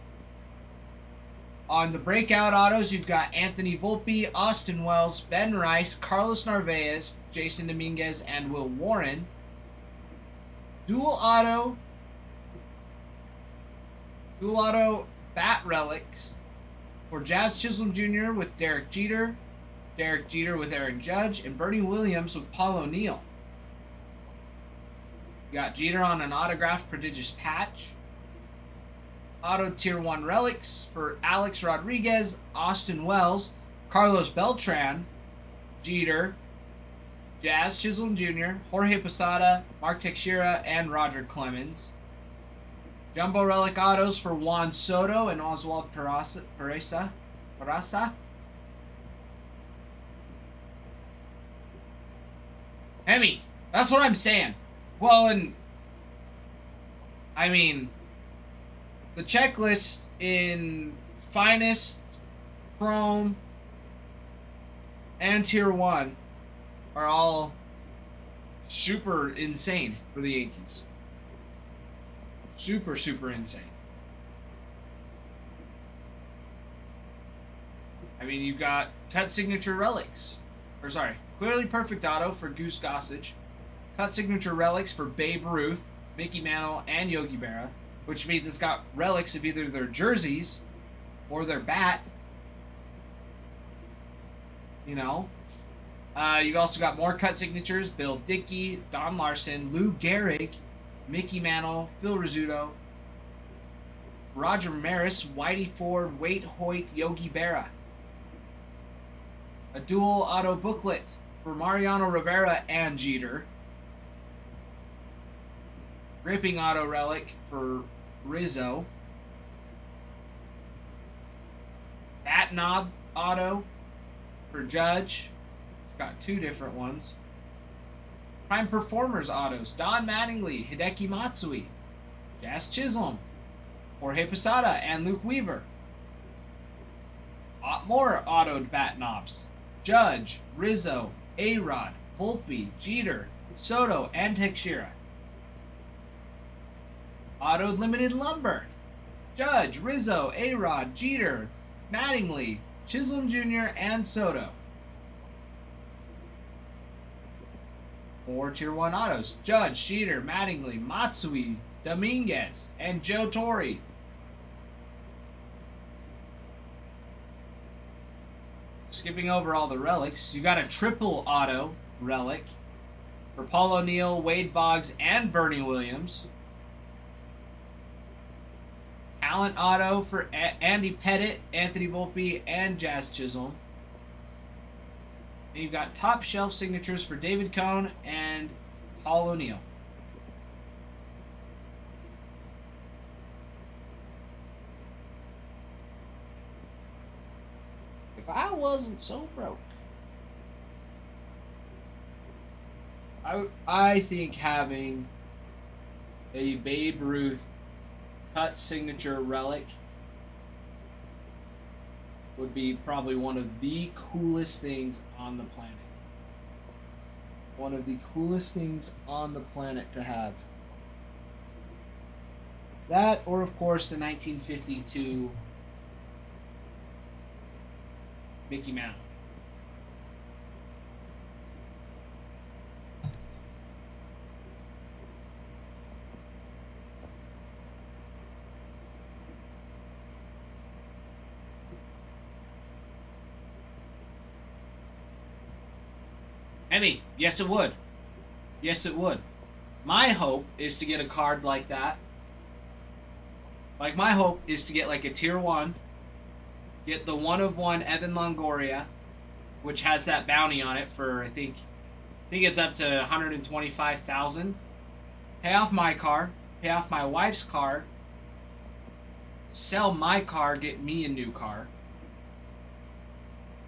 On the breakout autos, you've got Anthony Volpe, Austin Wells, Ben Rice, Carlos Narvaez, Jason Dominguez, and Will Warren. Dual auto bat relics for Jazz Chisholm Jr. with Derek Jeter with Aaron Judge, and Bernie Williams with Paul O'Neill. You got Jeter on an autographed prodigious patch. Auto Tier 1 relics for Alex Rodriguez, Austin Wells, Carlos Beltran, Jeter, Jazz Chisholm Jr., Jorge Posada, Mark Teixeira, and Roger Clemens. Jumbo relic autos for Juan Soto and Oswald Peraza. Hemi, that's what I'm saying. Well, and I mean, the checklist in Finest, Chrome, and Tier 1 are all super insane for the Yankees. Super, super insane. I mean, you've got cut signature relics. Or sorry, clearly perfect auto for Goose Gossage. Cut signature relics for Babe Ruth, Mickey Mantle, and Yogi Berra. Which means it's got relics of either their jerseys or their bat. You know? You've also got more cut signatures. Bill Dickey, Don Larson, Lou Gehrig, Mickey Mantle, Phil Rizzuto, Roger Maris, Whitey Ford, Wade Hoyt, Yogi Berra. A dual auto booklet for Mariano Rivera and Jeter. Gripping auto relic for Rizzo. Bat knob auto for Judge. Got two different ones. Prime Performers autos. Don Mattingly, Hideki Matsui, Jazz Chisholm, Jorge Posada, and Luke Weaver. More autoed bat knobs. Judge, Rizzo, A-Rod, Volpe, Jeter, Soto, and Teixeira. Autoed limited lumber. Judge, Rizzo, A-Rod, Jeter, Mattingly, Chisholm Jr., and Soto. 4 Tier 1 autos. Judge, Jeter, Mattingly, Matsui, Dominguez, and Joe Torre. Skipping over all the relics, you got a triple auto relic for Paul O'Neill, Wade Boggs, and Bernie Williams. Talent auto for Andy Pettit, Anthony Volpe, and Jazz Chisholm. And you've got top shelf signatures for David Cone and Paul O'Neill. If I wasn't so broke, I think having a Babe Ruth cut signature relic would be probably one of the coolest things on the planet. One of the coolest things on the planet to have. That, or of course, the 1952 Mickey Mantle. Emmy, yes it would. Yes it would. My hope is to get a card like that. Like, my hope is to get like a Tier 1. Get the 1/1 Evan Longoria, which has that bounty on it for, I think it's up to 125,000. Pay off my car. Pay off my wife's car. Sell my car, get me a new car.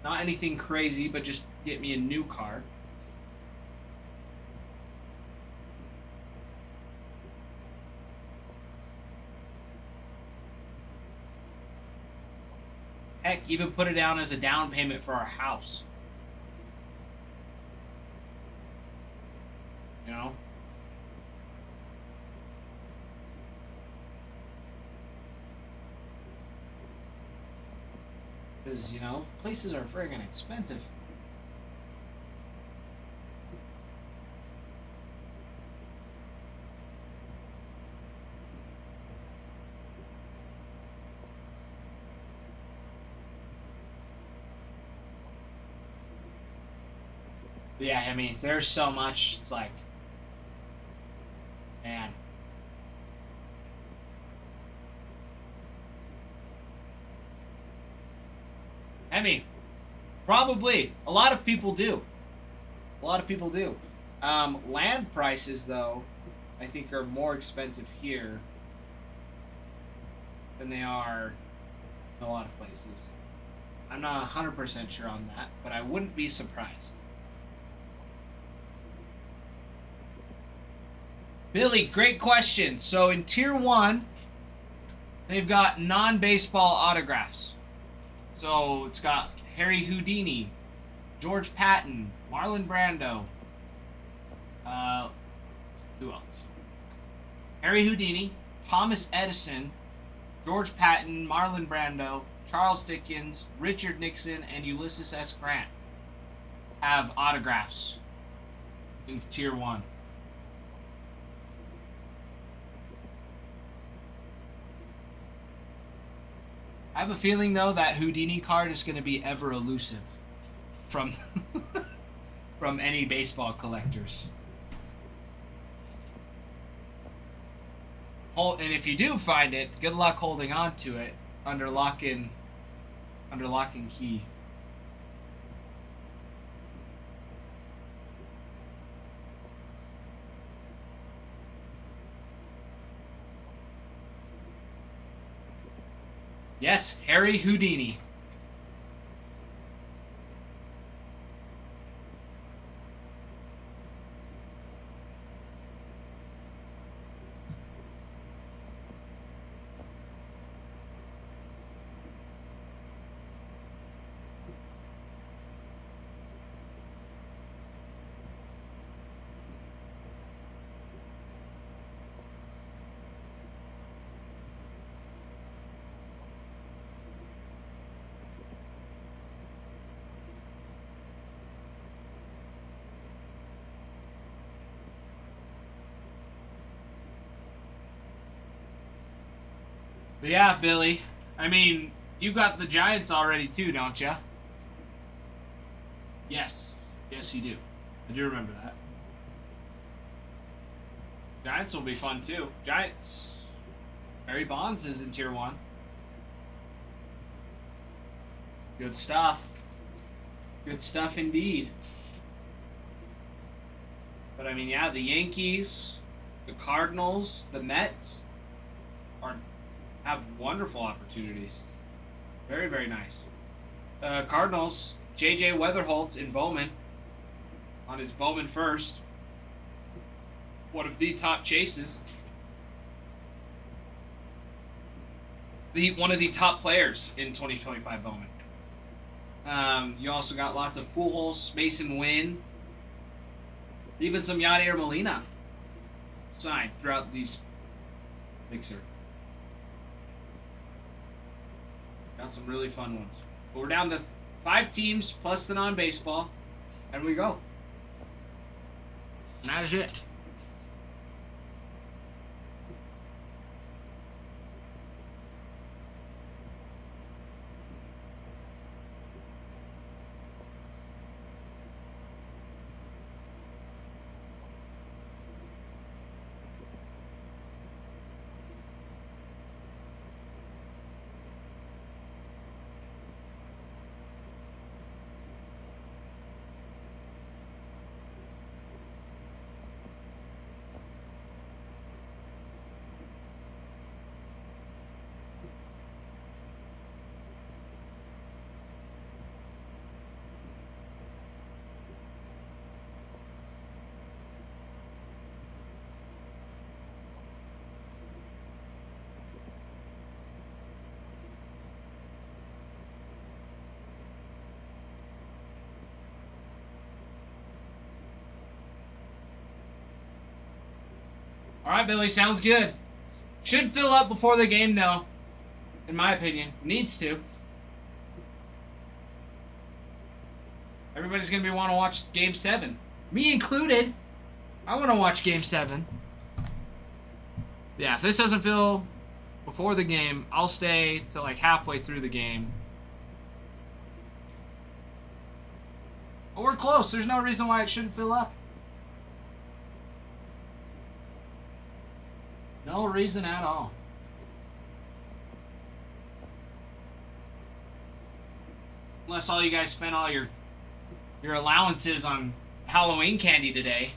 Not anything crazy, but just get me a new car. Heck, even put it down as a down payment for our house. Because, places are friggin' expensive. But yeah, I mean, there's so much. It's like, man. I mean, probably. A lot of people do. A lot of people do. Land prices, though, I think are more expensive here than they are in a lot of places. I'm not 100% sure on that, but I wouldn't be surprised. Billy, great question. So in Tier 1, they've got non-baseball autographs. So it's got Harry Houdini, George Patton, Marlon Brando. Who else? Harry Houdini, Thomas Edison, George Patton, Marlon Brando, Charles Dickens, Richard Nixon, and Ulysses S. Grant have autographs in Tier 1. I have a feeling, though, that Houdini card is going to be ever elusive from from any baseball collectors. And if you do find it, good luck holding on to it under lock and key. Yes, Harry Houdini. But yeah, Billy. I mean, you got the Giants already too, don't you? Yes. Yes, you do. I do remember that. Giants will be fun too. Giants. Barry Bonds is in Tier 1. Good stuff. Good stuff indeed. But I mean, yeah, the Yankees, the Cardinals, the Mets have wonderful opportunities. Very, very nice. Cardinals, J.J. Weatherholt in Bowman on his Bowman first. One of the top chases. One of the top players in 2025 Bowman. You also got lots of Pujols, Mason Wynn, even some Yadier Molina signed throughout these mixer. Got some really fun ones. But we're down to 5 teams plus the non-baseball, and we go. And that is it. All right, Billy, sounds good. Should fill up before the game, though. In my opinion, needs to. Everybody's gonna be want to watch Game 7, me included. I want to watch Game 7. Yeah, if this doesn't fill before the game, I'll stay till like halfway through the game. But we're close. There's no reason why it shouldn't fill up. No reason at all. Unless all you guys spent all your allowances on Halloween candy today.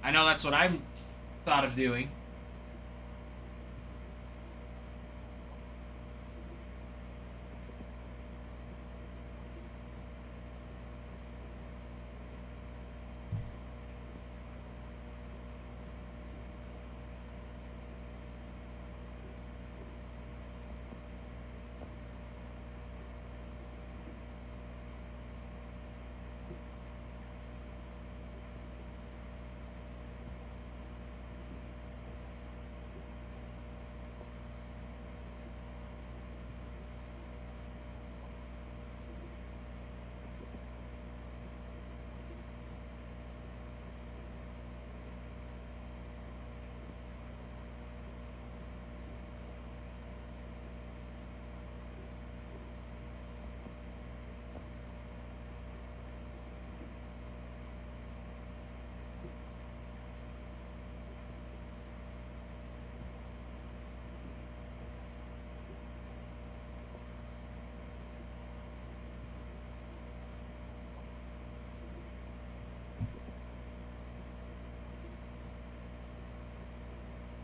I know that's what I thought of doing.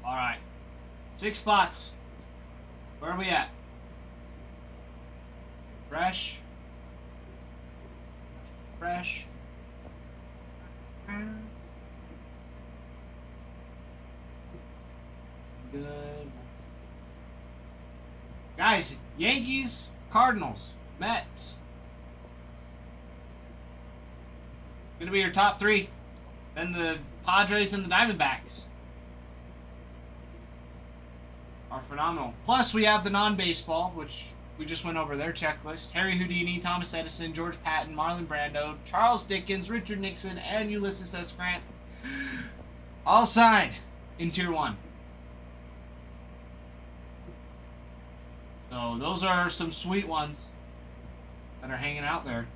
All right, 6 spots. Where are we at? Fresh. Fresh. Good. Guys, Yankees, Cardinals, Mets. Gonna be your top 3. Then the Padres and the Diamondbacks are phenomenal. Plus, we have the non-baseball, which we just went over their checklist. Harry Houdini, Thomas Edison, George Patton, Marlon Brando, Charles Dickens, Richard Nixon, and Ulysses S. Grant. All signed in Tier 1. So those are some sweet ones that are hanging out there.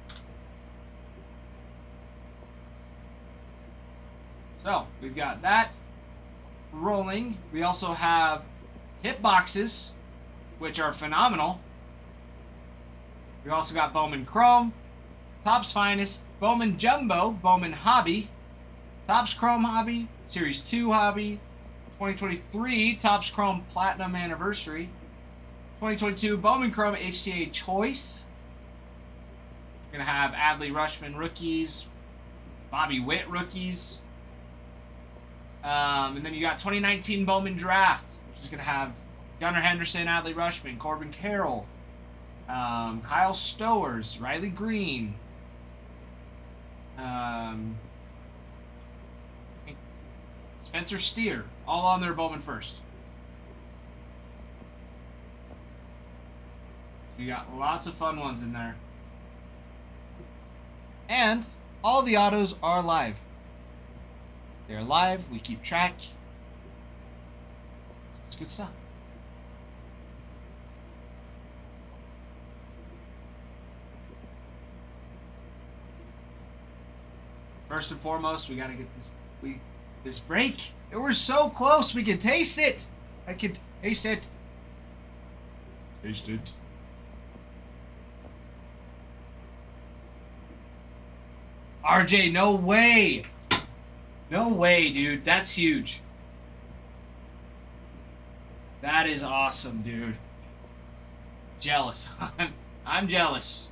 So, we've got that rolling. We also have hitboxes, which are phenomenal. We also got Bowman Chrome, Topps Finest, Bowman Jumbo, Bowman Hobby, Topps Chrome Hobby, Series 2 Hobby, 2023 Topps Chrome Platinum Anniversary, 2022 Bowman Chrome HTA Choice. We're going to have Adley Rutschman rookies, Bobby Witt rookies. And then you got 2019 Bowman Draft, which is going to have Gunnar Henderson, Adley Rutschman, Corbin Carroll, Kyle Stowers, Riley Green, Spencer Steer, all on their Bowman first. You got lots of fun ones in there. And all the autos are live. They're live. We keep track. It's good stuff. First and foremost, we gotta get this break. We're so close. We can taste it. I can taste it. Taste it. RJ, no way. No way, dude. That's huge. That is awesome, dude. Jealous. I'm jealous.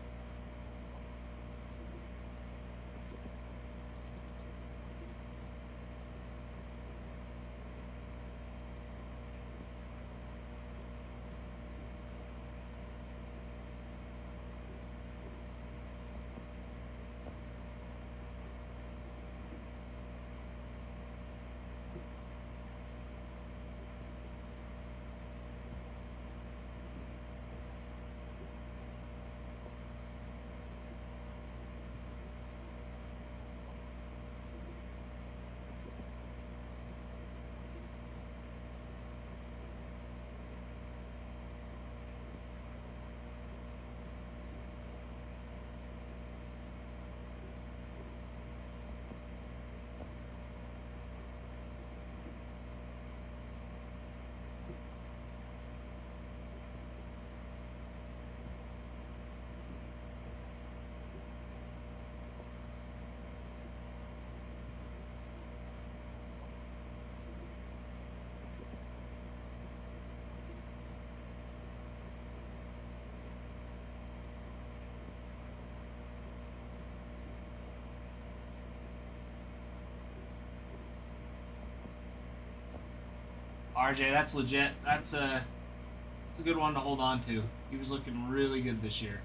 RJ, that's legit. That's a good one to hold on to. He was looking really good this year.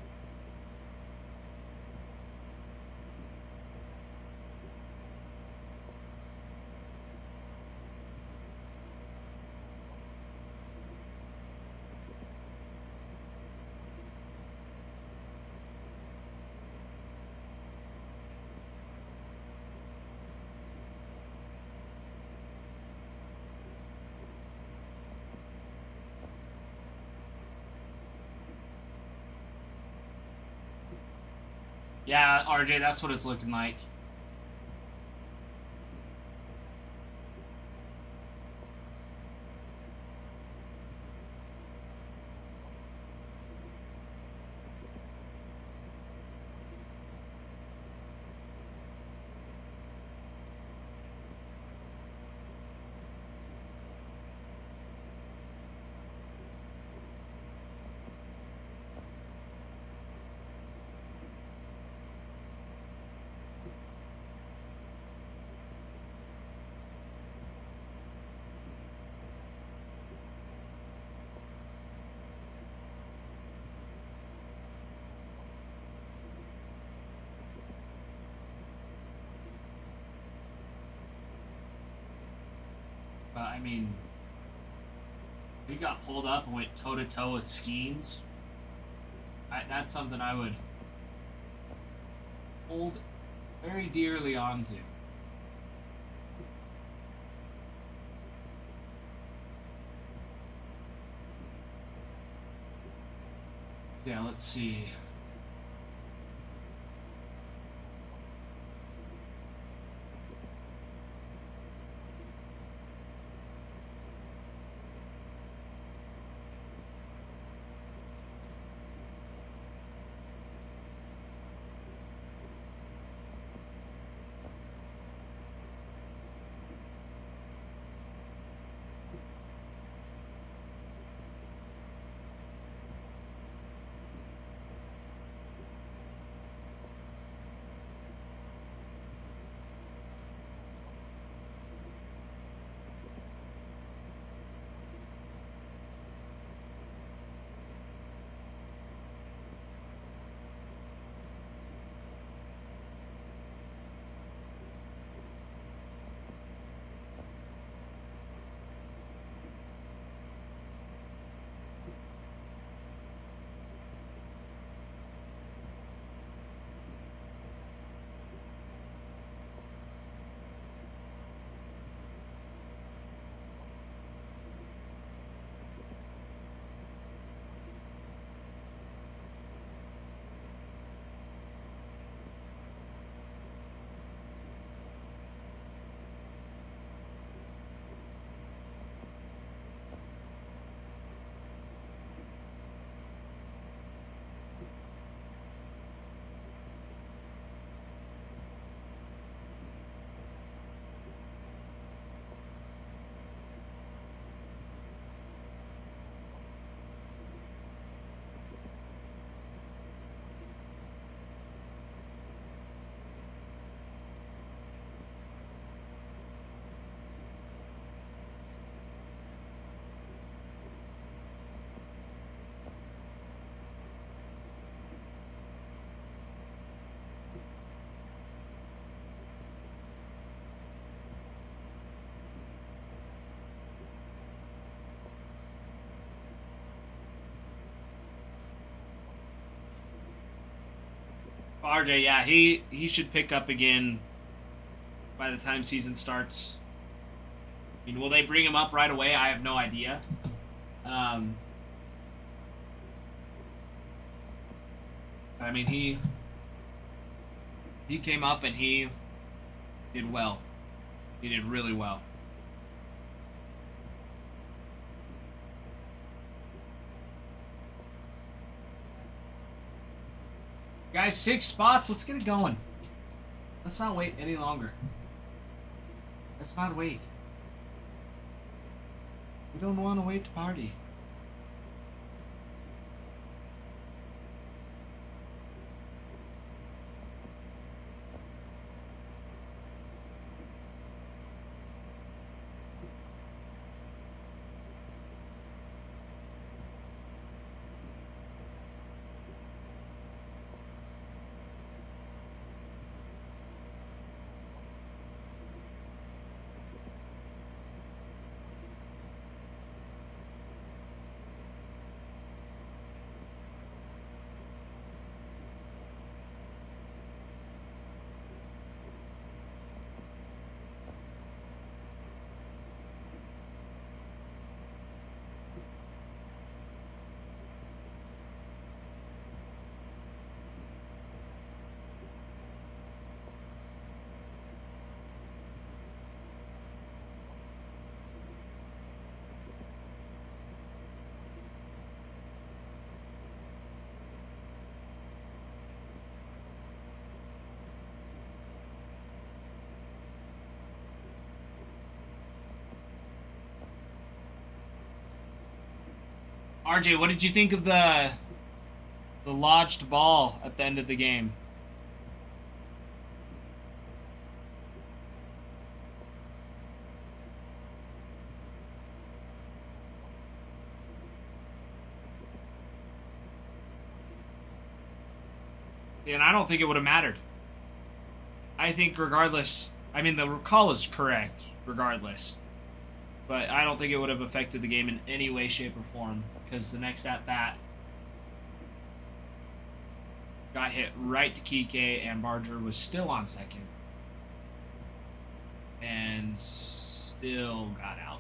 Yeah, RJ, that's what it's looking like. I mean, we got pulled up and went toe to toe with Skeens. That's something I would hold very dearly onto. Yeah, let's see. RJ, yeah, he should pick up again by the time season starts. I mean, will they bring him up right away? I have no idea. Um, I mean, he came up and he did well. He did really well. Guys, 6 spots. Let's get it going. Let's not wait any longer. Let's not wait. We don't want to wait to party. RJ, what did you think of the lodged ball at the end of the game? And I don't think it would have mattered. I think regardless, I mean, the call was correct regardless. But I don't think it would have affected the game in any way, shape, or form. Because the next at-bat got hit right to Kike, and Barger was still on second. And still got out.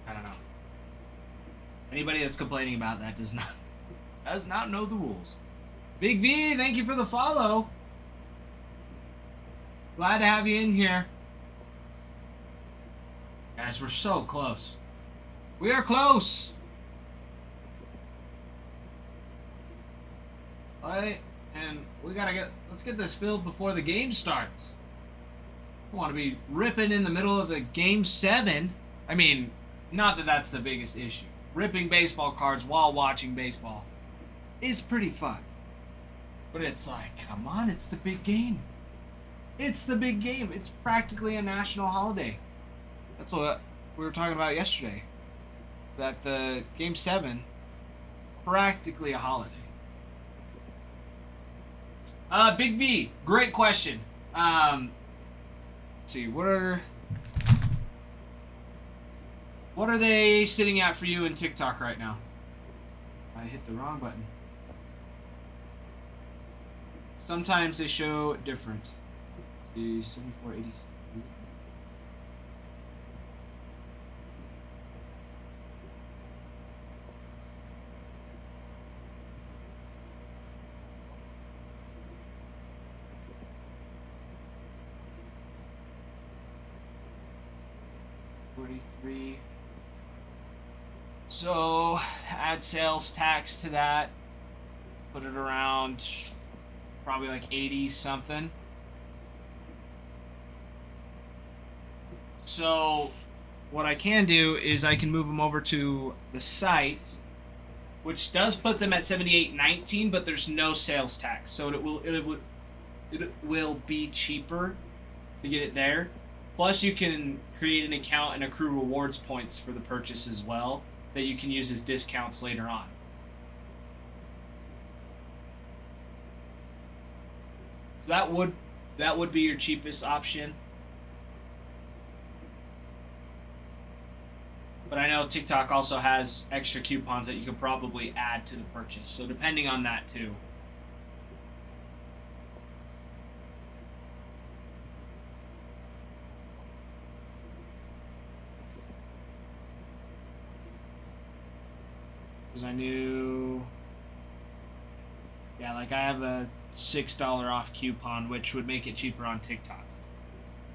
I don't know. Anybody that's complaining about that does not know the rules. Big V, thank you for the follow. Glad to have you in here. Guys, we're so close. We are close. Alright, and let's get this filled before the game starts. I want to be ripping in the middle of the game 7. I mean, not that that's the biggest issue. Ripping baseball cards while watching baseball is pretty fun. But it's like, come on, it's the big game. It's the big game. It's practically a national holiday. That's what we were talking about yesterday. That the game 7, practically a holiday. Big V, great question. Let's see, what are they sitting at for you in TikTok right now? I hit the wrong button. Sometimes they show different. The 74.83. So add sales tax to that, put it around probably like 80 something. So what I can do is I can move them over to the site, which does put them at 78.19, but there's no sales tax, so it will be cheaper to get it there. Plus, you can create an account and accrue rewards points for the purchase as well that you can use as discounts later on. That would be your cheapest option. But I know TikTok also has extra coupons that you could probably add to the purchase. So depending on that too. Because I knew, yeah, like I have a $6 off coupon, which would make it cheaper on TikTok.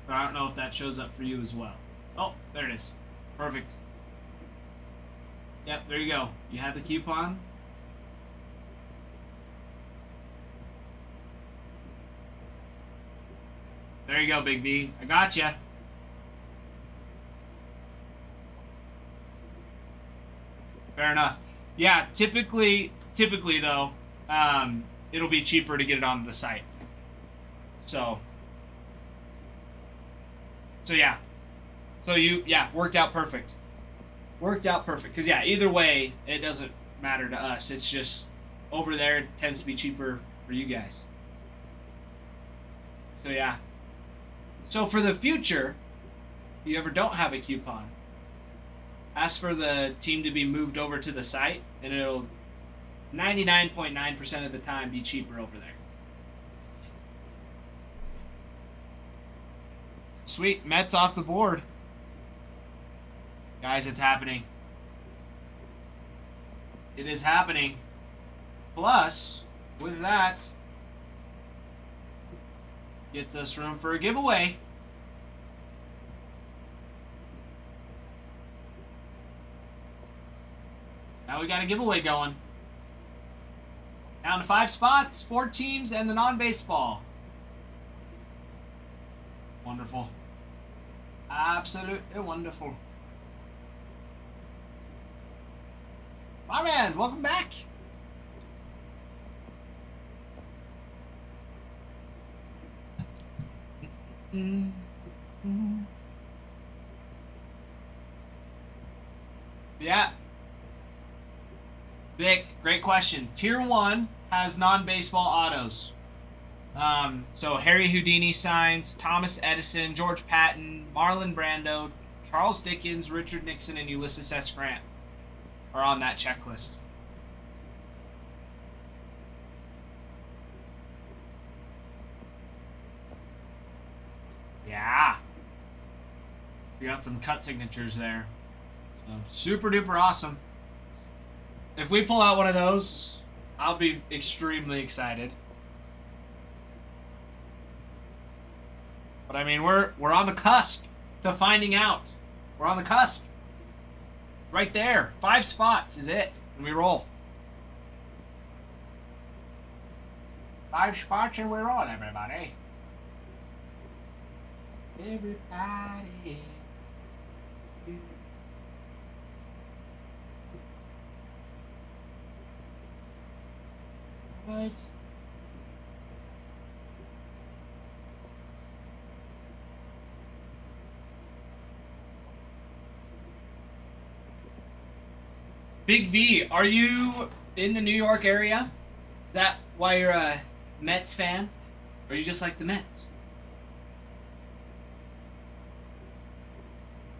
But I don't know if that shows up for you as well. Oh, there it is. Perfect. Yep, there you go. You have the coupon. There you go, Big V. I gotcha. Fair enough. Yeah, typically though, it'll be cheaper to get it on the site. So yeah. Worked out perfect. Worked out perfect. Because, yeah, either way, it doesn't matter to us. It's just over there, it tends to be cheaper for you guys. So, yeah. So, for the future, if you ever don't have a coupon, ask for the team to be moved over to the site, and it'll 99.9% of the time be cheaper over there. Sweet. Mets off the board. Guys, it's happening. It is happening. Plus, with that, gets us room for a giveaway. Now we got a giveaway going. Down to 5 spots, 4 teams, and the non-baseball. Wonderful. Absolutely wonderful. My man, welcome back. Yeah. Vic, great question. Tier 1 has non-baseball autos. So Harry Houdini signs, Thomas Edison, George Patton, Marlon Brando, Charles Dickens, Richard Nixon, and Ulysses S. Grant are on that checklist. Yeah. We got some cut signatures there. So, super duper awesome. If we pull out one of those, I'll be extremely excited. But I mean, we're on the cusp to finding out. We're on the cusp. Right there. 5 spots is it. And we roll. 5 spots and we roll, everybody. Everybody. What? Big V, are you in the New York area? Is that why you're a Mets fan? Or you just like the Mets?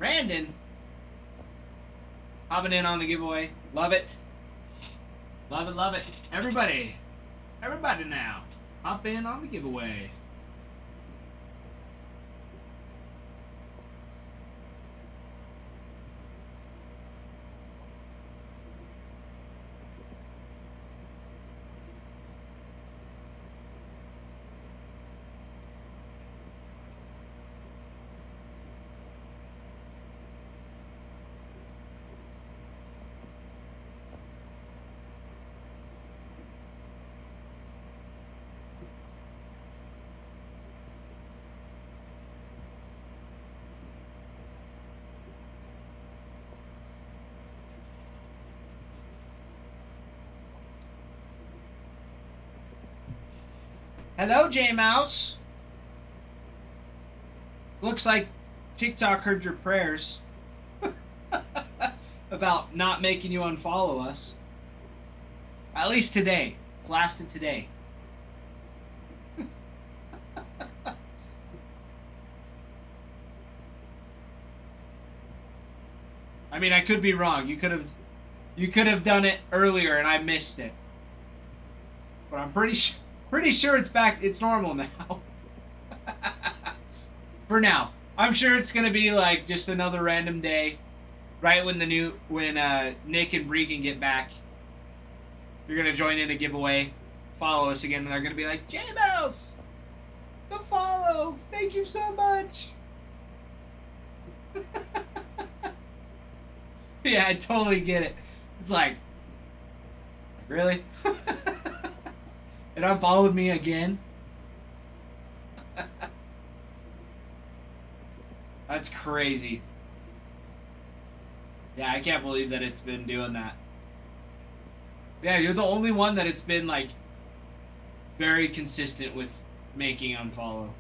Brandon, hopping in on the giveaway. Love it. Love it, love it. Everybody now, hop in on the giveaway. Hello, J-Mouse. Looks like TikTok heard your prayers about not making you unfollow us. At least today. It's lasted today. I mean, I could be wrong. You could have done it earlier and I missed it. But I'm pretty sure it's back. It's normal now. For now. I'm sure it's gonna be like just another random day, right when Nick and Bree can get back. You're gonna join in a giveaway, follow us again, and they're gonna be like, J-Mouse, the follow. Thank you so much. Yeah, I totally get it. It's like really? It unfollowed me again? That's crazy. Yeah, I can't believe that it's been doing that. Yeah, you're the only one that it's been, like, very consistent with making unfollow.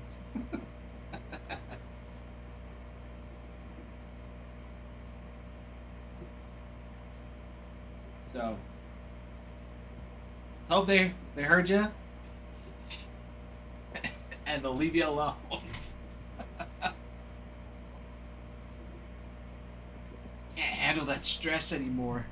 So, let's hope they heard you. And they'll leave you alone. Can't handle that stress anymore.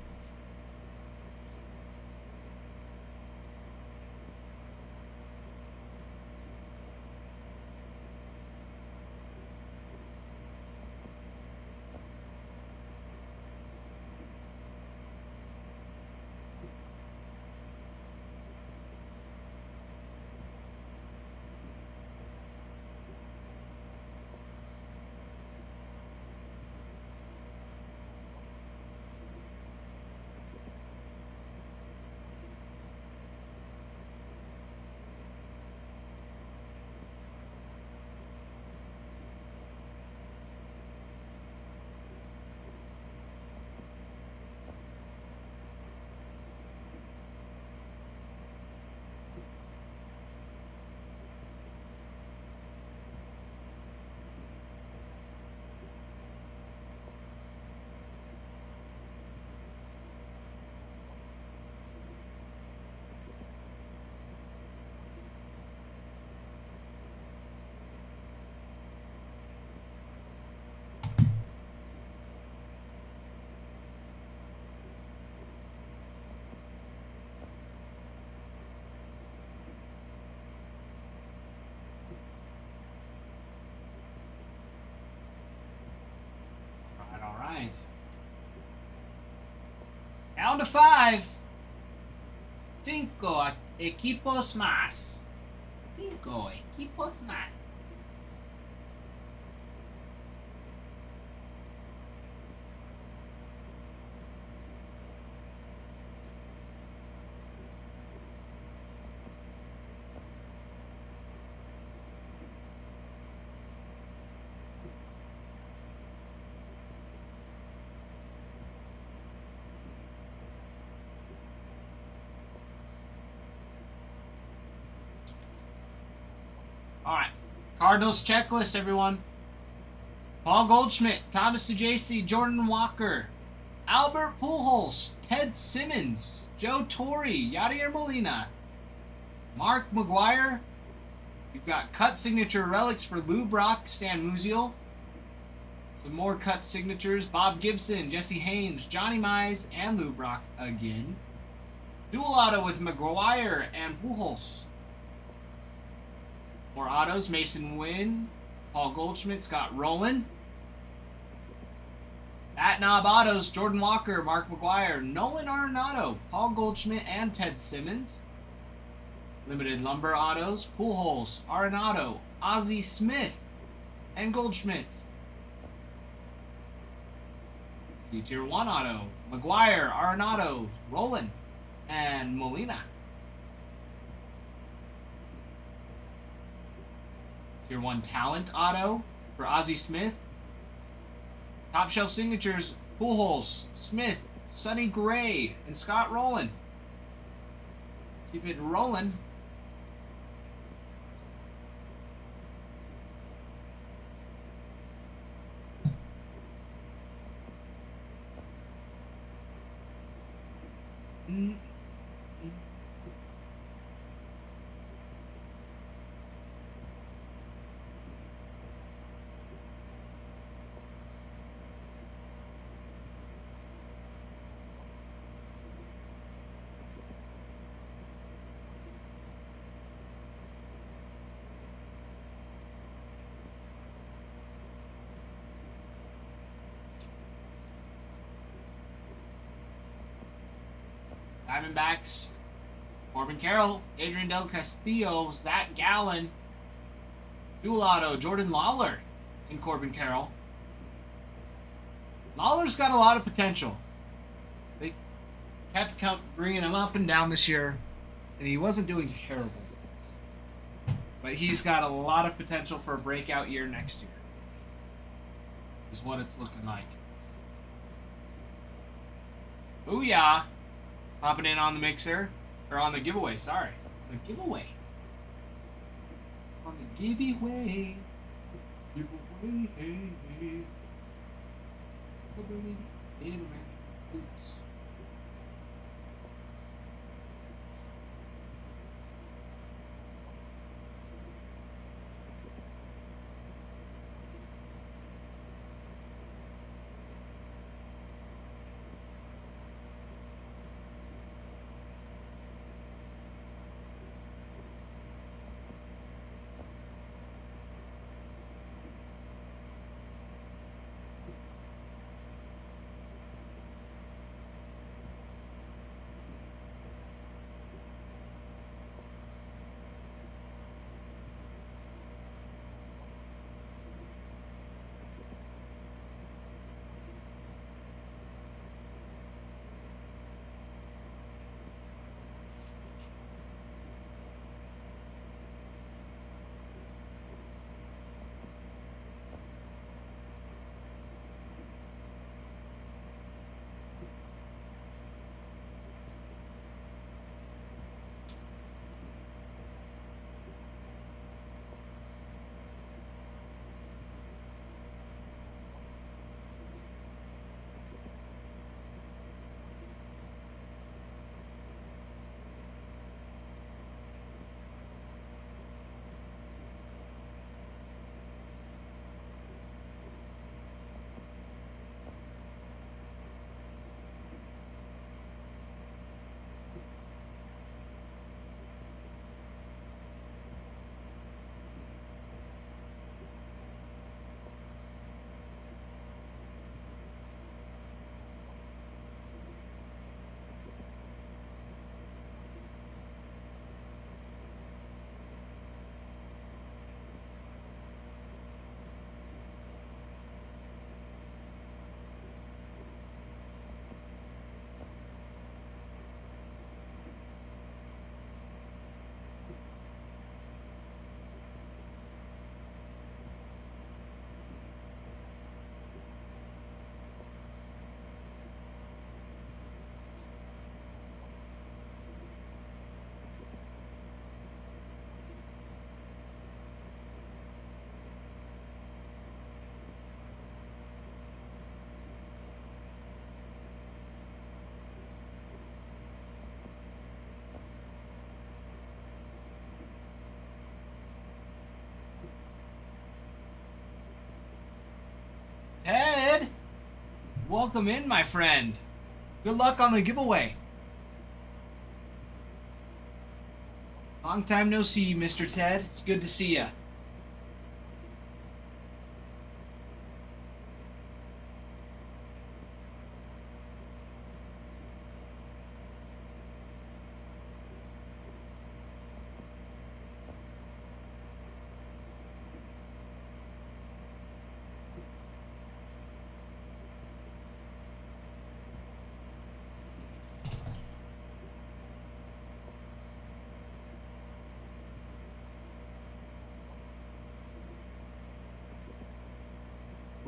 Down to 5. 5 equipos más. 5 equipos más. Alright. Cardinals checklist, everyone. Paul Goldschmidt, Thomas Ujasi, Jordan Walker, Albert Pujols, Ted Simmons, Joe Torre, Yadier Molina, Mark McGuire. You've got cut signature relics for Lou Brock, Stan Musial. Some more cut signatures. Bob Gibson, Jesse Haynes, Johnny Mize, and Lou Brock again. Dual auto with McGuire and Pujols. More autos. Mason Wynn, Paul Goldschmidt, Scott Rowland. At Knob Autos, Jordan Walker, Mark McGuire, Nolan Arenado, Paul Goldschmidt, and Ted Simmons. Limited Lumber Autos, Pujols, Arenado, Ozzie Smith, and Goldschmidt. Tier 1 Auto, McGuire, Arenado, Rowland, and Molina. Tier 1 Talent Auto for Ozzie Smith. Top Shelf Signatures, Pujols, Smith, Sonny Gray, and Scott Rowland. Keep it rolling. Diamondbacks, Corbin Carroll, Adrian Del Castillo, Zach Gallen, dual auto, Jordan Lawler, and Corbin Carroll. Lawler's got a lot of potential. They kept bringing him up and down this year, and he wasn't doing terrible. But he's got a lot of potential for a breakout year next year, is what it's looking like. Booyah! Hopping in on the mixer, or on the giveaway, sorry. The giveaway. On the giveaway. Giveaway. Oops. Welcome in, my friend. Good luck on the giveaway. Long time no see, Mr. Ted. It's good to see ya.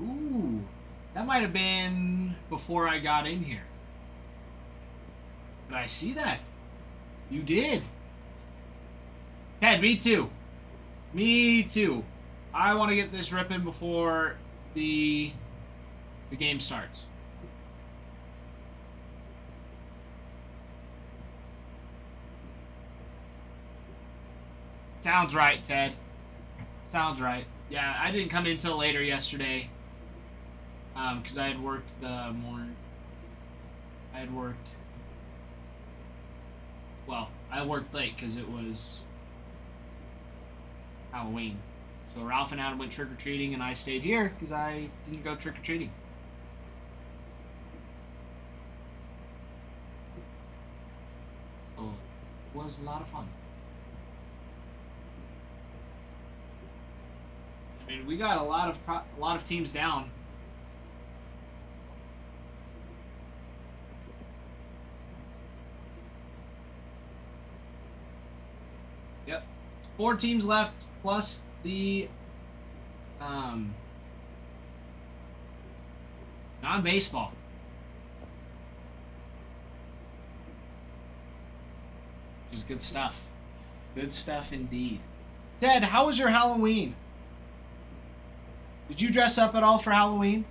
Ooh, that might have been before I got in here. Did I see that? You did. Ted, me too. Me too. I want to get this ripping before the game starts. Sounds right, Ted. Sounds right. Yeah, I didn't come in till later yesterday. Because I had worked the morning. Well, I worked late because it was Halloween. So Ralph and Adam went trick-or-treating and I stayed here because I didn't go trick-or-treating. So it was a lot of fun. I mean, we got a lot of teams down. Yep. 4 teams left, plus the non-baseball. Which is good stuff. Good stuff indeed. Ted, how was your Halloween? Did you dress up at all for Halloween?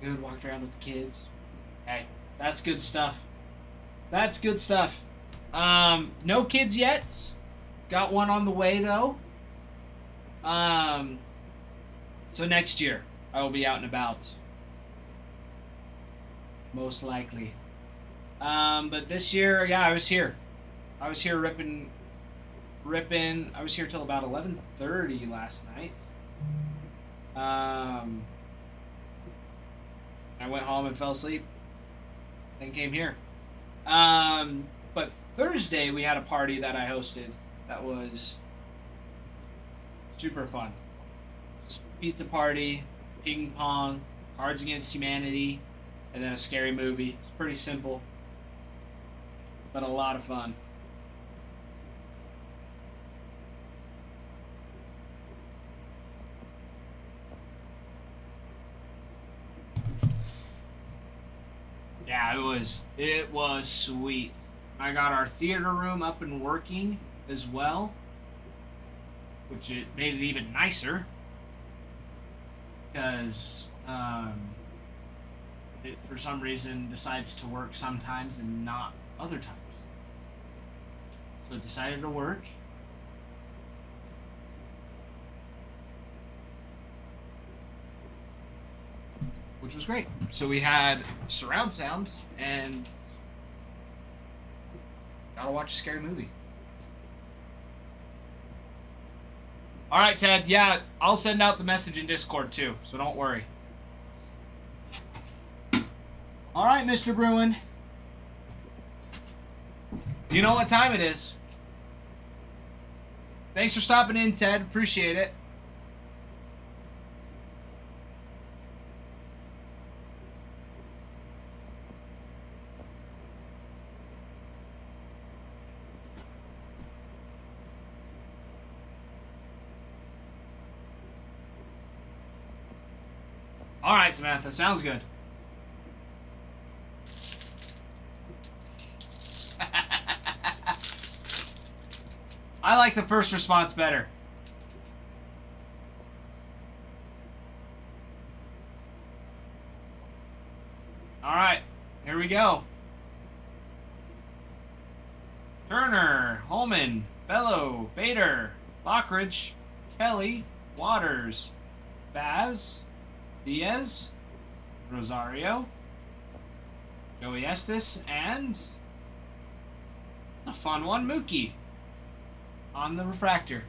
Good, walked around with the kids. Hey, that's good stuff. That's good stuff. No kids yet. Got one on the way though. So next year I will be out and about. Most likely. But this year, yeah, I was here. I was here ripping. I was here till about 11:30 last night. I went home and fell asleep. Then came here. But Thursday we had a party that I hosted that was super fun. Just pizza party, ping pong, Cards Against Humanity, and then a scary movie. It's pretty simple, but a lot of fun. Yeah, it was sweet. I got our theater room up and working as well, which it made it even nicer because it for some reason decides to work sometimes and not other times. So it decided to work. Which was great. So we had surround sound and got to watch a scary movie. All right, Ted. Yeah, I'll send out the message in Discord too, so don't worry. All right, Mr. Bruin. You know what time it is. Thanks for stopping in, Ted. Appreciate it. All right, Samantha. Sounds good. I like the first response better. All right, here we go. Turner, Holman, Bello, Bader, Lockridge, Kelly, Waters, Baz, Diaz, Rosario, Joey Estes, and a fun one, Mookie, on the refractor.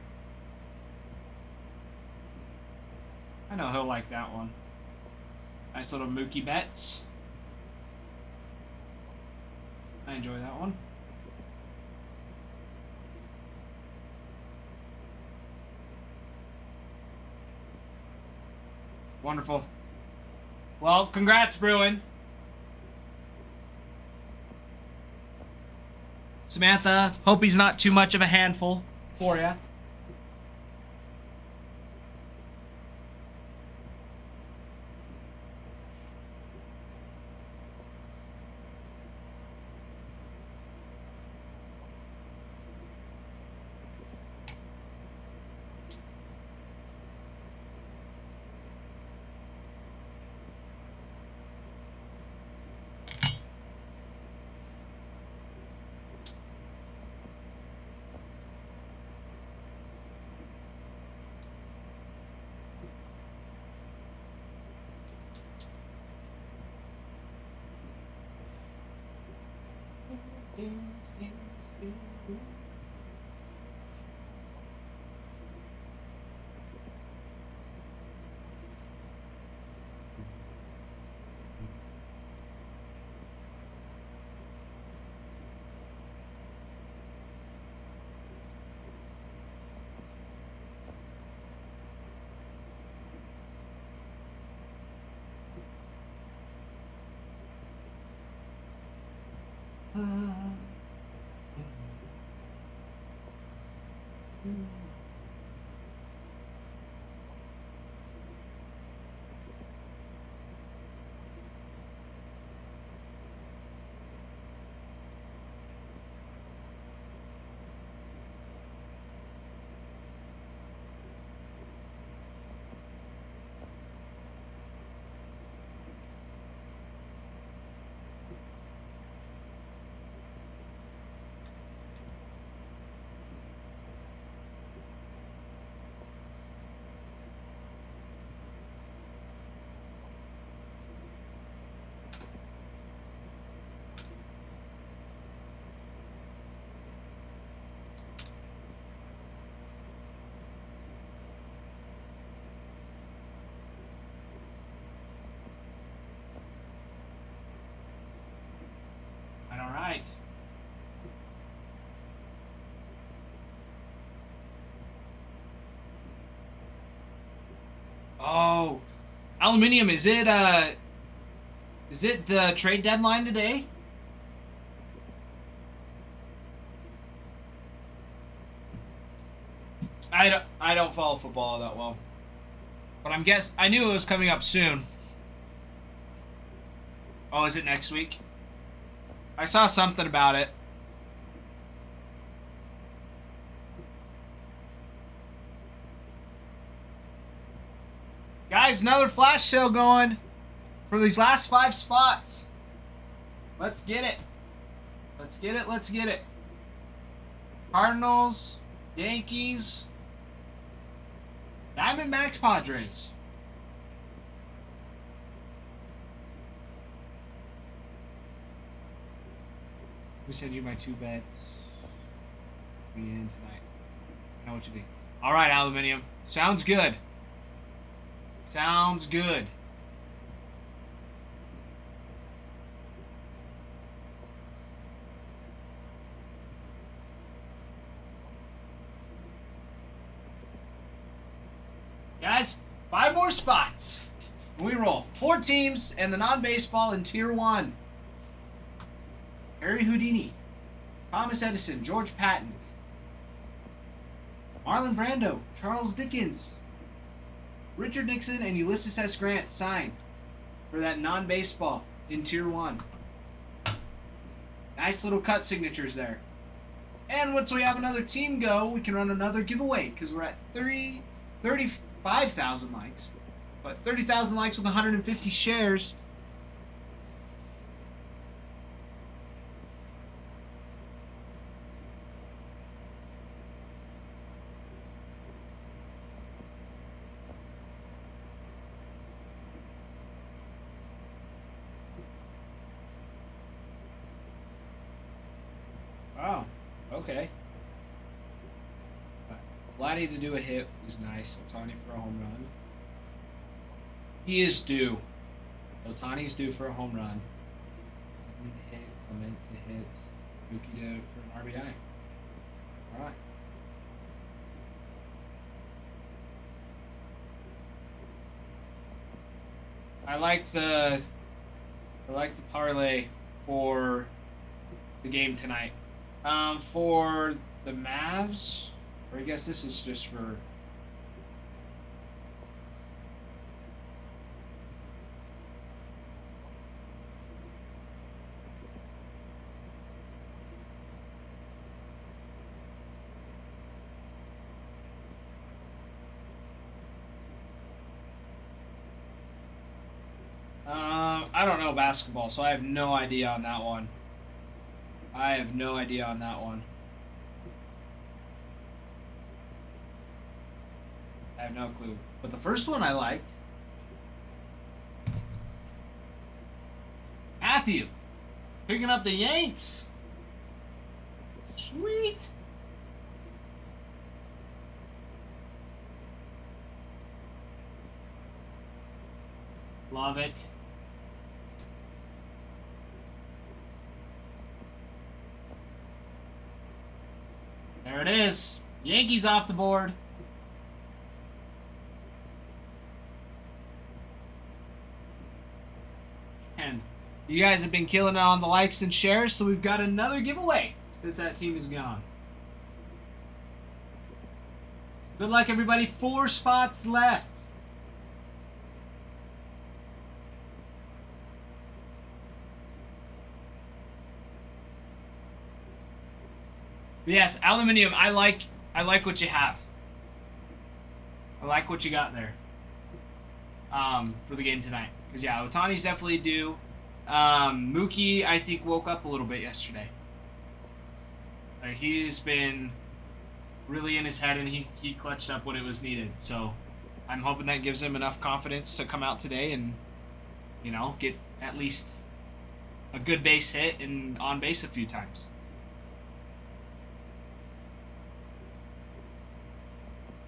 I know he'll like that one. Nice little Mookie Betts. I enjoy that one. Wonderful. Well, congrats, Bruin. Samantha, hope he's not too much of a handful for you. All right. Oh, Aluminium, is it the trade deadline today? I don't follow football that well. But I knew it was coming up soon. Oh, is it next week? I saw something about it. Guys, another flash sale going for these last 5 spots. Let's get it. Let's get it. Let's get it. Cardinals, Yankees, Diamondbacks, Padres. We send you my 2 bets. Me in tonight. I know what you think. All right, Aluminium. Sounds good. Sounds good. Guys, 5 more spots. We roll 4 teams and the non-baseball in Tier 1. Harry Houdini, Thomas Edison, George Patton, Marlon Brando, Charles Dickens, Richard Nixon, and Ulysses S. Grant signed for that non-baseball in Tier 1. Nice little cut signatures there. And once we have another team go, we can run another giveaway because we're at 35,000 likes. But 30,000 likes with 150 shares. Wow. Okay. Vladdy to do a hit is nice. Otani for a home run. He is due. Otani's due for a home run. Clement to hit. Clement to hit. Mookie to for an RBI. All right. I like the parlay for the game tonight. For the Mavs, or I guess this is just for. I don't know basketball, so I have no idea on that one. I have no idea on that one. I have no clue. But the first one I liked. Matthew, picking up the Yanks. Sweet. Love it. There it is. Yankees off the board. And you guys have been killing it on the likes and shares, so we've got another giveaway since that team is gone. Good luck, everybody. 4 spots left. Yes, aluminum. I like what you have. I like what you got there. For the game tonight, because yeah, Otani's definitely due. Mookie, I think, woke up a little bit yesterday. He's been really in his head, and he clutched up when it was needed. So I'm hoping that gives him enough confidence to come out today and, get at least a good base hit and on base a few times.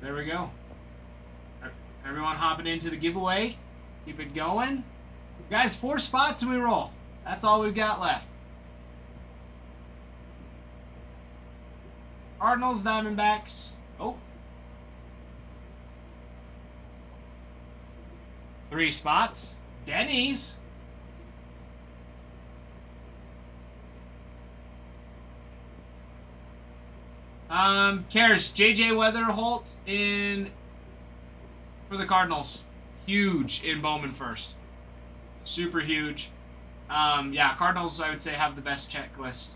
There we go. Everyone hopping into the giveaway. Keep it going. Guys, 4 spots and we roll. That's all we've got left. Cardinals, Diamondbacks. Oh. 3 spots. Denny's. Cares JJ Weatherholt in for the Cardinals. Huge in Bowman first. Super huge. Yeah, Cardinals, I would say, have the best checklist.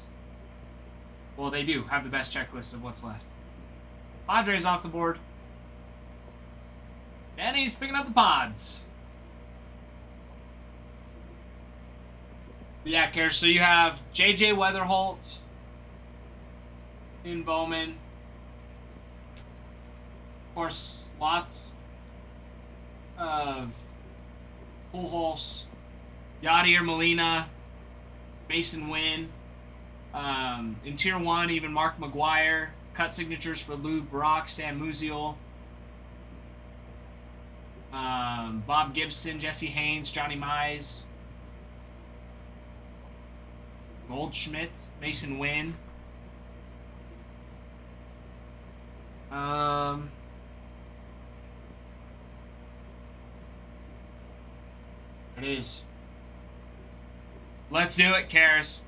Well, they do have the best checklist of what's left. Padres off the board. Denny's picking up the pods. Yeah, Cares. So you have JJ Weatherholt in Bowman. Of course, lots of Pujols, Yadier Molina, Mason Wynn. In Tier 1, even Mark McGuire. Cut signatures for Lou Brock, Sam Musial, Bob Gibson, Jesse Haynes, Johnny Mize, Goldschmidt, Mason Wynn. It is. Let's do it, Cares.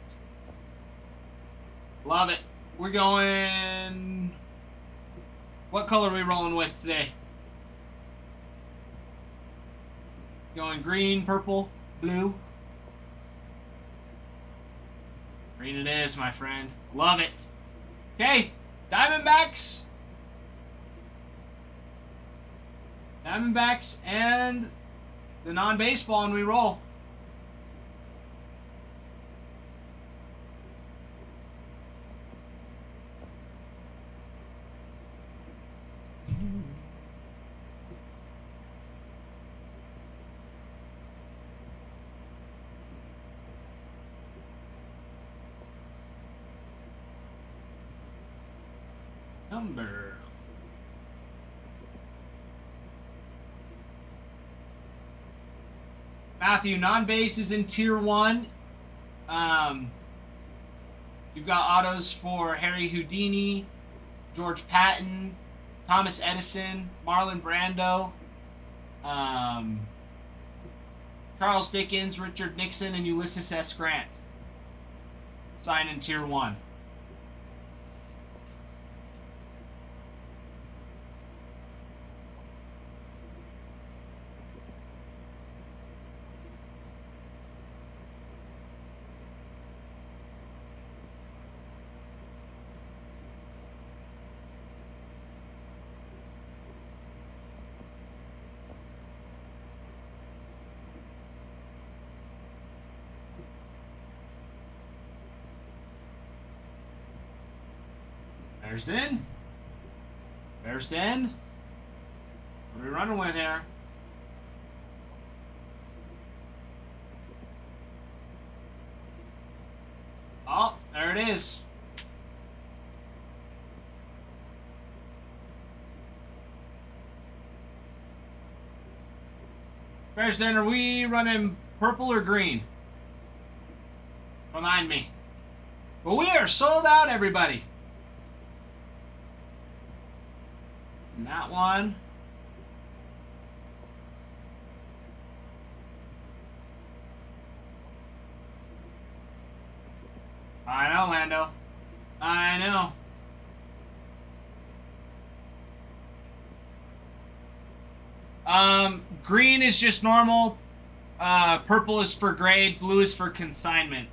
Love it. We're going... What color are we rolling with today? Going green, purple, blue. Green it is, my friend. Love it. Okay, Diamondbacks. Diamondbacks and the non-baseball, and we roll. Number. Matthew, non-base is in tier 1. You've got autos for Harry Houdini, George Patton, Thomas Edison, Marlon Brando, Charles Dickens, Richard Nixon, and Ulysses S. Grant. Sign in tier 1. There's Den. There's Den. What are we running with here? Oh, there it is. There's Den, are we running purple or green? Remind me. But we are sold out, everybody. And that one. I know, Lando. I know. Green is just normal. Purple is for grade. Blue is for consignment.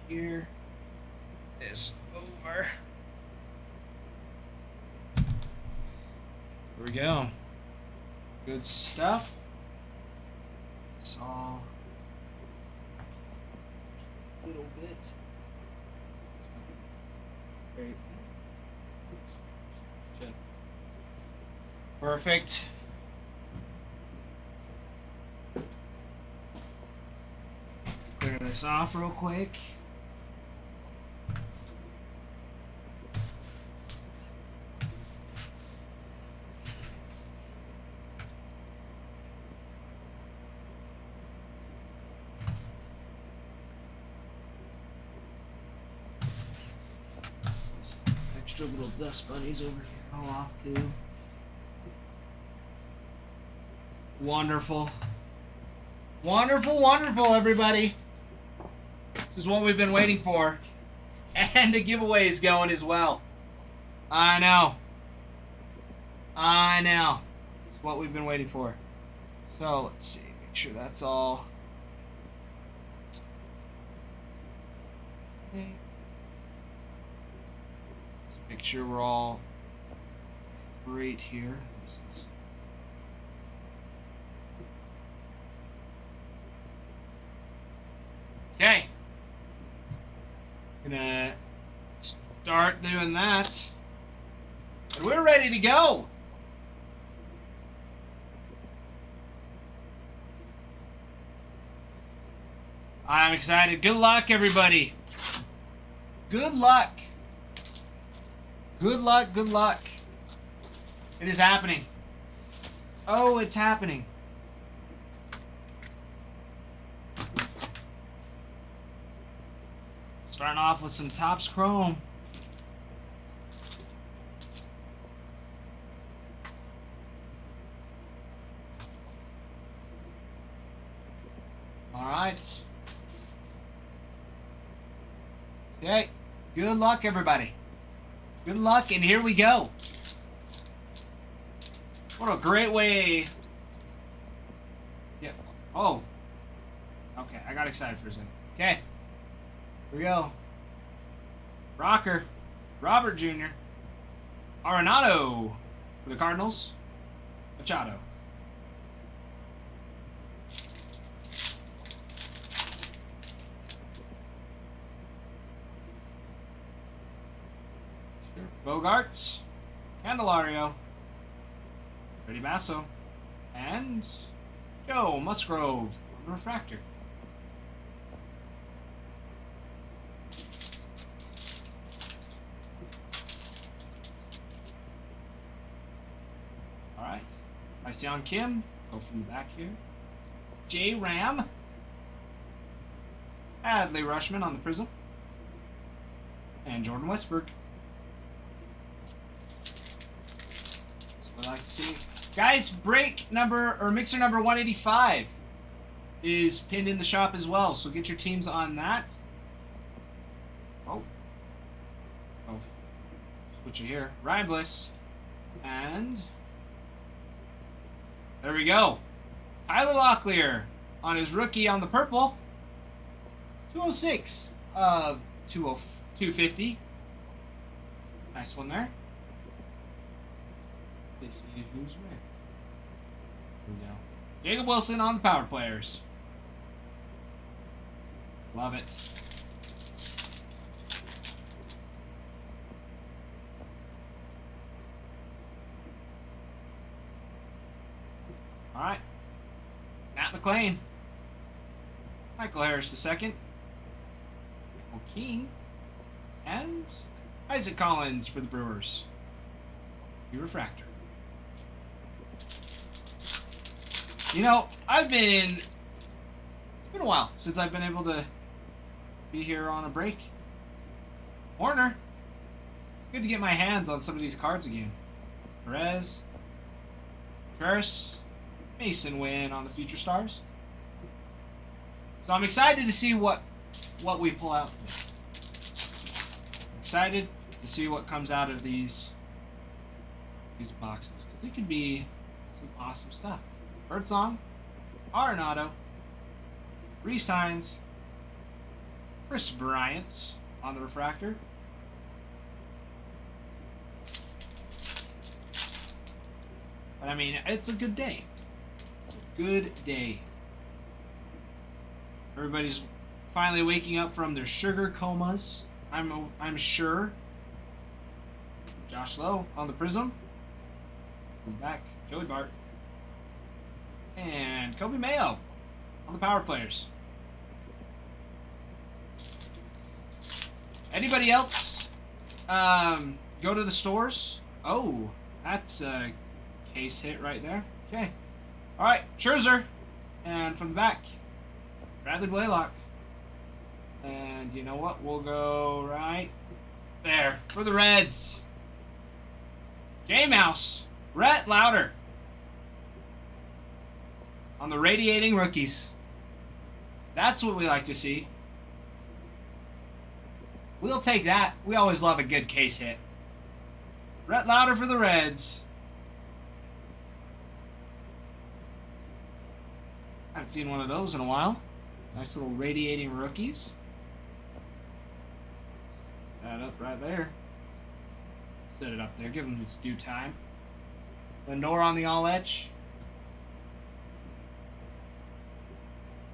Here is over. Here we go. Good stuff. It's all a little bit. Great. Perfect. Clear this off real quick. Extra little dust bunnies over here. All off too. Wonderful. Wonderful, wonderful, everybody. This is what we've been waiting for. And the giveaway is going as well. I know. I know. It's what we've been waiting for. So, let's see. Make sure that's all. Okay. Let's make sure we're all straight here. This is okay. Gonna start doing that. And we're ready to go. I'm excited. Good luck, everybody. Good luck. Good luck, good luck. It is happening. Oh, it's happening. Starting off with some Topps Chrome. All right. Okay. Good luck, everybody. Good luck, and here we go. What a great way. Yeah. Oh. Okay, I got excited for a second. Okay. Here we go. Rocker. Robert Jr. Arenado for the Cardinals. Machado. Bogarts. Candelario. Freddie Basso. And Joe Musgrove on the refractor. Alright. Seon Kim. Go from the back here. J Ram. Adley Rushman on the Prism. And Jordan Westbrook. That's what I like to see. Guys, break number, or mixer number 185 is pinned in the shop as well, so get your teams on that. Oh. Switch it here. Ryan Bliss. And there we go. Tyler Locklear on his rookie on the purple. 206 of 250. Nice one there. Let's see who's where. Here we go. Jacob Wilson on the power players. Love it. All right. Matt McClain. Michael Harris II. Michael Keane. And Isaac Collins for the Brewers. Your refractor. You know, it's been a while since I've been able to be here on a break. Warner. It's good to get my hands on some of these cards again. Perez. Ferris. Mason Wynn on the Future Stars. So I'm excited to see what we pull out. Excited to see what comes out of these boxes, because it could be some awesome stuff. Birdsong, Arenado, Reese Hines, Chris Bryant's on the refractor. But I mean, it's a good day. It's a good day. Everybody's finally waking up from their sugar comas. I'm sure. Josh Lowe on the Prism. Back, Joey Bart. And Kobe Mayo on the power players. Anybody else go to the stores? Oh, that's a case hit right there. Okay. All right, Scherzer. And from the back, Bradley Blaylock. And you know what? We'll go right there for the Reds. J-Mouse. Rhett Lauder. On the radiating rookies. That's what we like to see. We'll take that. We always love a good case hit. Rhett Lauder for the Reds. Haven't seen one of those in a while. Nice little radiating rookies. That up right there. Set it up there. Give him its due time. Lindor on the all edge.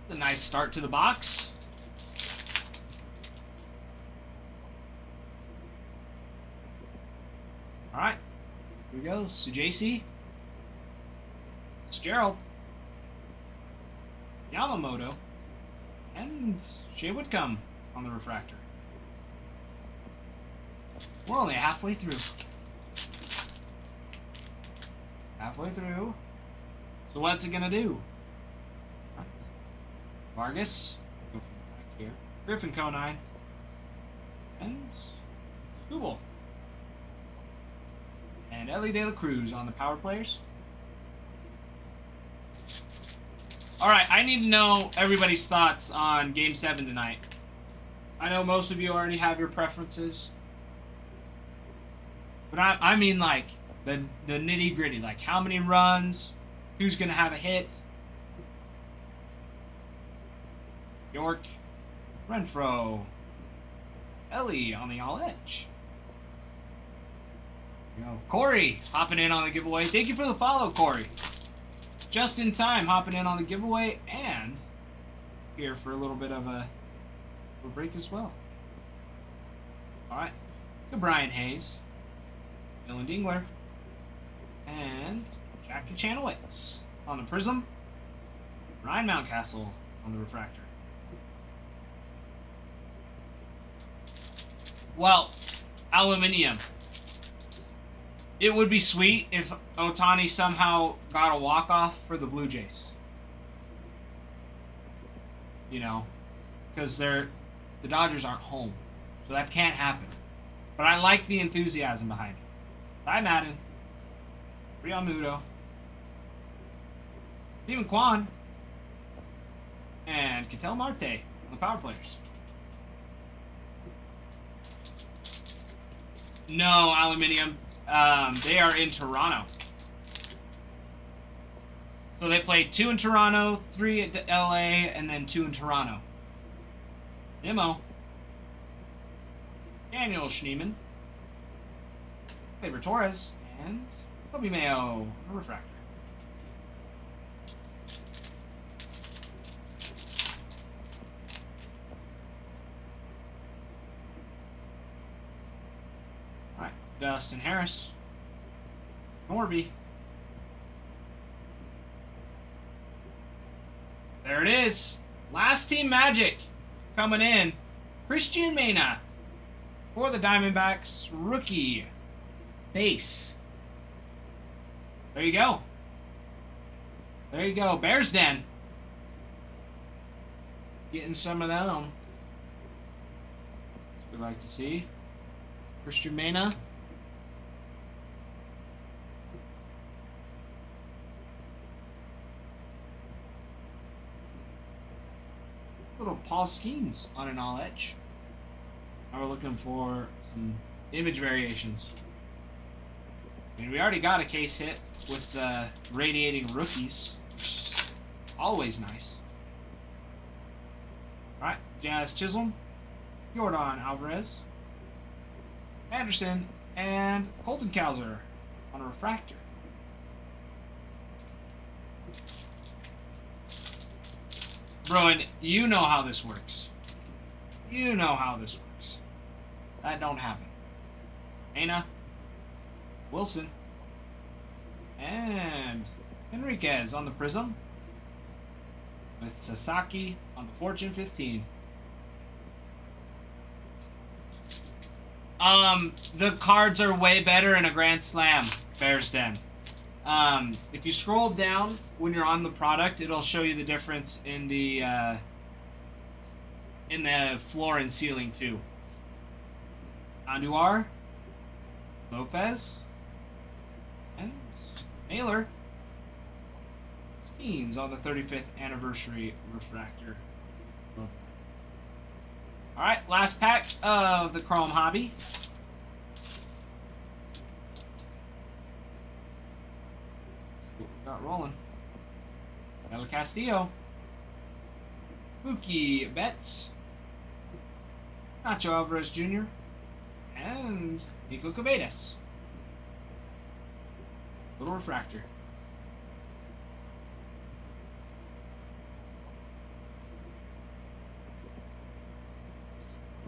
It's a nice start to the box. All right. Here we go. Sujaisi. Fitzgerald. Yamamoto. And Shea Whitcomb on the refractor. We're only halfway through. Halfway through. So what's it gonna do? Vargas. Go from back here. Griffin Conine. And Skubal. And Ellie De La Cruz on the power players. Alright, I need to know everybody's thoughts on Game 7 tonight. I know most of you already have your preferences. But I mean, like, the nitty gritty. Like, how many runs? Who's going to have a hit? York. Renfro. Ellie on the all edge. Corey hopping in on the giveaway. Thank you for the follow, Corey. Just in time, hopping in on the giveaway and here for a little bit of a break as well. All right. Good Brian Hayes, Dylan Dingler, and Jackie Chanowitz on the Prism. Ryan Mountcastle on the Refractor. Well, aluminium. It would be sweet if Ohtani somehow got a walk-off for the Blue Jays. You know, because the Dodgers aren't home. So that can't happen. But I like the enthusiasm behind it. Ty Madden, Rion Muto, Stephen Kwan, and Ketel Marte on the power players. No, aluminium. They are in Toronto. So they played 2 in Toronto, 3 at LA, and then 2 in Toronto. Nemo. Daniel Schneemann. Gleyber Torres. And Kobe Mayo. A refractor. Alright. Dustin Harris. Norby. There it is. Last team magic coming in. Christian Mena for the Diamondbacks. Rookie base. There you go. There you go. Bears Den. Getting some of them. We'd like to see. Christian Mena. Little Paul Skeens on an all edge. Now we're looking for some image variations. I mean, we already got a case hit with the radiating rookies. Always nice. Alright, Jazz Chisholm, Jordan Alvarez, Anderson, and Colton Cowser on a refractor. Bruin, you know how this works. You know how this works. That don't happen. Ana, Wilson, and Enriquez on the Prism, with Sasaki on the Fortune 15. The cards are way better in a Grand Slam, Bears Den. If you scroll down when you're on the product, it'll show you the difference in the floor and ceiling too. Andujar, Lopez, and Naylor. Skeens on the 35th anniversary refractor. Alright, last pack of the Chrome Hobby. Got rolling. El Castillo. Mookie Betts. Nacho Alvarez Jr. And Nico Cavadas. Little refractor.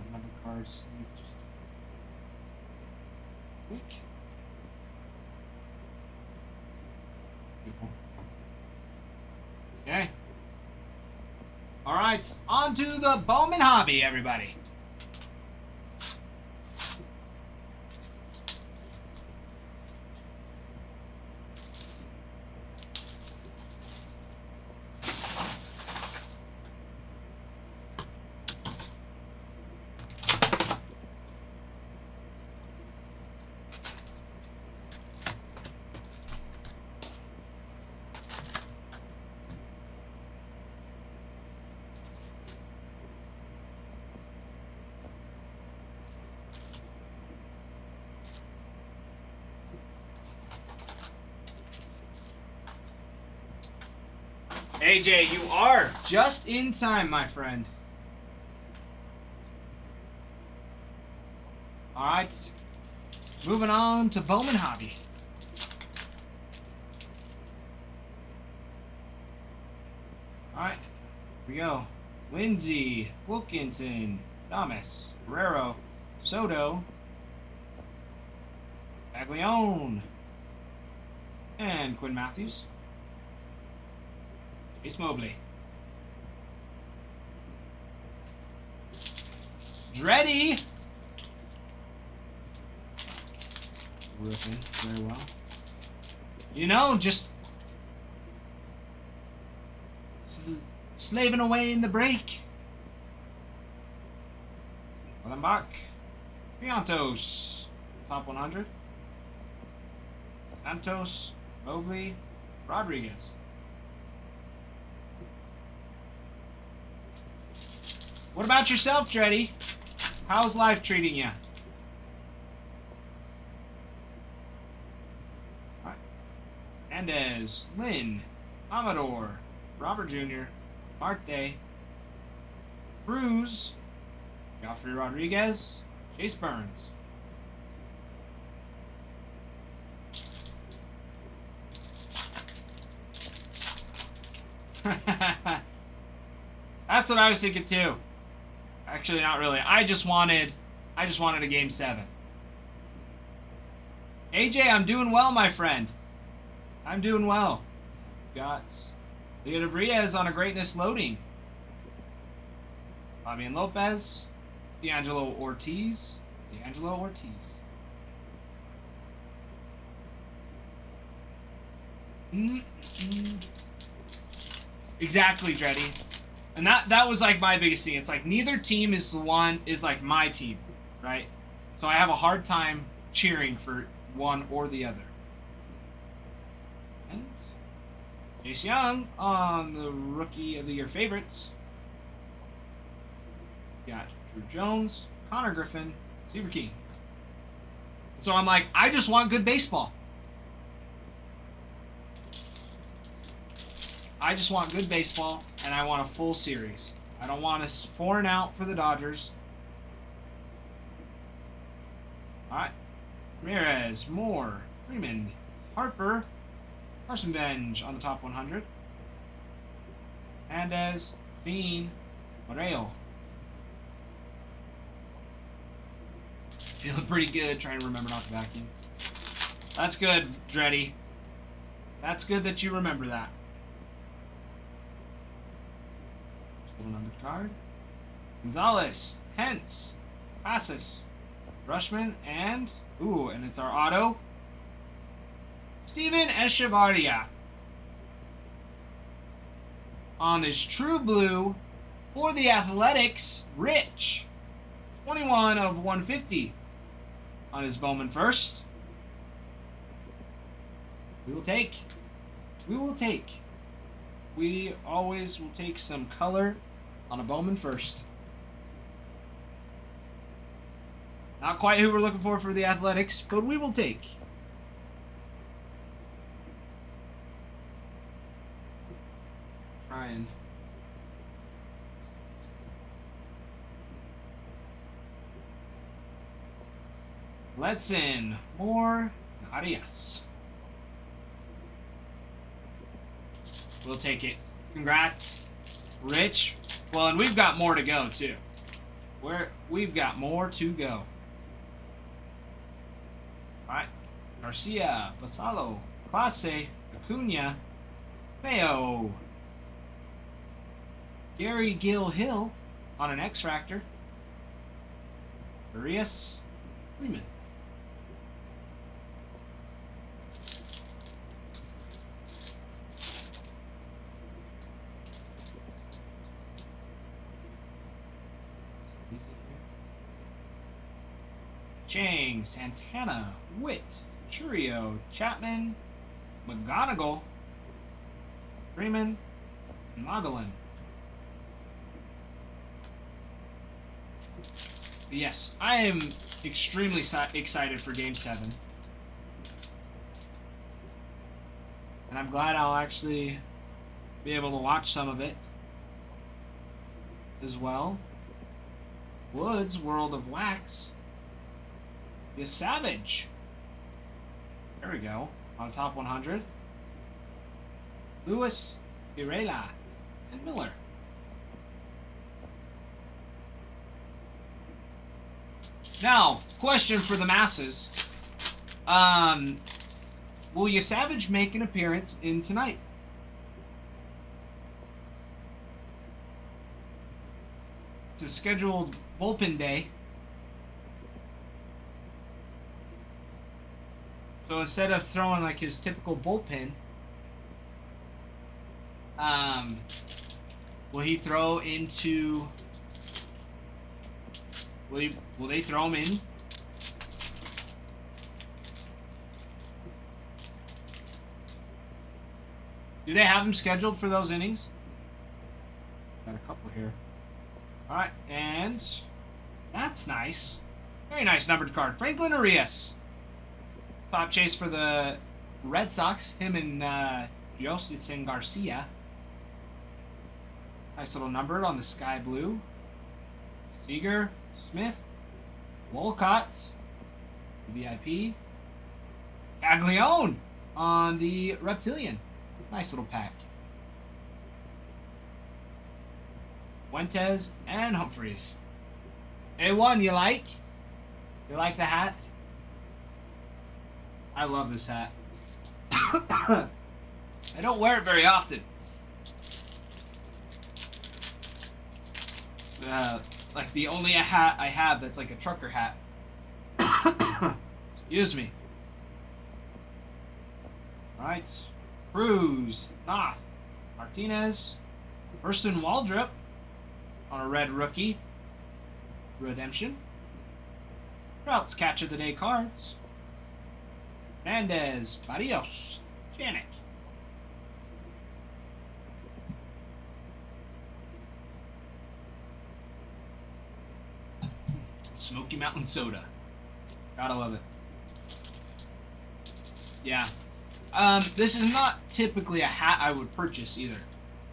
Another card sleeve just quick. Okay. All right, on to the Bowman Hobby, everybody. AJ, you are just in time, my friend. Alright. Moving on to Bowman Hobby. Alright. Here we go. Lindsay, Wilkinson, Thomas, Guerrero, Soto, Baglione, and Quinn Matthews. Chase Mobley. Dreddy. Ripping very well. You know, just slaving away in the break. Wellenbach. Piantos. Top 100. Santos. Mobley. Rodriguez. What about yourself, Dreddy? How's life treating you? Alright. Mendez, Lynn, Amador, Robert Jr., Marte, Cruz, Godfrey Rodriguez, Chase Burns. That's what I was thinking too. Actually, not really. I just wanted a game 7. AJ, I'm doing well, my friend. I'm doing well. Got Leo Riaz on a greatness loading. Fabian Lopez, D'Angelo Ortiz. Exactly, Dreddy. And that was like my biggest thing. It's like neither team is like my team, right? So I have a hard time cheering for one or the other. And Chase Young on the Rookie of the Year favorites. Got Drew Jones, Connor Griffin, Steve King. So I'm like, I just want good baseball. I just want good baseball, and I want a full series. I don't want us 4 and out for the Dodgers. Alright. Ramirez, Moore, Freeman, Harper, Carson Benj on the top 100. Hernandez, Fiend, Moreo. Feeling pretty good, trying to remember not to vacuum. That's good, Dreddy. That's good that you remember that. Little numbered card. Gonzalez, Hentz, Casas, Rushman, and it's our auto. Steven Echevarria. On his true blue for the Athletics, Rich. 21 of 150 on his Bowman first. We will take. We always will take some color on a Bowman first. Not quite who we're looking for the Athletics, but we will take. Trying. Let's in more Arias. We'll take it. Congrats, Rich. Well, and we've got more to go too. We've got more to go. All right, Garcia, Basalo, Clase, Acuna, Mayo, Gary Gill Hill on an X-Fractor, Arias, Freeman. Chang, Santana, Witt, Churio, Chapman, McGonigal, Freeman, and Mogollon. Yes, I am extremely excited for Game 7. And I'm glad I'll actually be able to watch some of it as well. Woods, World of Wax. You Savage. There we go. On top 100. Lewis, Irela, and Miller. Now, question for the masses. Will you Savage make an appearance in tonight? It's a scheduled bullpen day. So instead of throwing like his typical bullpen, will he throw into? Will they throw him in? Do they have him scheduled for those innings? Got a couple here. All right, and that's nice. Very nice numbered card. Franklin Arias. Top chase for the Red Sox. Him and Josicin Garcia. Nice little number on the sky blue. Seager, Smith, Wolcott, VIP, Caglione on the Reptilian. Nice little pack. Fuentes and Humphreys. A1, you like? You like the hat? I love this hat. I don't wear it very often. It's like the only hat I have that's like a trucker hat. Excuse me. Alright. Cruz, Noth, Martinez, Hurston Waldrop on a red rookie. Redemption. Trout's catch of the day cards. Hernandez, Barrios, Janik. Smoky Mountain Soda. Gotta love it. Yeah. This is not typically a hat I would purchase either.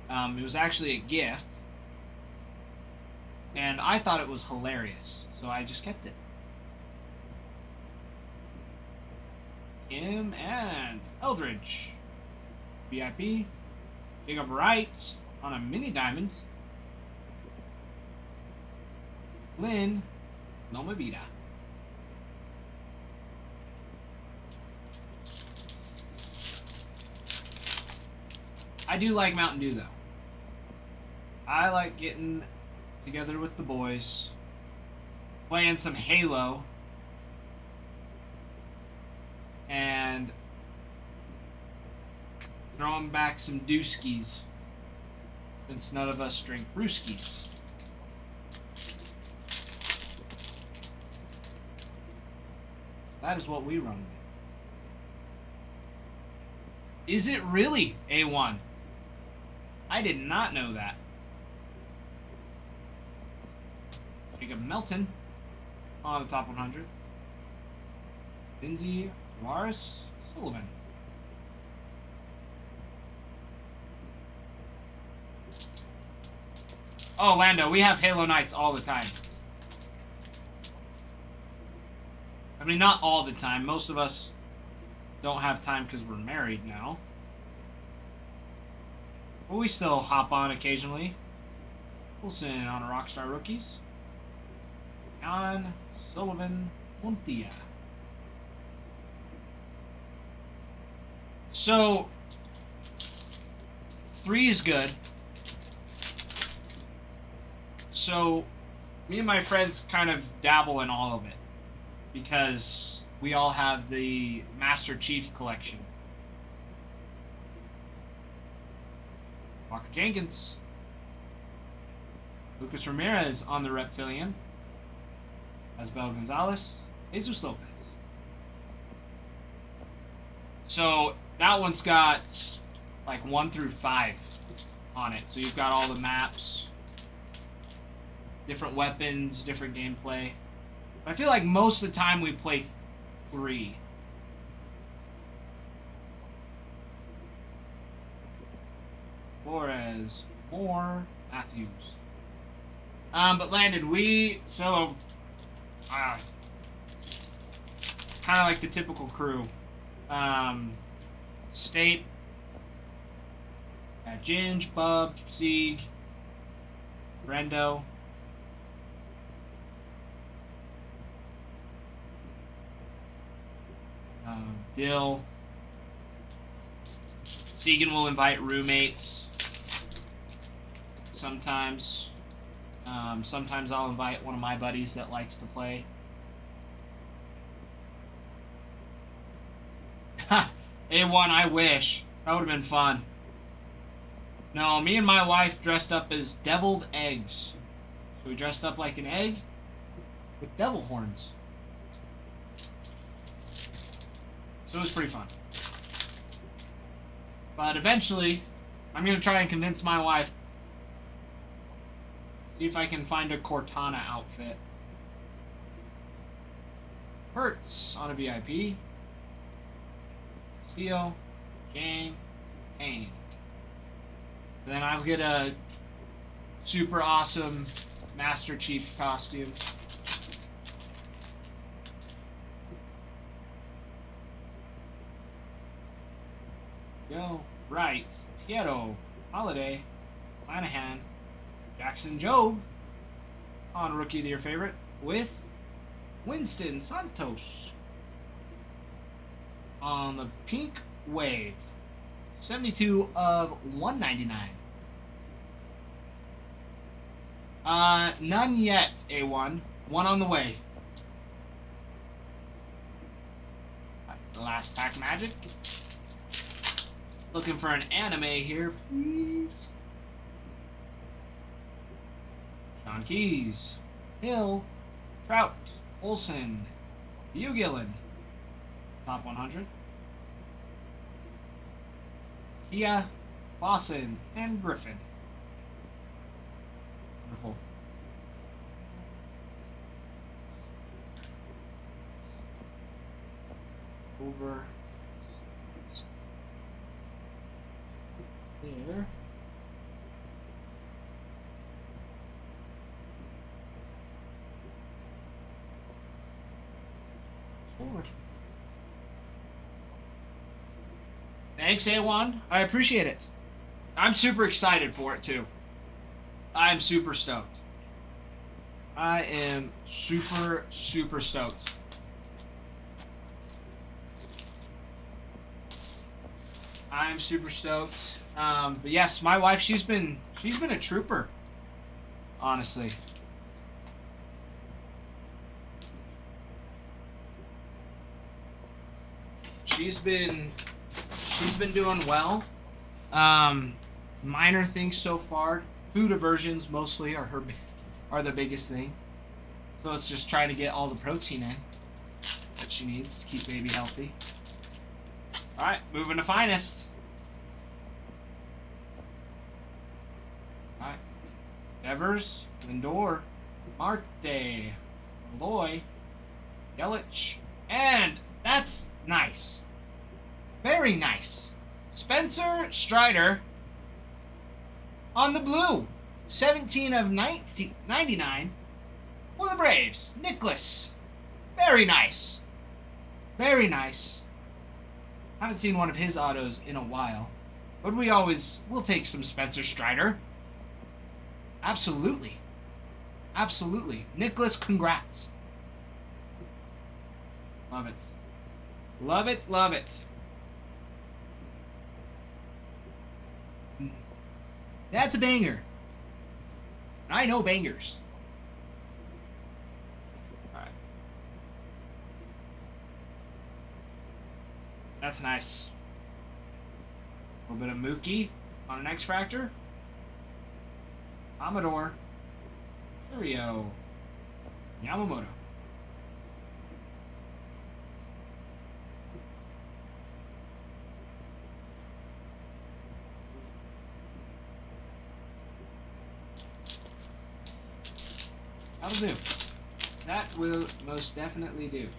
It was actually a gift. And I thought it was hilarious. So I just kept it. Kim and Eldridge. VIP. Jacob Wright on a mini diamond. Lynn. Loma Vida. I do like Mountain Dew, though. I like getting together with the boys, playing some Halo, and throwing back some Dewskis, since none of us drink brewskis. That is what we run with. Is it really A1? I did not know that. Jacob Melton on the top 100. Lindsey Morris Sullivan. Oh, Lando, we have Halo nights all the time. I mean, not all the time. Most of us don't have time because we're married now. But we still hop on occasionally. Wilson on a Rockstar Rookies. John Sullivan Montia. So, 3 is good. So, me and my friends kind of dabble in all of it. Because we all have the Master Chief collection. Walker Jenkins. Lucas Ramirez on the Reptilian. Asbel Gonzalez. Jesus Lopez. So that one's got like 1 through 5 on it. So you've got all the maps, different weapons, different gameplay. But I feel like most of the time we play 3. Flores, Moore, Matthews. But Landon, kind of like the typical crew. State, Ginge, Bub, Sieg, Brendo. Dill. Segan will invite roommates. Sometimes. Sometimes I'll invite one of my buddies that likes to play. Ha! A1, I wish. That would have been fun. No, me and my wife dressed up as deviled eggs. So we dressed up like an egg with devil horns. So it was pretty fun. But eventually, I'm going to try and convince my wife. See if I can find a Cortana outfit. Hertz on a VIP. Steel. Jane. Payne. And then I'll get a super awesome Master Chief costume. Go. Right. Tieto. Holiday. Lanahan. Jackson Job. On Rookie of the Year favorite. With Winston Santos. On the Pink Wave. 72 of 199. None yet, A1. One on the way. Last pack magic. Looking for an anime here, please. Sean Keys. Hill. Trout. Olsen. Bugillen. Top 100. Kia. Lawson. And Griffin. Wonderful. Over there. Forward. Thanks, A1. I appreciate it. I'm super excited for it, too. I'm super stoked. I am super, super stoked. I'm super stoked. But yes, my wife, she's been a trooper. Honestly. She's been doing well. Minor things so far. Food aversions mostly are the biggest thing. So it's just trying to get all the protein in that she needs to keep baby healthy. Alright, moving to finest. Alright. Evers, Lindor, Marte, Malloy, Yelich, and that's nice. Very nice. Spencer Strider on the blue. 17 of 99 for the Braves. Nicholas. Very nice. Very nice. Haven't seen one of his autos in a while. But we'll take some Spencer Strider. Absolutely. Absolutely. Nicholas, congrats. Love it. Love it, love it. That's a banger. I know bangers. Alright. That's nice. A little bit of Mookie on an X-Fractor. Amador. Churio. Yamamoto. That'll do. That will most definitely do.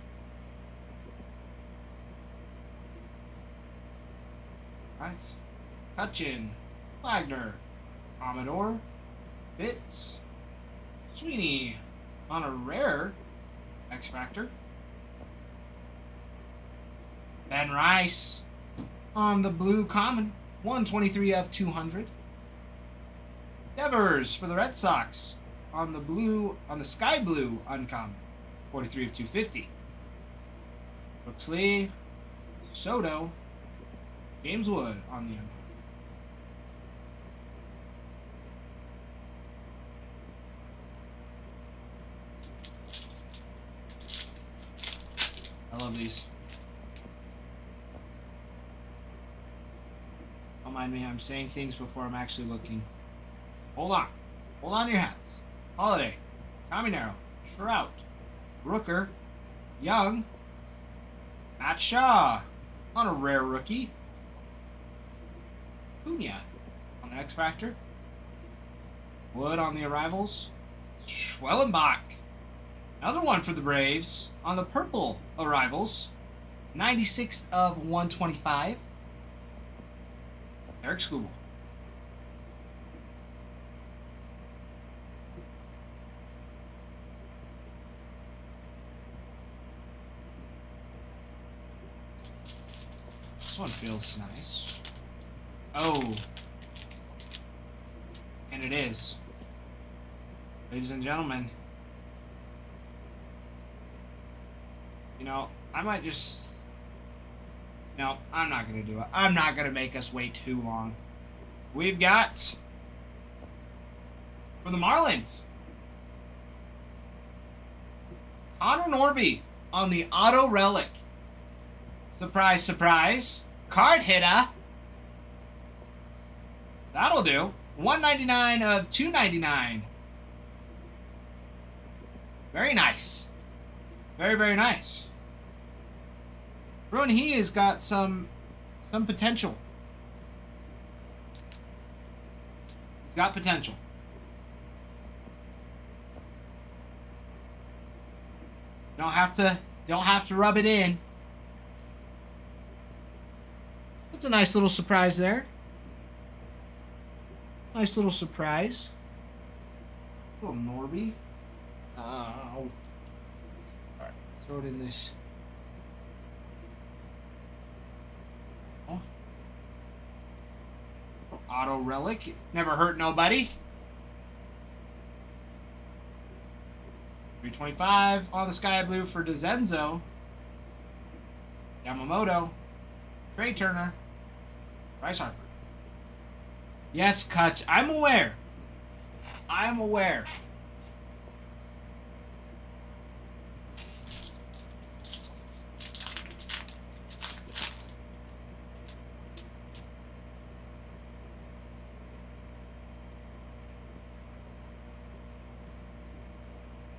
Right. Cutchin. Wagner, Commodore, Fitz, Sweeney on a rare X Factor. Ben Rice on the blue common, 123 of 200. Devers for the Red Sox on the sky blue uncommon, 43 of 250. Brooksley, Soto, James Wood on the uncommon. I love these. Don't mind me, I'm saying things before I'm actually looking. Hold on. Hold on to your hats. Holiday, Caminero, Trout, Rooker, Young, Matt Shaw on a rare rookie. Cunha on the X Factor. Wood on the arrivals. Schwellenbach. Another one for the Braves on the purple arrivals. 96 of 125. Eric Skubal. This one feels nice. Oh. And it is. Ladies and gentlemen. You know, I might just... No, I'm not going to do it. I'm not going to make us wait too long. We've got... For the Marlins. Connor Norby on the auto relic. Surprise, surprise. Card hitter. That'll do. 199 of 299. Very nice. Very, very nice. Bruin, he has got some potential. He's got potential. Don't have to rub it in. That's a nice little surprise there. Nice little surprise. Little Norby. Oh. Alright, throw it in this. Oh. Auto relic. Never hurt nobody. 325 on the sky blue for DeZenzo. Yamamoto. Trey Turner. Bryce Harper. Yes, Kutch. I'm aware. I'm aware.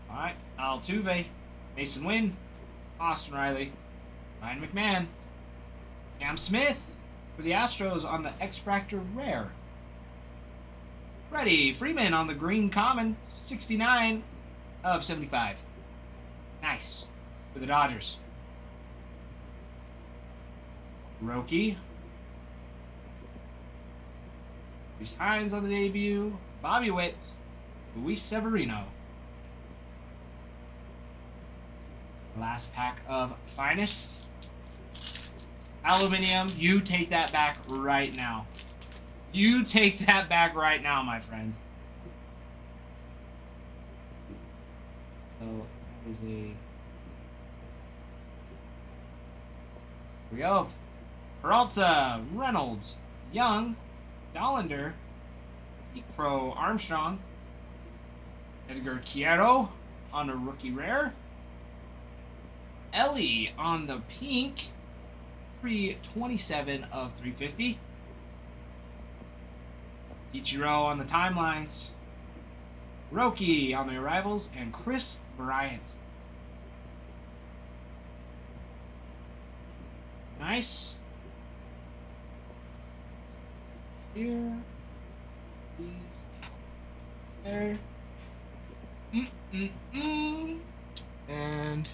Alright. Altuve. Mason Wynn. Austin Riley. Ryan McMahon. Cam Smith for the Astros on the X-Fractor Rare. Freddie Freeman on the green common, 69 of 75. Nice. For the Dodgers. Roki. Reese Hines on the debut. Bobby Witt. Luis Severino. Last pack of Finest. Aluminium, you take that back right now. You take that back right now, my friend. So, that is a... Here we go. Peralta, Reynolds, Young, Dollander, Pro Armstrong, Edgar Quiero on a rookie rare, Ellie on the pink, 327 of 350. Ichiro on the timelines. Roki on the arrivals. And Chris Bryant. Nice. Here. These. There. And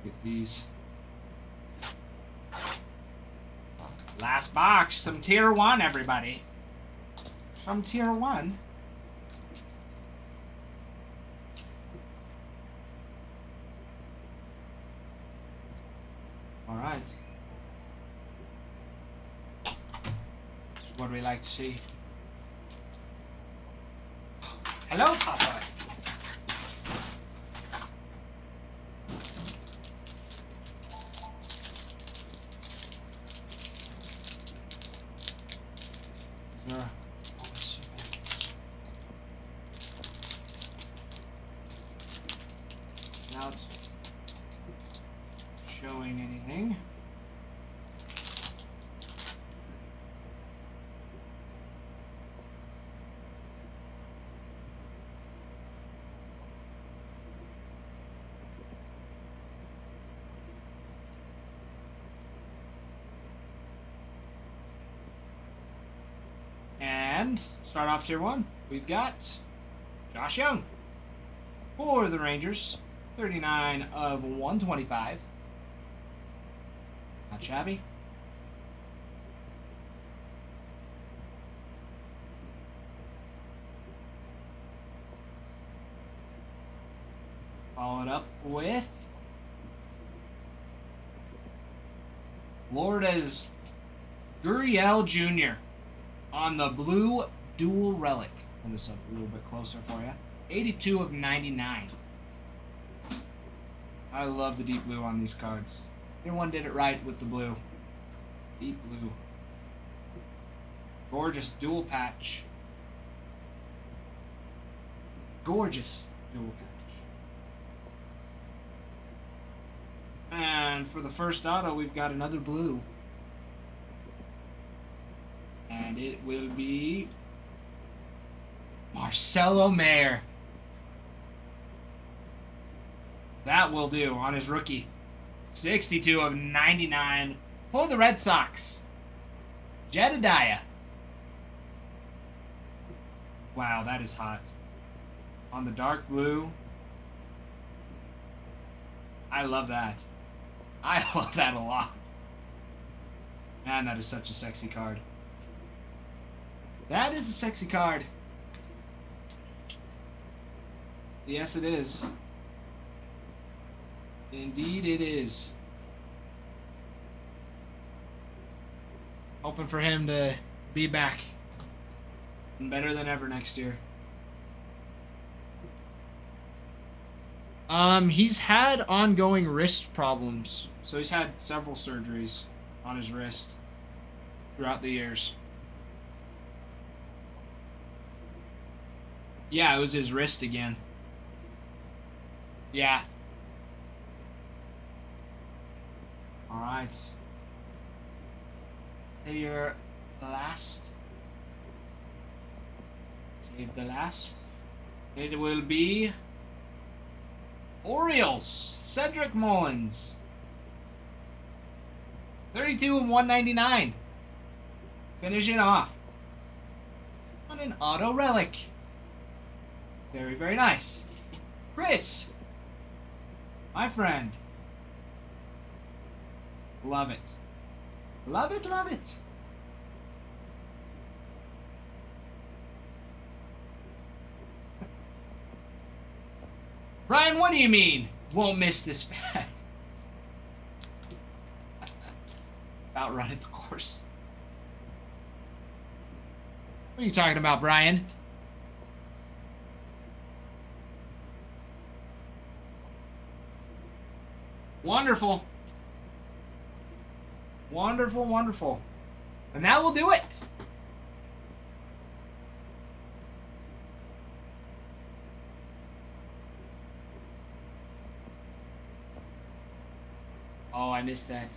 get these Last box. Some tier 1, everybody. Some tier 1. Alright. What do we like to see? Hello, Papa. Not showing anything. And start off tier 1. We've got Josh Young for the Rangers. 39 of 125. Not shabby. Followed up with Lourdes Gurriel Jr. on the blue dual relic. Pull this up a little bit closer for you. 82 of 99. I love the deep blue on these cards. Everyone did it right with the blue. Deep blue. Gorgeous dual patch. Gorgeous dual patch. And for the first auto, we've got another blue. And it will be Marcelo Mayer. That will do on his rookie. 62 of 99 for the Red Sox. Jedediah. Wow, that is hot. On the dark blue. I love that. I love that a lot. Man, that is such a sexy card. That is a sexy card. Yes, it is. Indeed, it is. Hoping for him to be back and better than ever next year. He's had ongoing wrist problems. So he's had several surgeries on his wrist throughout the years. Yeah, it was his wrist again. Yeah. Alright. Say your last. Save the last. It will be Orioles. Cedric Mullins. 32 of 199. Finishing off on an auto relic. Very, very nice. Chris. My friend. Love it. Love it, love it. Brian, what do you mean? Won't miss this bat. About run its course. What are you talking about, Brian? Wonderful. Wonderful, wonderful. And that will do it. Oh, I missed that.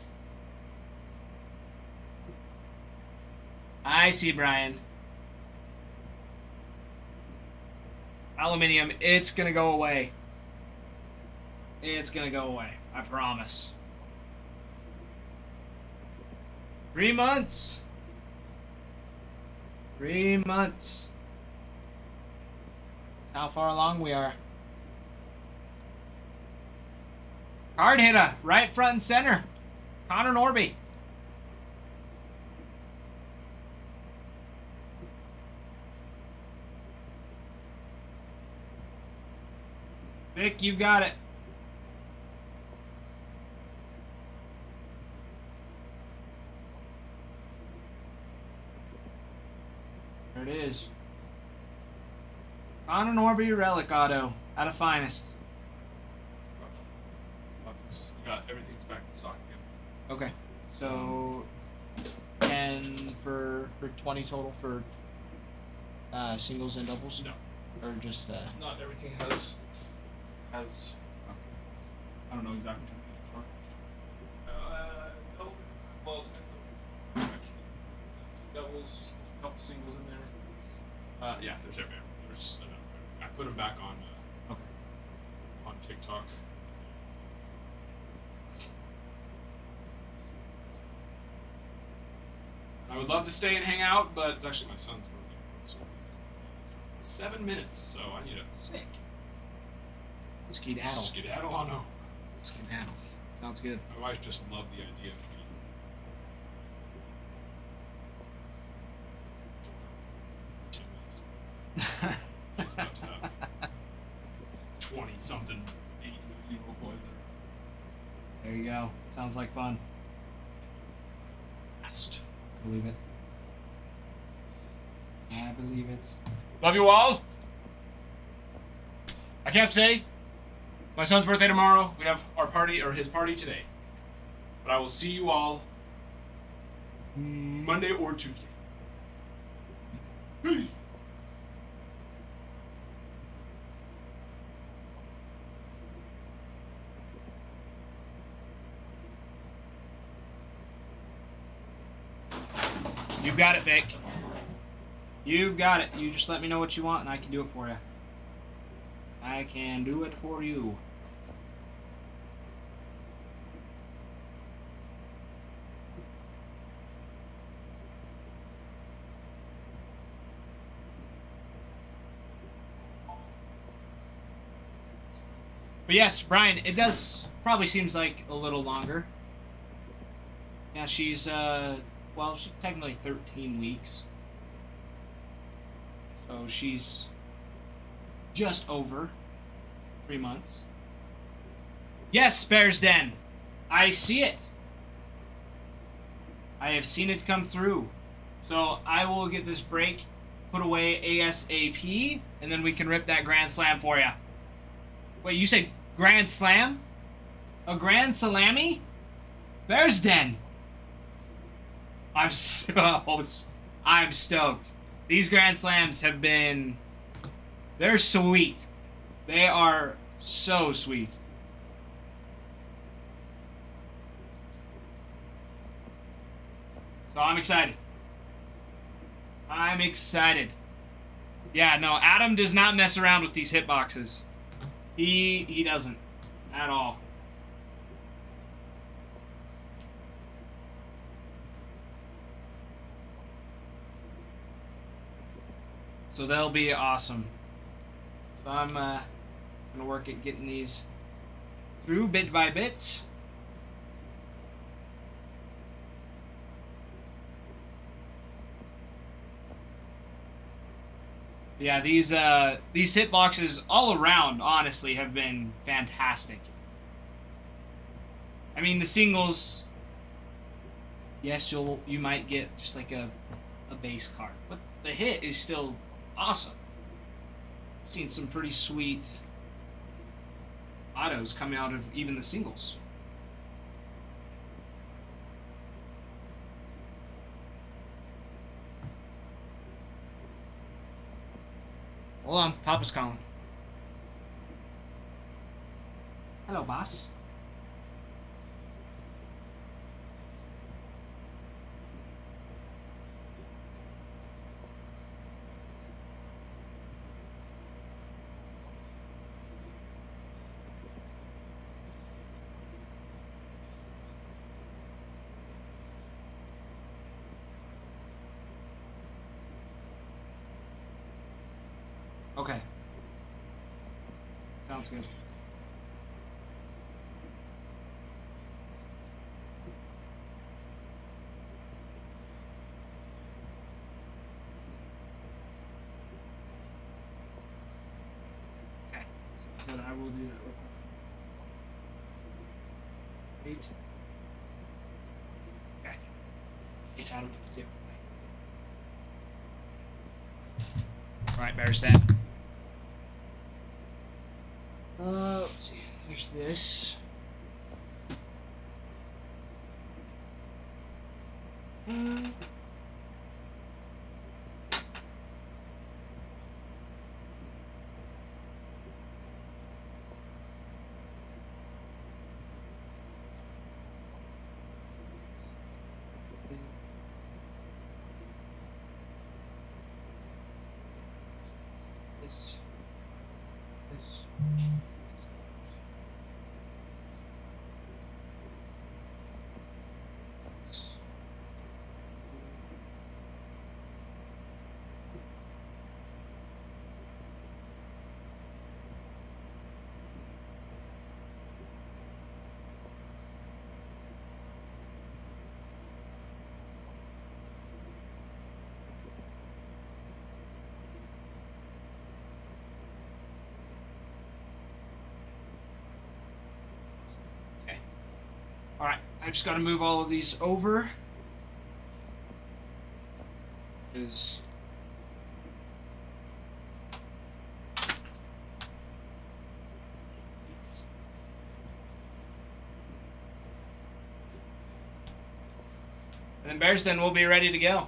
I see, Brian. Aluminium, it's gonna go away. It's gonna go away. I promise. 3 months. 3 months. That's how far along we are. Card hitter, right front and center. Connor Norby. Vic, you've got it. There it is. Connor Norby Relic Auto. Out of finest. We got everything's back in stock again. Okay. So 10 for 20 total for singles and doubles? No. Or just Not everything has. I don't know exactly how many no. Well, it depends on actually. Doubles, a couple singles in there. Yeah, there's everywhere. There's enough. I put them back on. Okay. On TikTok. I would love to stay and hang out, but it's actually my son's birthday. So it's 7 minutes, so I need to sick. Skedaddle. skedaddle on home. Skedaddle. Sounds good. My wife just loved the idea of me. 10 minutes. She's about to have 20-something, 80-year-old boys there. There you go. Sounds like fun. Fast. Believe it. I believe it. Love you all. I can't stay. My son's birthday tomorrow. We have our party, or his party today. But I will see you all Monday or Tuesday. Peace. You've got it, Vic. You've got it. You just let me know what you want and I can do it for you. I can do it for you. But yes, Brian, it does probably seems like a little longer. Yeah, she's well, she's technically 13 weeks. So she's just over 3 months. Yes, Bear's Den. I see it. I have seen it come through. So I will get this break put away ASAP, and then we can rip that Grand Slam for you. Wait, you said Grand Slam? A Grand Salami? Bear's Den. I'm stoked. These Grand Slams have been... They're sweet. They are so sweet. So I'm excited. I'm excited. Yeah, no, Adam does not mess around with these hitboxes. He doesn't. At all. So they'll be awesome. So I'm gonna work at getting these through bit by bit. Yeah, these hitboxes all around, honestly, have been fantastic. I mean, the singles, yes, you might get just like a base card, but the hit is still awesome. I've seen some pretty sweet autos come out of even the singles. Hold on, Papa's calling. Hello, boss. Okay. Sounds good. Okay. but I will do that real quick. 8. Okay. 8 out of 22. Alright, Bears Den. Let's see. Here's this. This. This. Alright, I just gotta move all of these over. Is and then Bears Den will be ready to go.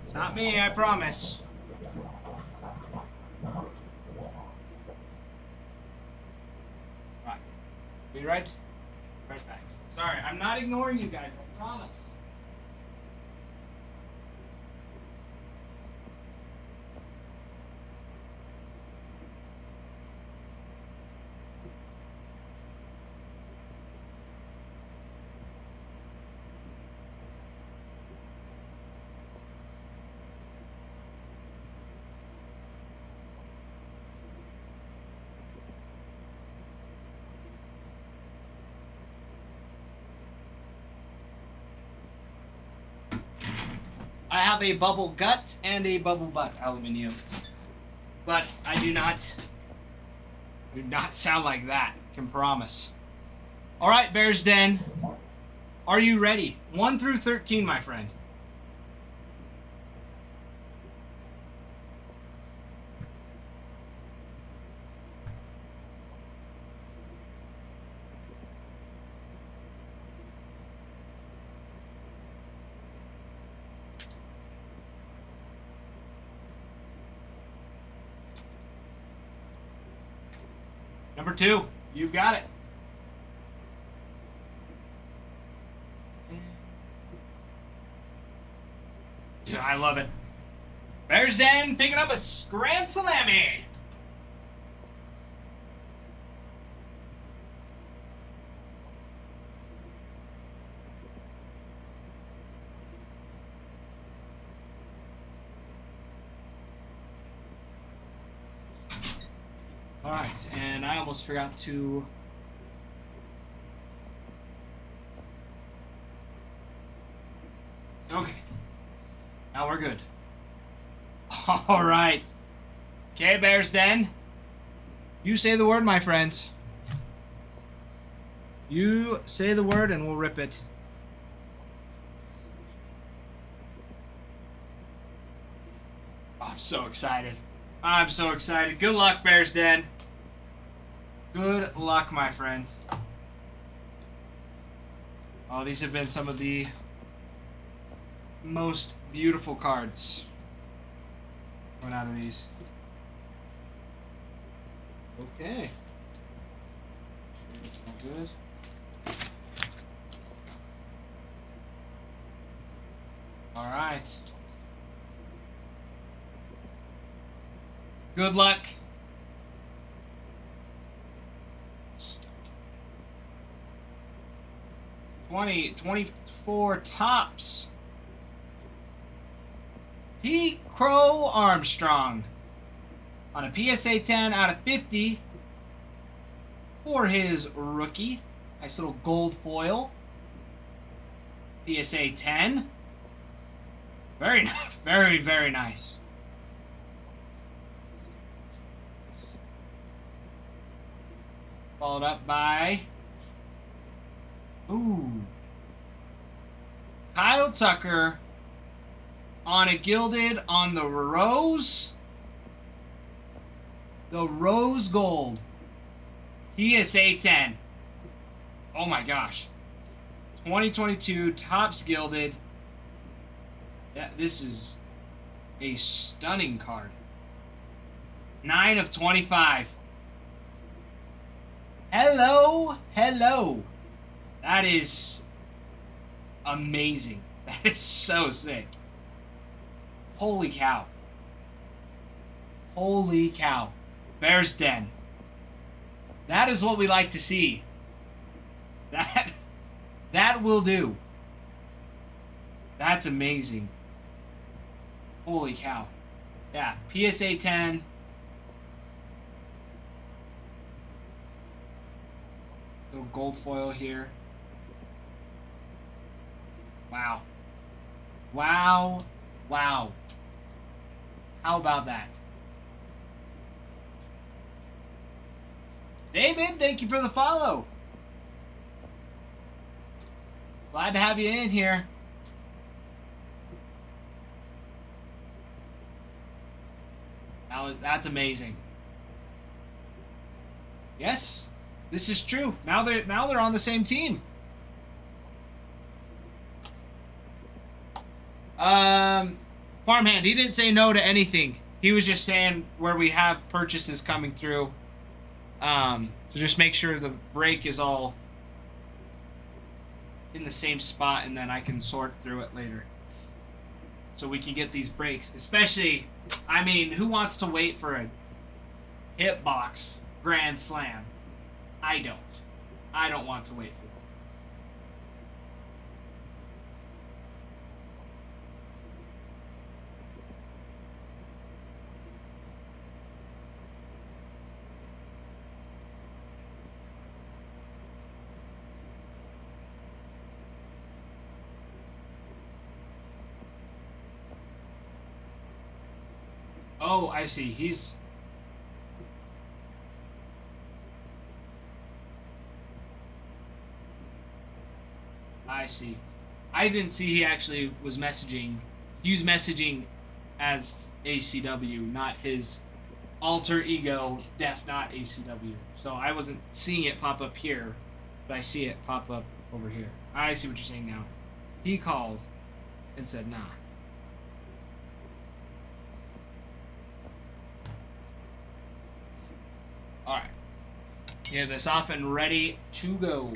It's not me, I promise. Right. Be right back. Sorry, I'm not ignoring you guys, I promise. I have a bubble gut and a bubble butt aluminium. But I do not sound like that, can promise. Alright, Bears Den. Are you ready? 1 through 13, my friend. Number 2, you've got it. Yeah, I love it. Bears Den picking up a grand salami. All right, and I almost forgot to. Okay. Now we're good. All right. Okay, Bears Den. You say the word, my friend. You say the word and we'll rip it. I'm so excited. I'm so excited. Good luck, Bears Den. Good luck, my friend. Oh, these have been some of the most beautiful cards. Run out of these. Okay. That's not good. All right. Good luck. 24 tops. Pete Crow Armstrong on a PSA 10 out of 50 for his rookie. Nice little gold foil. PSA 10. Very nice. Very, very nice. Followed up by... Ooh. Kyle Tucker on a gilded on the rose. The rose gold. PSA 10. Oh my gosh. 2022 Topps Gilded. Yeah, this is a stunning card. 9 of 25. Hello, hello. That is amazing. That is so sick. Holy cow. Holy cow. Bears Den. That is what we like to see. That will do. That's amazing. Holy cow. Yeah, PSA 10. Little gold foil here. Wow. Wow. Wow. How about that? David, thank you for the follow. Glad to have you in here. That's amazing. Yes, this is true. Now they're on the same team. Farmhand, he didn't say no to anything. He was just saying where we have purchases coming through. So just make sure the break is all in the same spot, and then I can sort through it later. So we can get these breaks. Especially, I mean, who wants to wait for a hitbox Grand Slam? I don't. I don't want to wait for that. Oh, I see. He's... I see. I didn't see he actually was messaging. He was messaging as ACW, not his alter ego, Def Not ACW. So I wasn't seeing it pop up here, but I see it pop up over here. I see what you're saying now. He called and said, nah. Alright. Get this off and ready to go.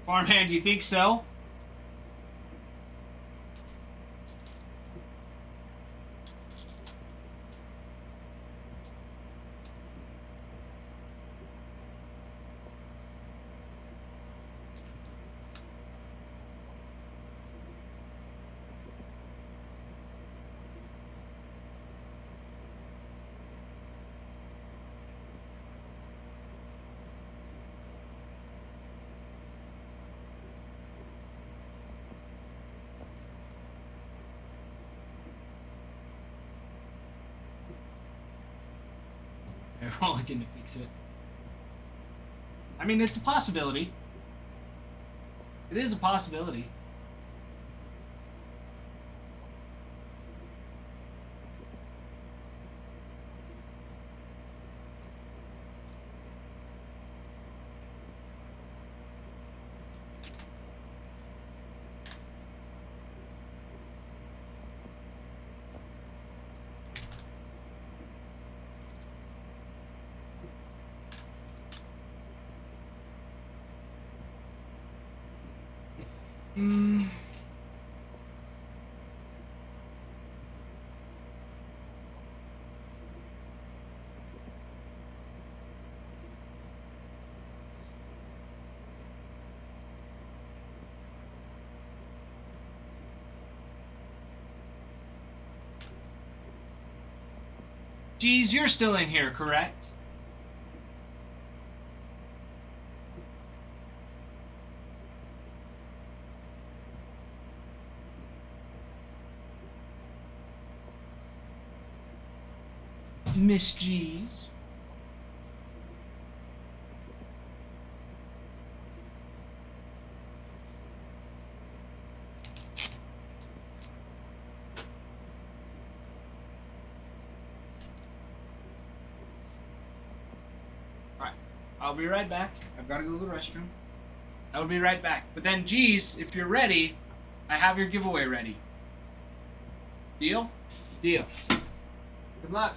Farmhand, do you think so? They're all looking to fix it. I mean, it's a possibility. It is a possibility. Geez, you're still in here, correct? Miss G's. Alright, I'll be right back. I've got to go to the restroom. I'll be right back. But then, G's, if you're ready, I have your giveaway ready. Deal? Deal. Good luck.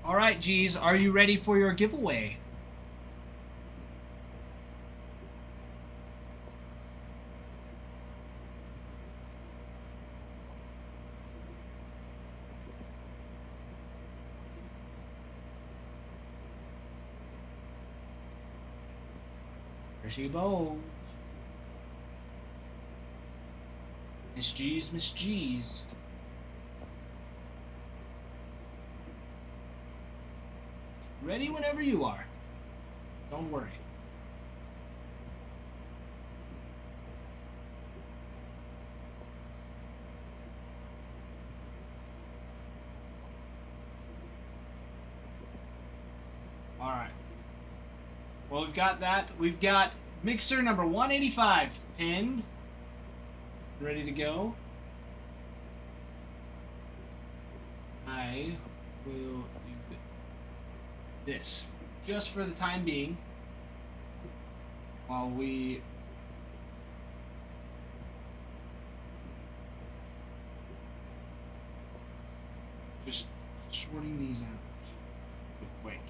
All right, G's, are you ready for your giveaway? There she goes. Miss G's, Miss G's. Ready whenever you are. Don't worry. Alright. Well, we've got that. We've got mixer number 185 pinned. Ready to go. I will do this just for the time being while we just sorting these out real quick.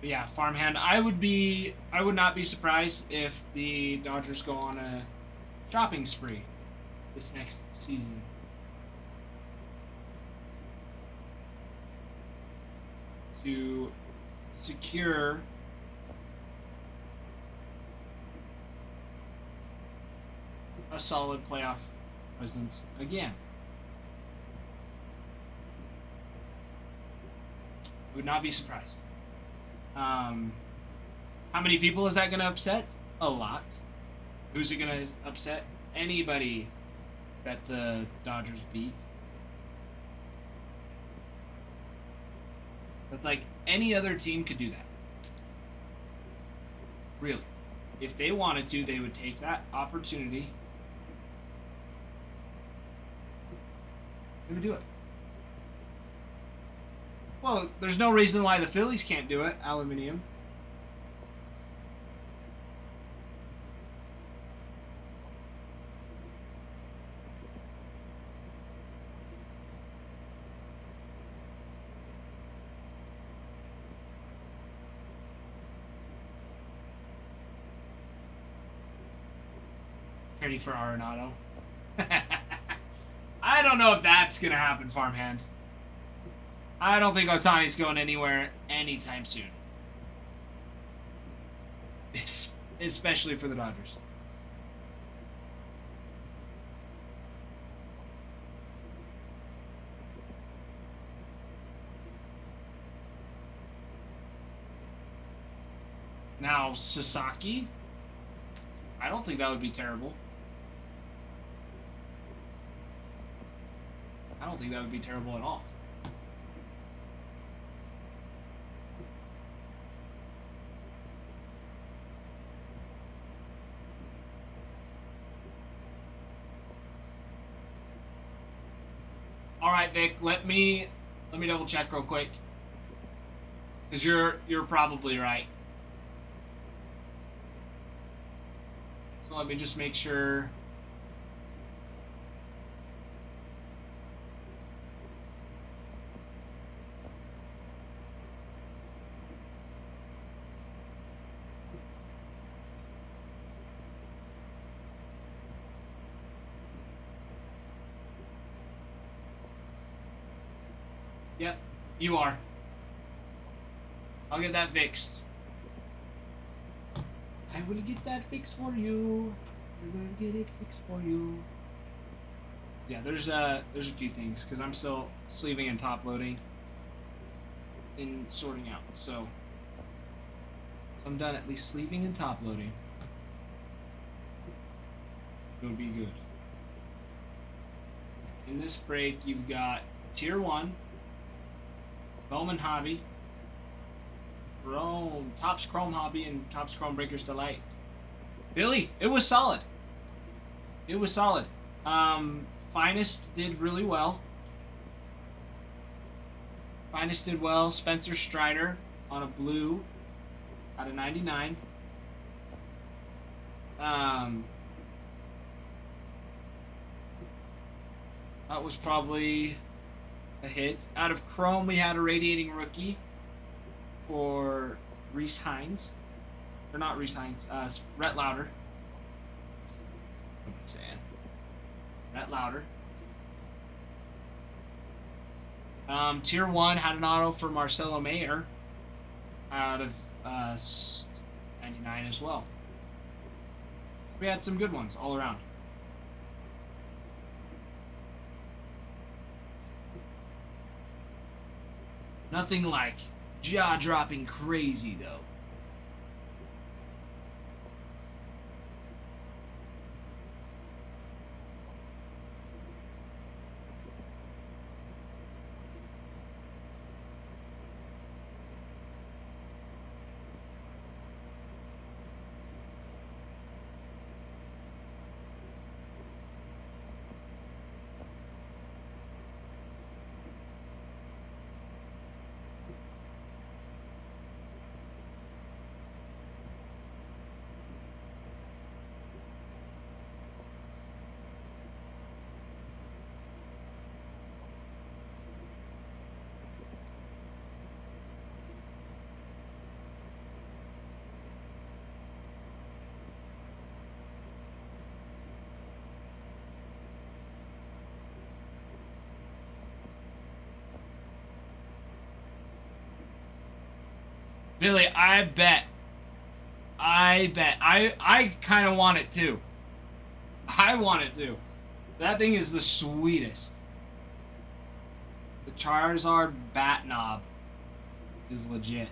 But yeah, farmhand. I would not be surprised if the Dodgers go on a shopping spree this next season. To secure a solid playoff presence again. Would not be surprised. How many people is that going to upset? A lot. Who's it going to upset? Anybody that the Dodgers beat. That's like any other team could do that. Really. If they wanted to, they would take that opportunity. They would do it. Well, there's no reason why the Phillies can't do it. Aluminium. Trading for Arenado. I don't know if that's going to happen, farmhand. I don't think Otani's going anywhere anytime soon. Especially for the Dodgers. Now, Sasaki. I don't think that would be terrible. I don't think that would be terrible at all. All right, Vic. Let me double check real quick, because you're probably right. So let me just make sure. Yep, you are. I'll get that fixed. I will get that fixed for you. I will get it fixed for you. Yeah, there's a few things because I'm still sleeving and top loading and sorting out. So I'm done at least sleeving and top loading. It'll be good. In this break, you've got Tier 1, Bowman Hobby, Chrome, Topps Chrome Hobby, and Topps Chrome Breakers Delight. Billy, it was solid. It was solid. Finest did really well. Finest did well. Spencer Strider on a blue out of 99. That was probably a hit. Out of Chrome, we had a Radiating Rookie for Reese Hines. Or not Reese Hines, Rhett Lauder. What am I saying? Rhett Lauder. Tier 1 had an auto for Marcelo Mayer out of 99 as well. We had some good ones all around. Nothing like jaw-dropping crazy, though. Billy, I bet. I kind of want it too. I want it too. That thing is the sweetest. The Charizard Bat Knob is legit.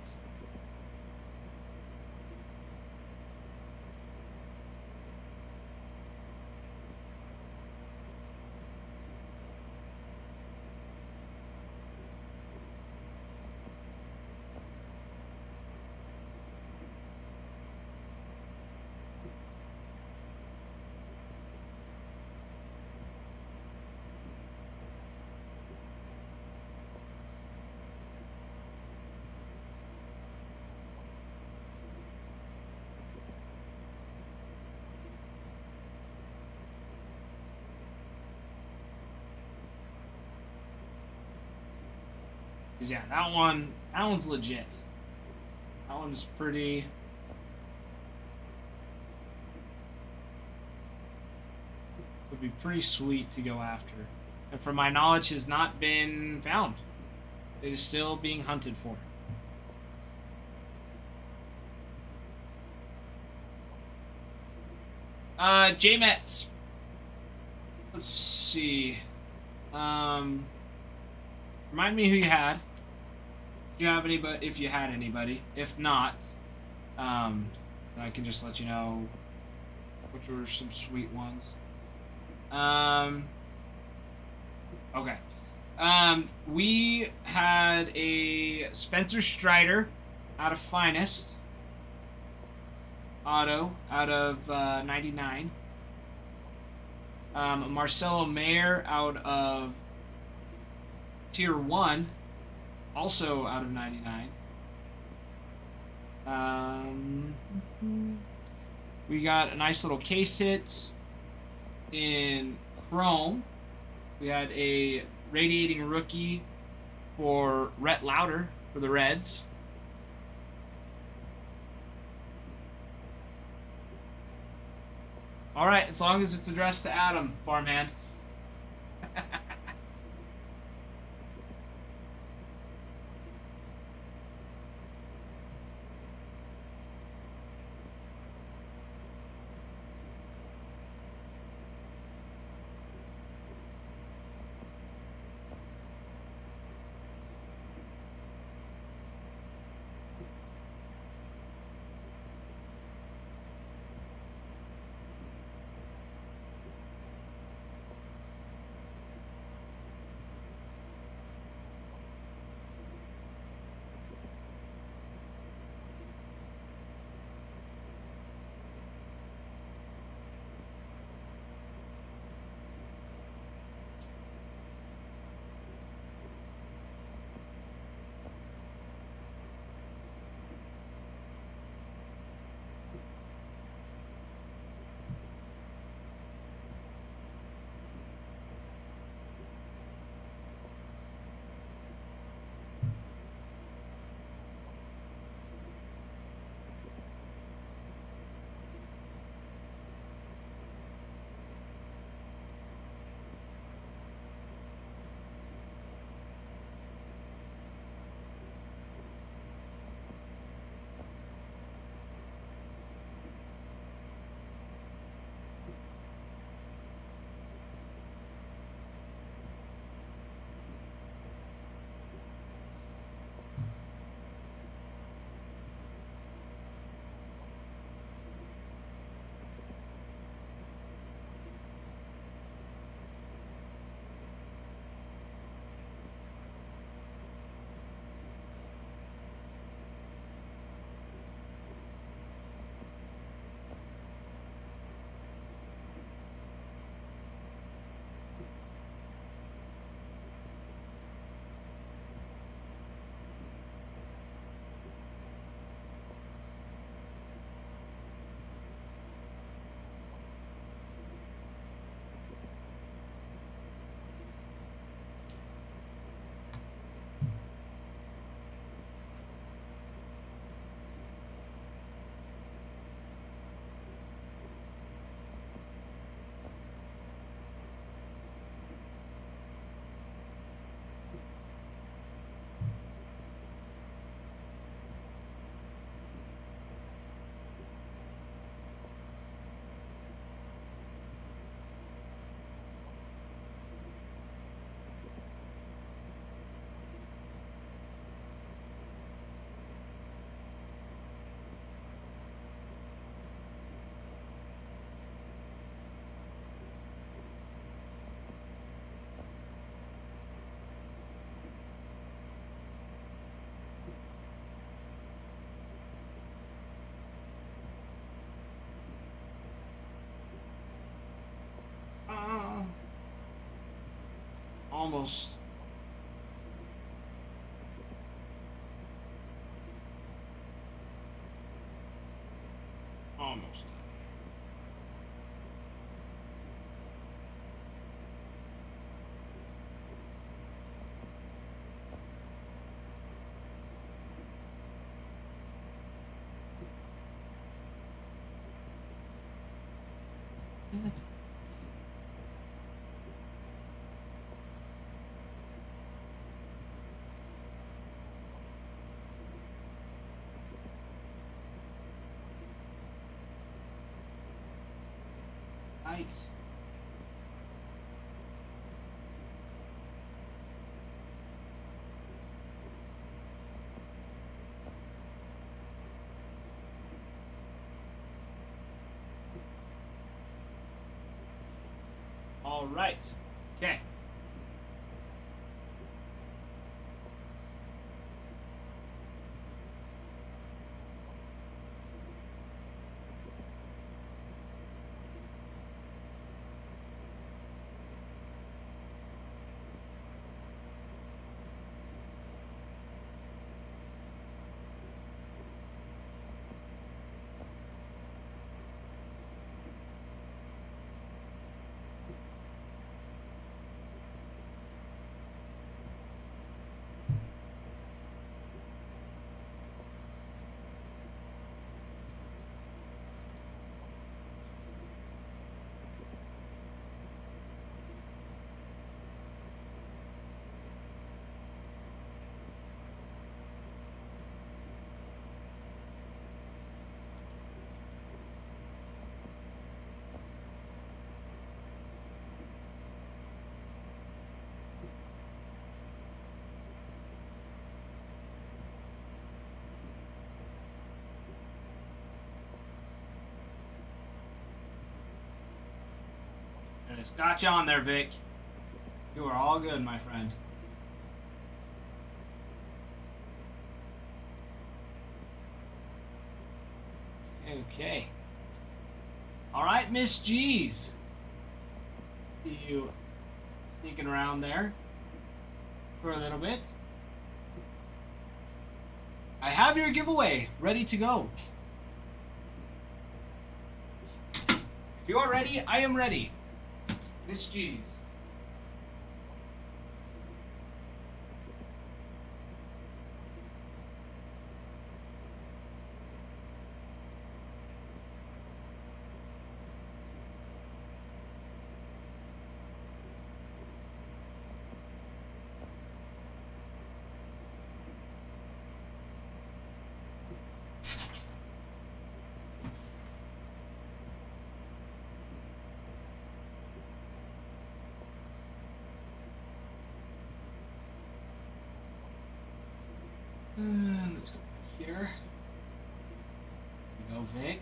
Yeah, that one's legit. That one's pretty. Would be pretty sweet to go after, and from my knowledge, has not been found. It is still being hunted for. J-Mets. Let's see. Remind me who you had. Do you have anybody? If you had anybody. If not, then I can just let you know which were some sweet ones. Okay. We had a Spencer Strider out of Finest. Auto out of 99. Marcelo Mayer out of Tier 1, also out of 99. We got a nice little case hit in Chrome. We had a Radiating Rookie for Rhett Lauder for the Reds. All right, as long as it's addressed to Adam, farmhand. almost. Almost done. Right. All right. Okay. There it is. Got you on there, Vic. You are all good, my friend. Okay. All right, Miss G's. See you sneaking around there for a little bit. I have your giveaway ready to go. If you are ready, I am ready. Miss G's. Let's go back here. Here we go, Vic.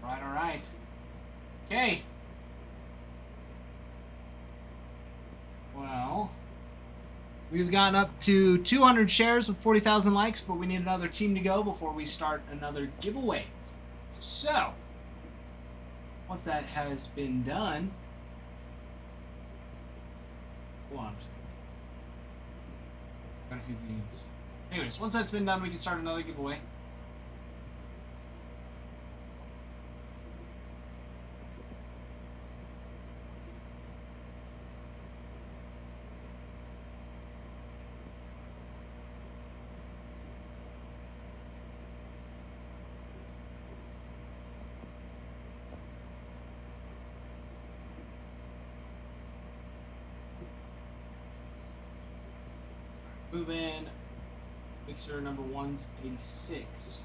All right. Okay. Well, we've gotten up to 200 shares with 40,000 likes, but we need another team to go before we start another giveaway. So, once that has been done, hold on. Got a few things. Anyways, once that's been done, we can start another giveaway. Move in. Make sure number 1's 86.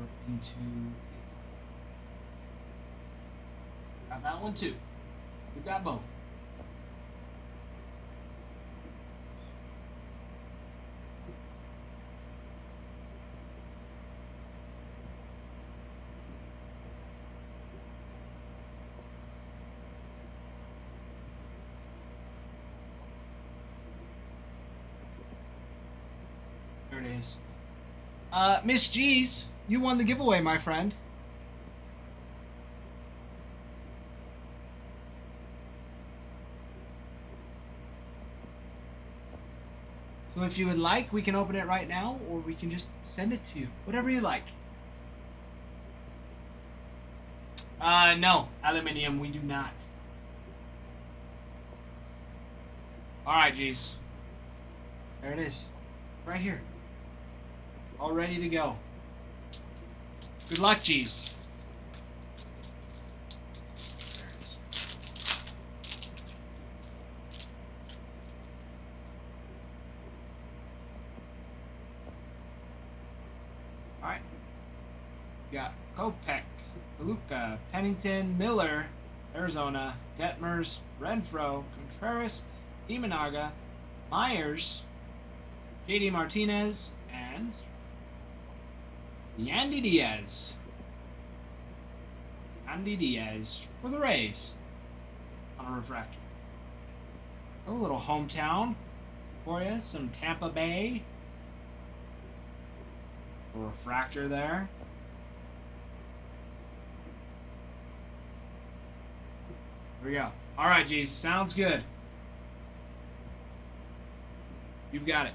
Over into. Got that one too. We got both. There it is. Miss G's, you won the giveaway, my friend. So if you would like, we can open it right now, or we can just send it to you. Whatever you like. No. Aluminium, we do not. Alright, G's. There it is. Right here. All ready to go. Good luck, G's. There it is. Alright. We got Kopech, Luca, Pennington, Miller, Arizona, Detmers, Renfro, Contreras, Imanaga, Myers, JD Martinez, and Yandy Diaz. Yandy Diaz for the Rays on a refractor. A little hometown for you. Some Tampa Bay. A refractor there. Here we go. All right, geez. Sounds good. You've got it.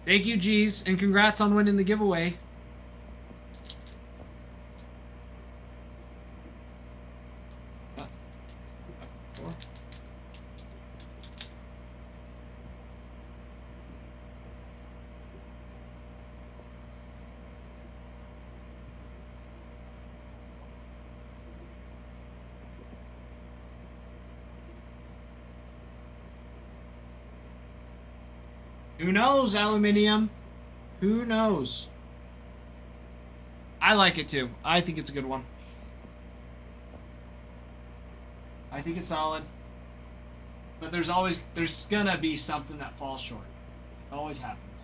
Thank you, G's, and congrats on winning the giveaway. Who knows, Aluminium? Who knows? I like it too. I think it's a good one. I think it's solid. But there's gonna be something that falls short. It always happens.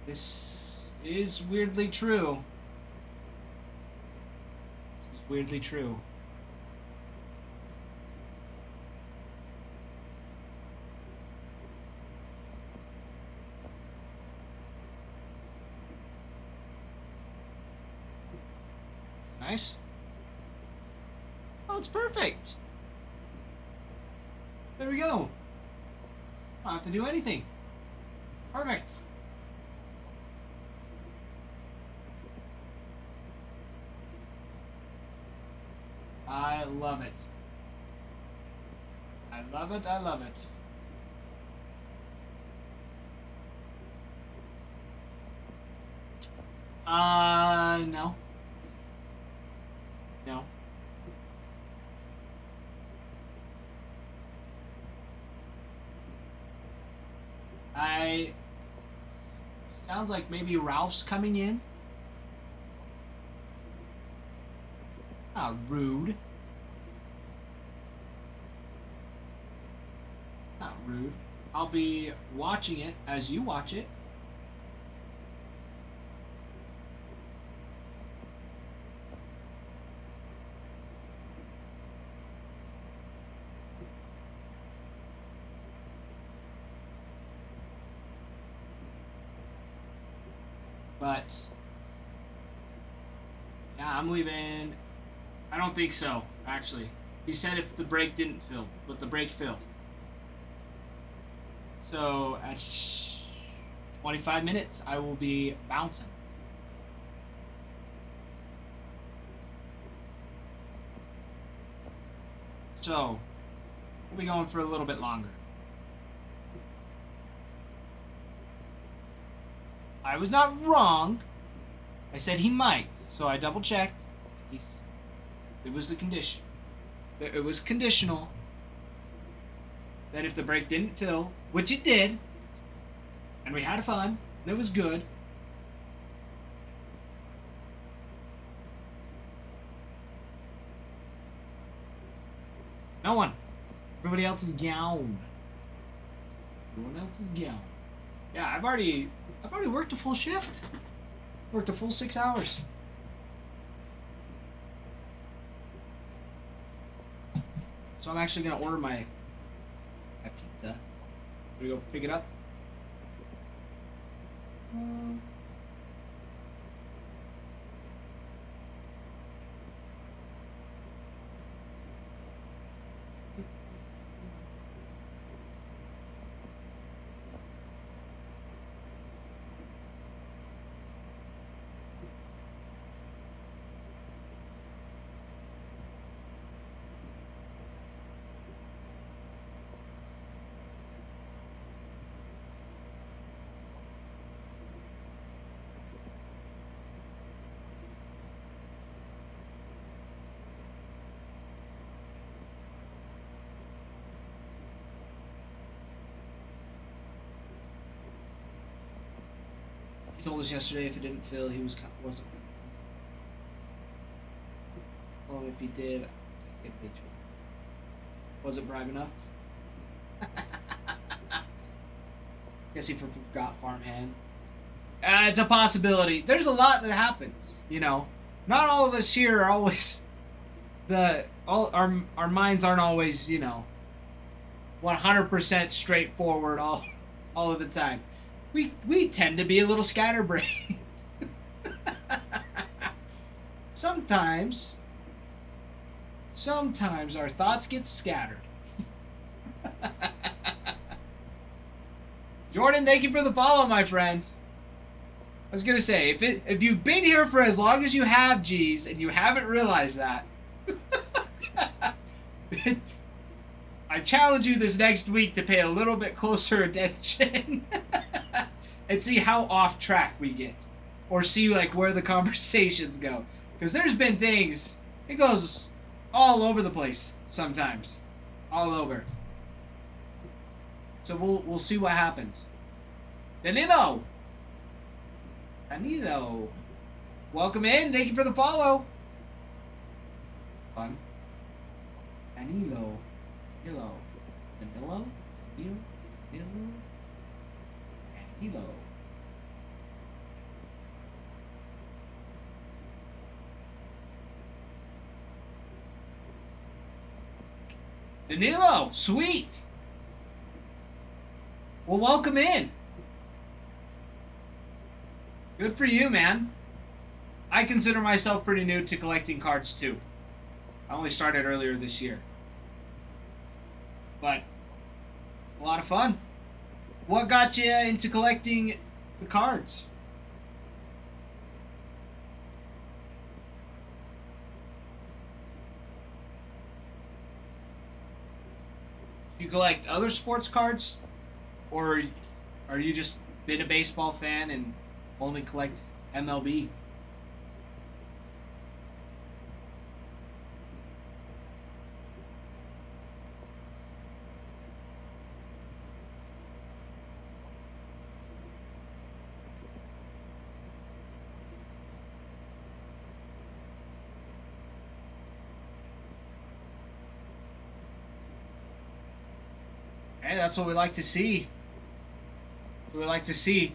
This is weirdly true. Weirdly true. Nice. Oh, it's perfect. There we go. I don't have to do anything. Perfect. I love it. I love it. I love it. No. No. Sounds like maybe Ralph's coming in. Rude. Not rude. I'll be watching it as you watch it. But Yeah, I'm leaving. I don't think so, actually. He said if the brake didn't fill, but the brake filled. So at 25 minutes, I will be bouncing. So, we'll be going for a little bit longer. I was not wrong. I said he might, so I double checked. It was the condition. It was conditional that if the brake didn't fill, which it did, and we had fun, and it was good. No one. Everybody else is gone. Everyone else is gone. Yeah, I've already worked a full shift. Worked a full 6 hours. So I'm actually gonna order my pizza. Gonna go pick it up. He told us yesterday if it didn't fill, he wasn't. Well, if he did, I'd get paid. Was it bribe enough? Guess he forgot farmhand. It's a possibility. There's a lot that happens, you know. Not all of us here are always our minds aren't always, you know, 100% straightforward all of the time. We tend to be a little scatterbrained. Sometimes our thoughts get scattered. Jordan, thank you for the follow, my friend. I was gonna say, if you've been here for as long as you have, G's, and you haven't realized that, I challenge you this next week to pay a little bit closer attention and see how off track we get, or see like where the conversations go. Because there's been things, it goes all over the place sometimes, all over. So we'll see what happens. Danilo, welcome in. Thank you for the follow. Fun. Danilo, Danilo, Danilo. Danilo, sweet. Well, welcome in. Good for you, man. I consider myself pretty new to collecting cards, too. I only started earlier this year. But, a lot of fun. What got you into collecting the cards? Do you collect other sports cards? Or are you just been a baseball fan and only collect MLB? Hey, that's what we like to see. We like to see.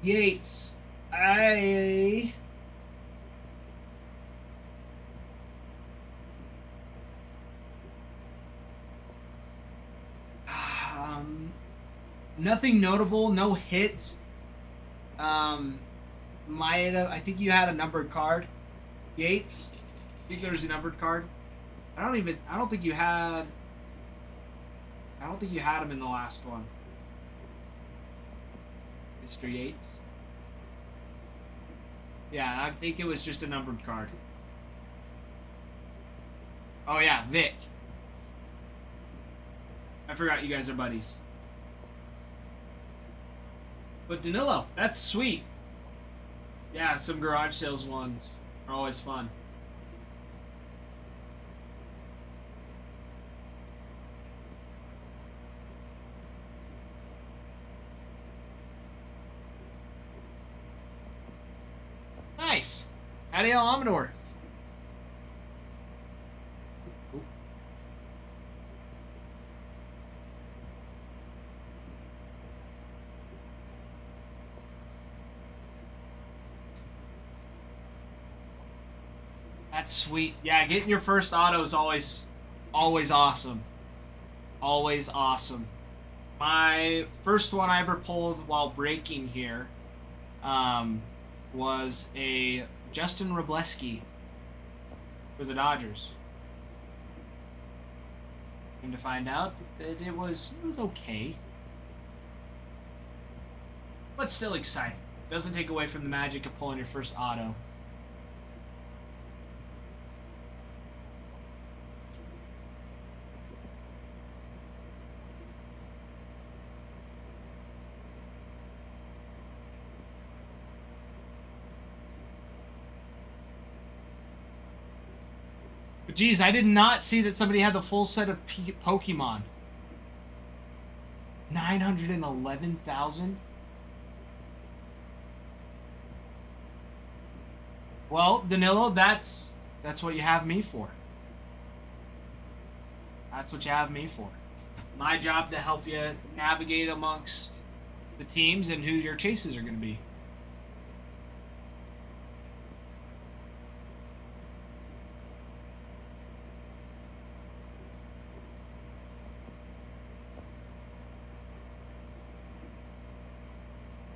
Yates. Nothing notable, no hits. might have. I think you had a numbered card. Yates. I think there was a numbered card. I don't think you had. I don't think you had him in the last one. Mr. Yates. Yeah, I think it was just a numbered card. Oh yeah, Vic. I forgot you guys are buddies. But Danilo, that's sweet. Yeah, some garage sales ones are always fun. Nice. Adiel Amador. That's sweet. Yeah, getting your first auto is always awesome. Always awesome. My first one I ever pulled while breaking here was a Justin Robleski for the Dodgers. And to find out that it was okay. But still exciting. Doesn't take away from the magic of pulling your first auto. But geez, I did not see that somebody had the full set of Pokemon. 911,000? Well, Danilo, that's what you have me for. That's what you have me for. My job to help you navigate amongst the teams and who your chases are going to be.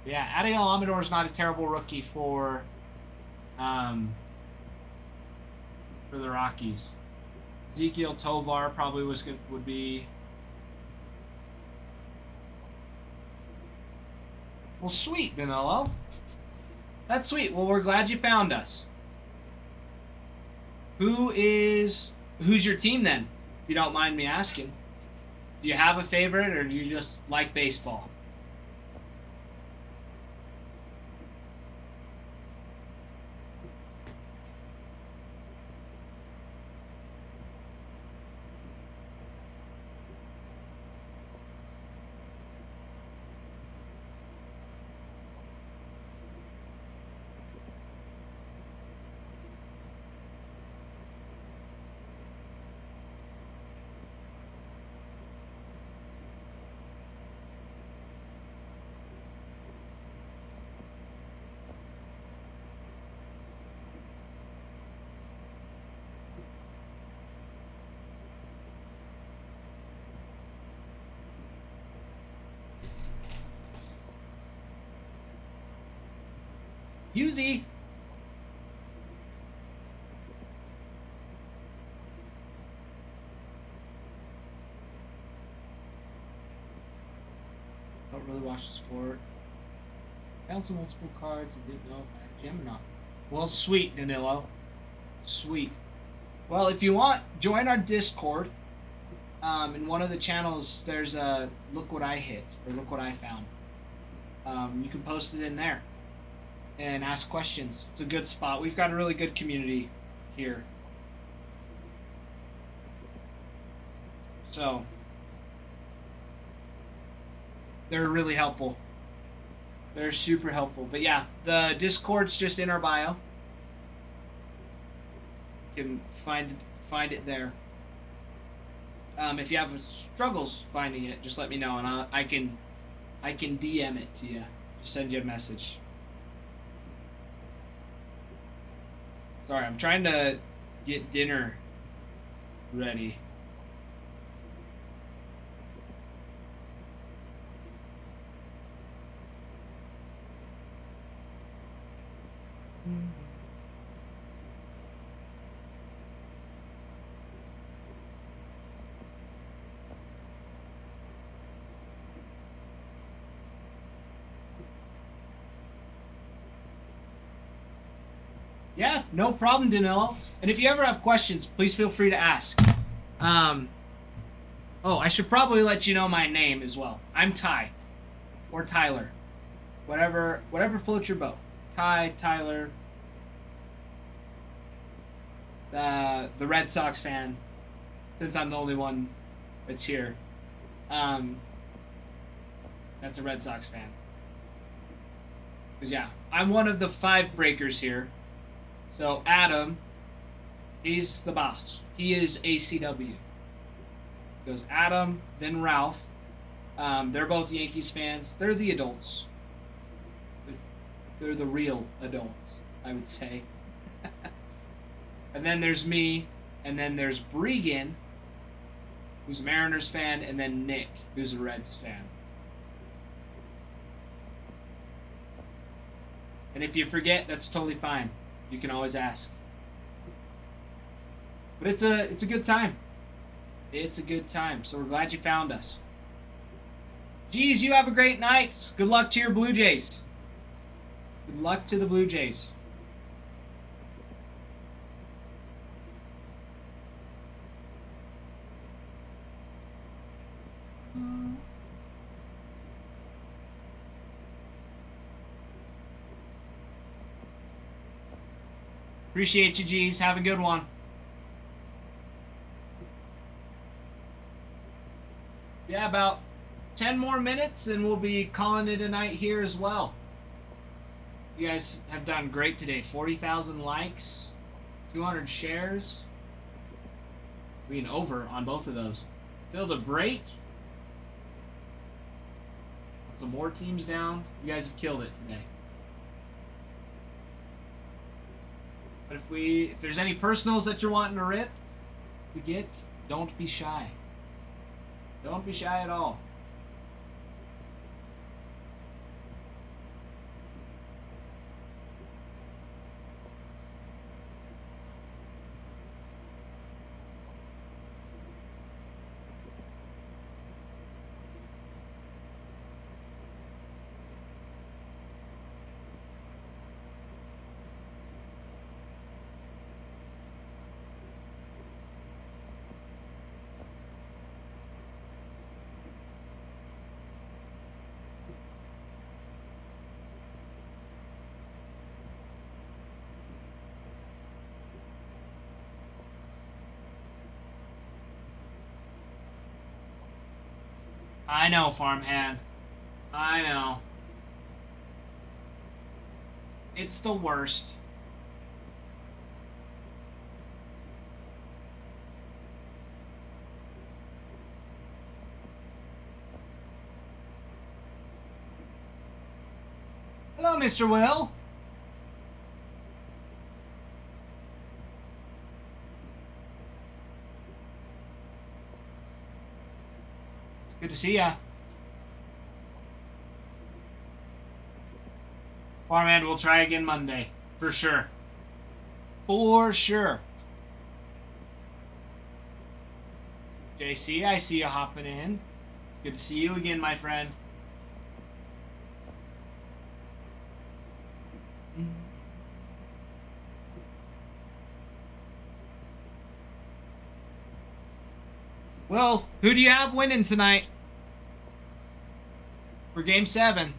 Yeah, Adiel Amador is not a terrible rookie for the Rockies. Ezekiel Tovar probably would be. Well, sweet, Danilo. That's sweet. Well, we're glad you found us. Who's your team then? If you don't mind me asking. Do you have a favorite, or do you just like baseball? Yuzi. Don't really watch the sport. Found some old school cards and didn't know if I had a gem or not. Well, sweet, Danilo. Sweet. Well, if you want, join our Discord. In one of the channels, there's a look what I hit or look what I found. You can post it in there and ask questions. It's a good spot. We've got a really good community here. So, they're really helpful. They're super helpful. But yeah, the Discord's just in our bio. You can find it there. If you have struggles finding it, just let me know, and I can DM it to you. Just send you a message. Sorry, I'm trying to get dinner ready. Yeah, no problem, Danilo. And if you ever have questions, please feel free to ask. Oh, I should probably let you know my name as well. I'm Ty, or Tyler, whatever floats your boat. Ty, Tyler, the Red Sox fan, since I'm the only one that's here. That's a Red Sox fan. Cause yeah, I'm one of the 5 breakers here. So Adam, he's the boss. He is ACW. Goes Adam, then Ralph. They're both Yankees fans. They're the adults. They're the real adults, I would say. And then there's me, and then there's Bregan, who's a Mariners fan, and then Nick, who's a Reds fan. And if you forget, that's totally fine. You can always ask. But it's a good time. It's a good time. So we're glad you found us. Geez, you have a great night. Good luck to your Blue Jays. Good luck to the Blue Jays. Appreciate you, G's. Have a good one. Yeah, about 10 more minutes and we'll be calling it a night here as well. You guys have done great today. 40,000 likes, 200 shares. Being over on both of those. Filled a break. Some more teams down. You guys have killed it today. But if there's any personals that you're wanting to rip, to get, don't be shy. Don't be shy at all. I know, farmhand. I know. It's the worst. Hello, Mr. Will. Good to see ya. Farmhand, we'll try again Monday. For sure. For sure. JC, I see you hopping in. Good to see you again, my friend. Well, who do you have winning tonight? For Game 7.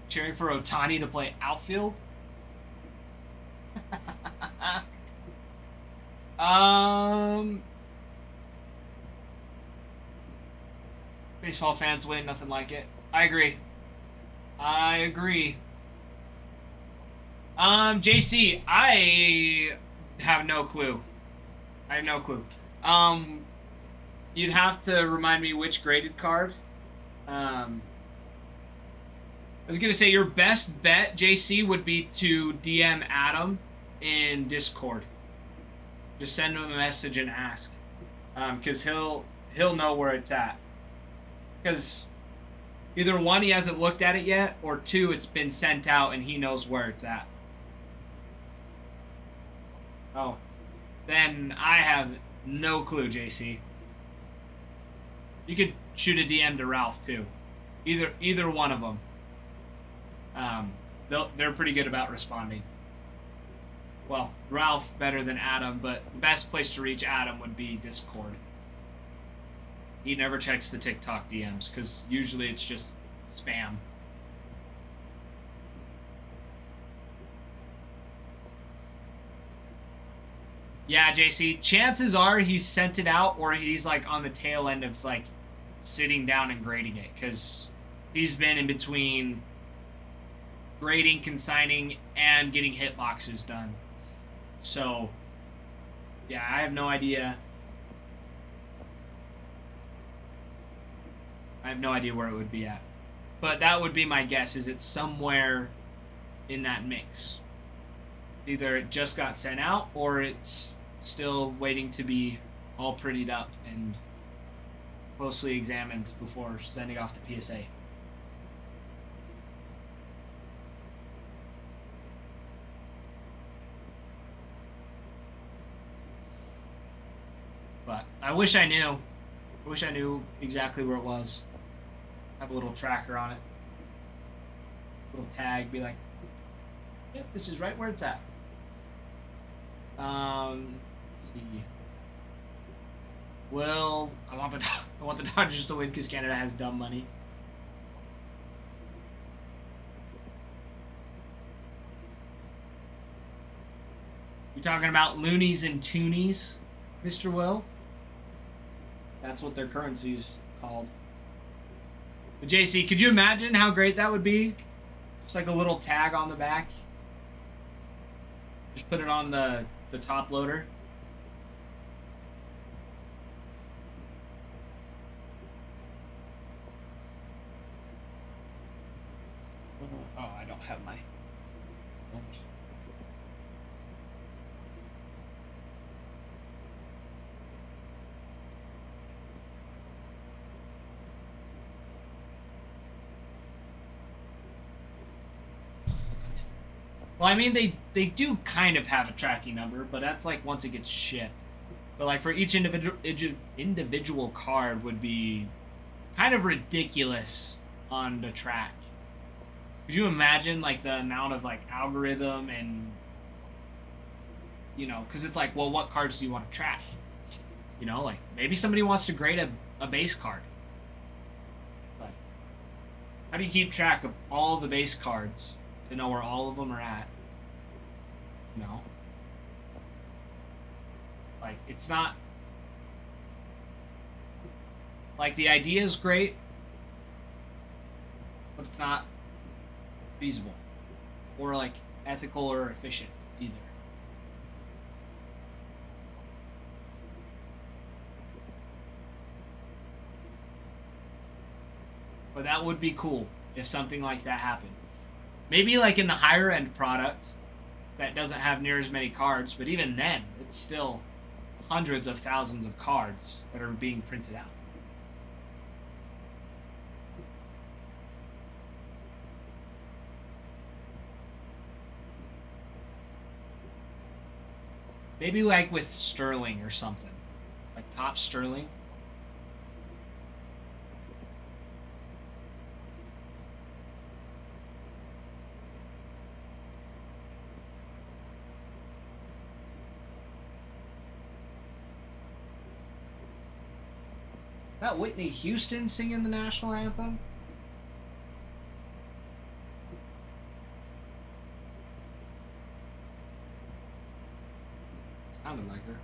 Cheering for Ohtani to play outfield? Baseball fans win, nothing like it. I agree. I agree. JC, I have no clue. I have no clue. You'd have to remind me which graded card. But was gonna say your best bet, JC, would be to DM Adam in Discord. Just send him a message and ask, because he'll know where it's at. Because either one, he hasn't looked at it yet, or two, it's been sent out and he knows where it's at. Oh, then I have no clue, JC. You could shoot a DM to Ralph too. Either one of them. They're pretty good about responding. Well, Ralph better than Adam, but the best place to reach Adam would be Discord. He never checks the TikTok DMs because usually it's just spam. Yeah, JC, chances are he's sent it out or he's like on the tail end of like sitting down and grading it because he's been in between grading, consigning, and getting hitboxes done. So, yeah, I have no idea. I have no idea where it would be at. But that would be my guess, is it's somewhere in that mix. Either it just got sent out or it's still waiting to be all prettied up and closely examined before sending off the PSA. But I wish I knew. I wish I knew exactly where it was. Have a little tracker on it. Little tag, be like, yep, this is right where it's at. Let's see. Well, I want the Dodgers to win because Canada has dumb money. You talking about loonies and toonies, Mr. Will? That's what their currency's called. But JC, could you imagine how great that would be? Just like a little tag on the back. Just put it on the top loader. Oh, I don't have my... Oops. Well, I mean, they do kind of have a tracking number, but that's like once it gets shipped. But like for each individual card would be kind of ridiculous on the track. Could you imagine like the amount of like algorithm and, you know, because it's like, well, what cards do you want to track? You know, like maybe somebody wants to grade a base card. But how do you keep track of all the base cards to know where all of them are at? You know? Like, it's not... Like, the idea is great, but it's not feasible. Or, like, ethical or efficient, either. But that would be cool if something like that happened. Maybe, like, in the higher-end product that doesn't have near as many cards, but even then, it's still hundreds of thousands of cards that are being printed out. Maybe like with Sterling or something. Like top Sterling. Is that Whitney Houston singing the national anthem? Sounded like her.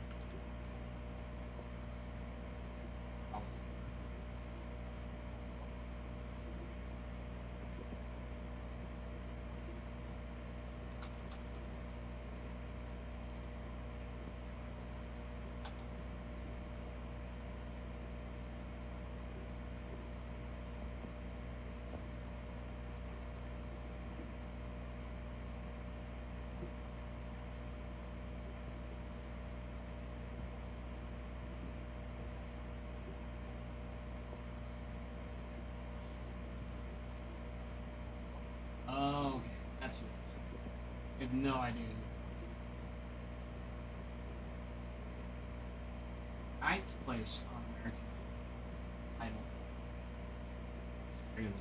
I have no idea. Ninth place on American Idol. It's really good.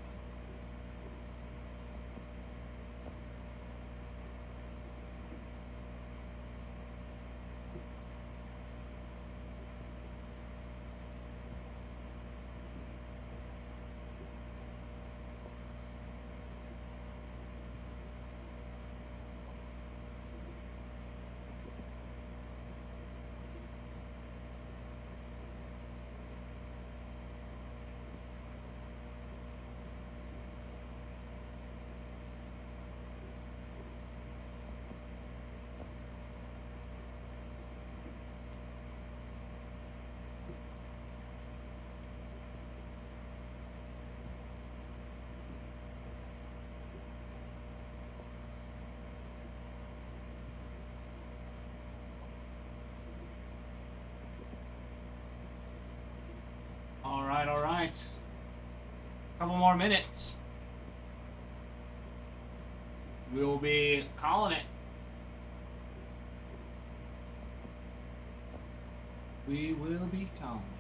All right. Couple more minutes. We'll be calling it. We will be calling it.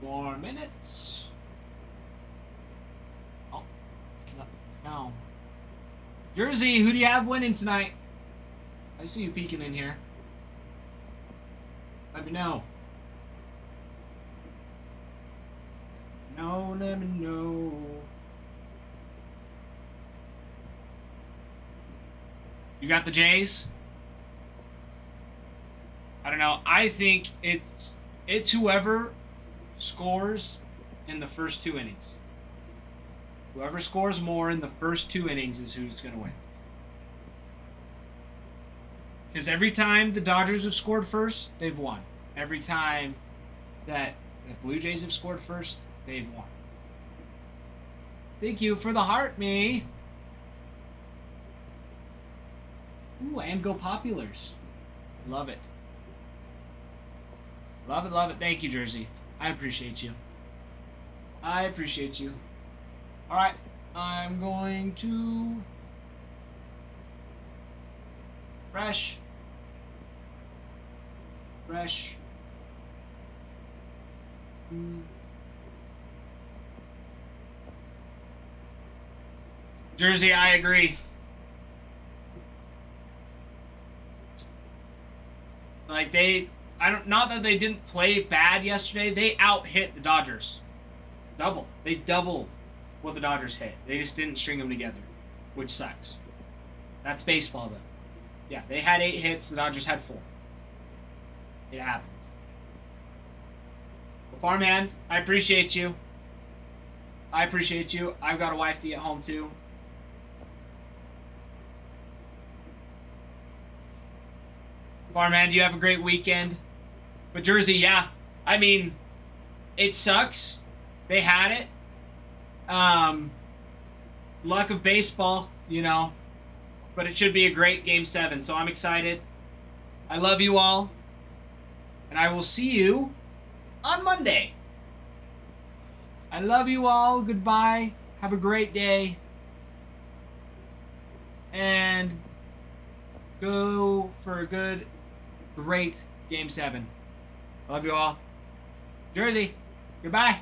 More minutes. Oh, no. Jersey, who do you have winning tonight? I see you peeking in here. Let me know. No, let me know. You got the Jays? I don't know. I think it's whoever scores in the first 2 innings. Whoever scores more in the first 2 innings is who's going to win. Because every time the Dodgers have scored first, they've won. Every time that the Blue Jays have scored first, they've won. Thank you for the heart, me. Ooh, and go Populars. Love it. Love it, love it. Thank you, Jersey. I appreciate you. I appreciate you. Alright, I'm going to... Fresh. Jersey, I agree. Like not that they didn't play bad yesterday. They out-hit the Dodgers. They double what the Dodgers hit. They just didn't string them together, which sucks. That's baseball, though. Yeah, they had 8 hits. The Dodgers had 4. It happens. Well, Farmhand, I appreciate you. I've got a wife to get home to. Farmhand, you have a great weekend. But Jersey, yeah. I mean, it sucks. They had it. Luck of baseball, you know. But it should be a great Game 7, so I'm excited. I love you all. And I will see you on Monday. I love you all. Goodbye. Have a great day. And go for a good, great Game 7. I love you all. Jersey, goodbye.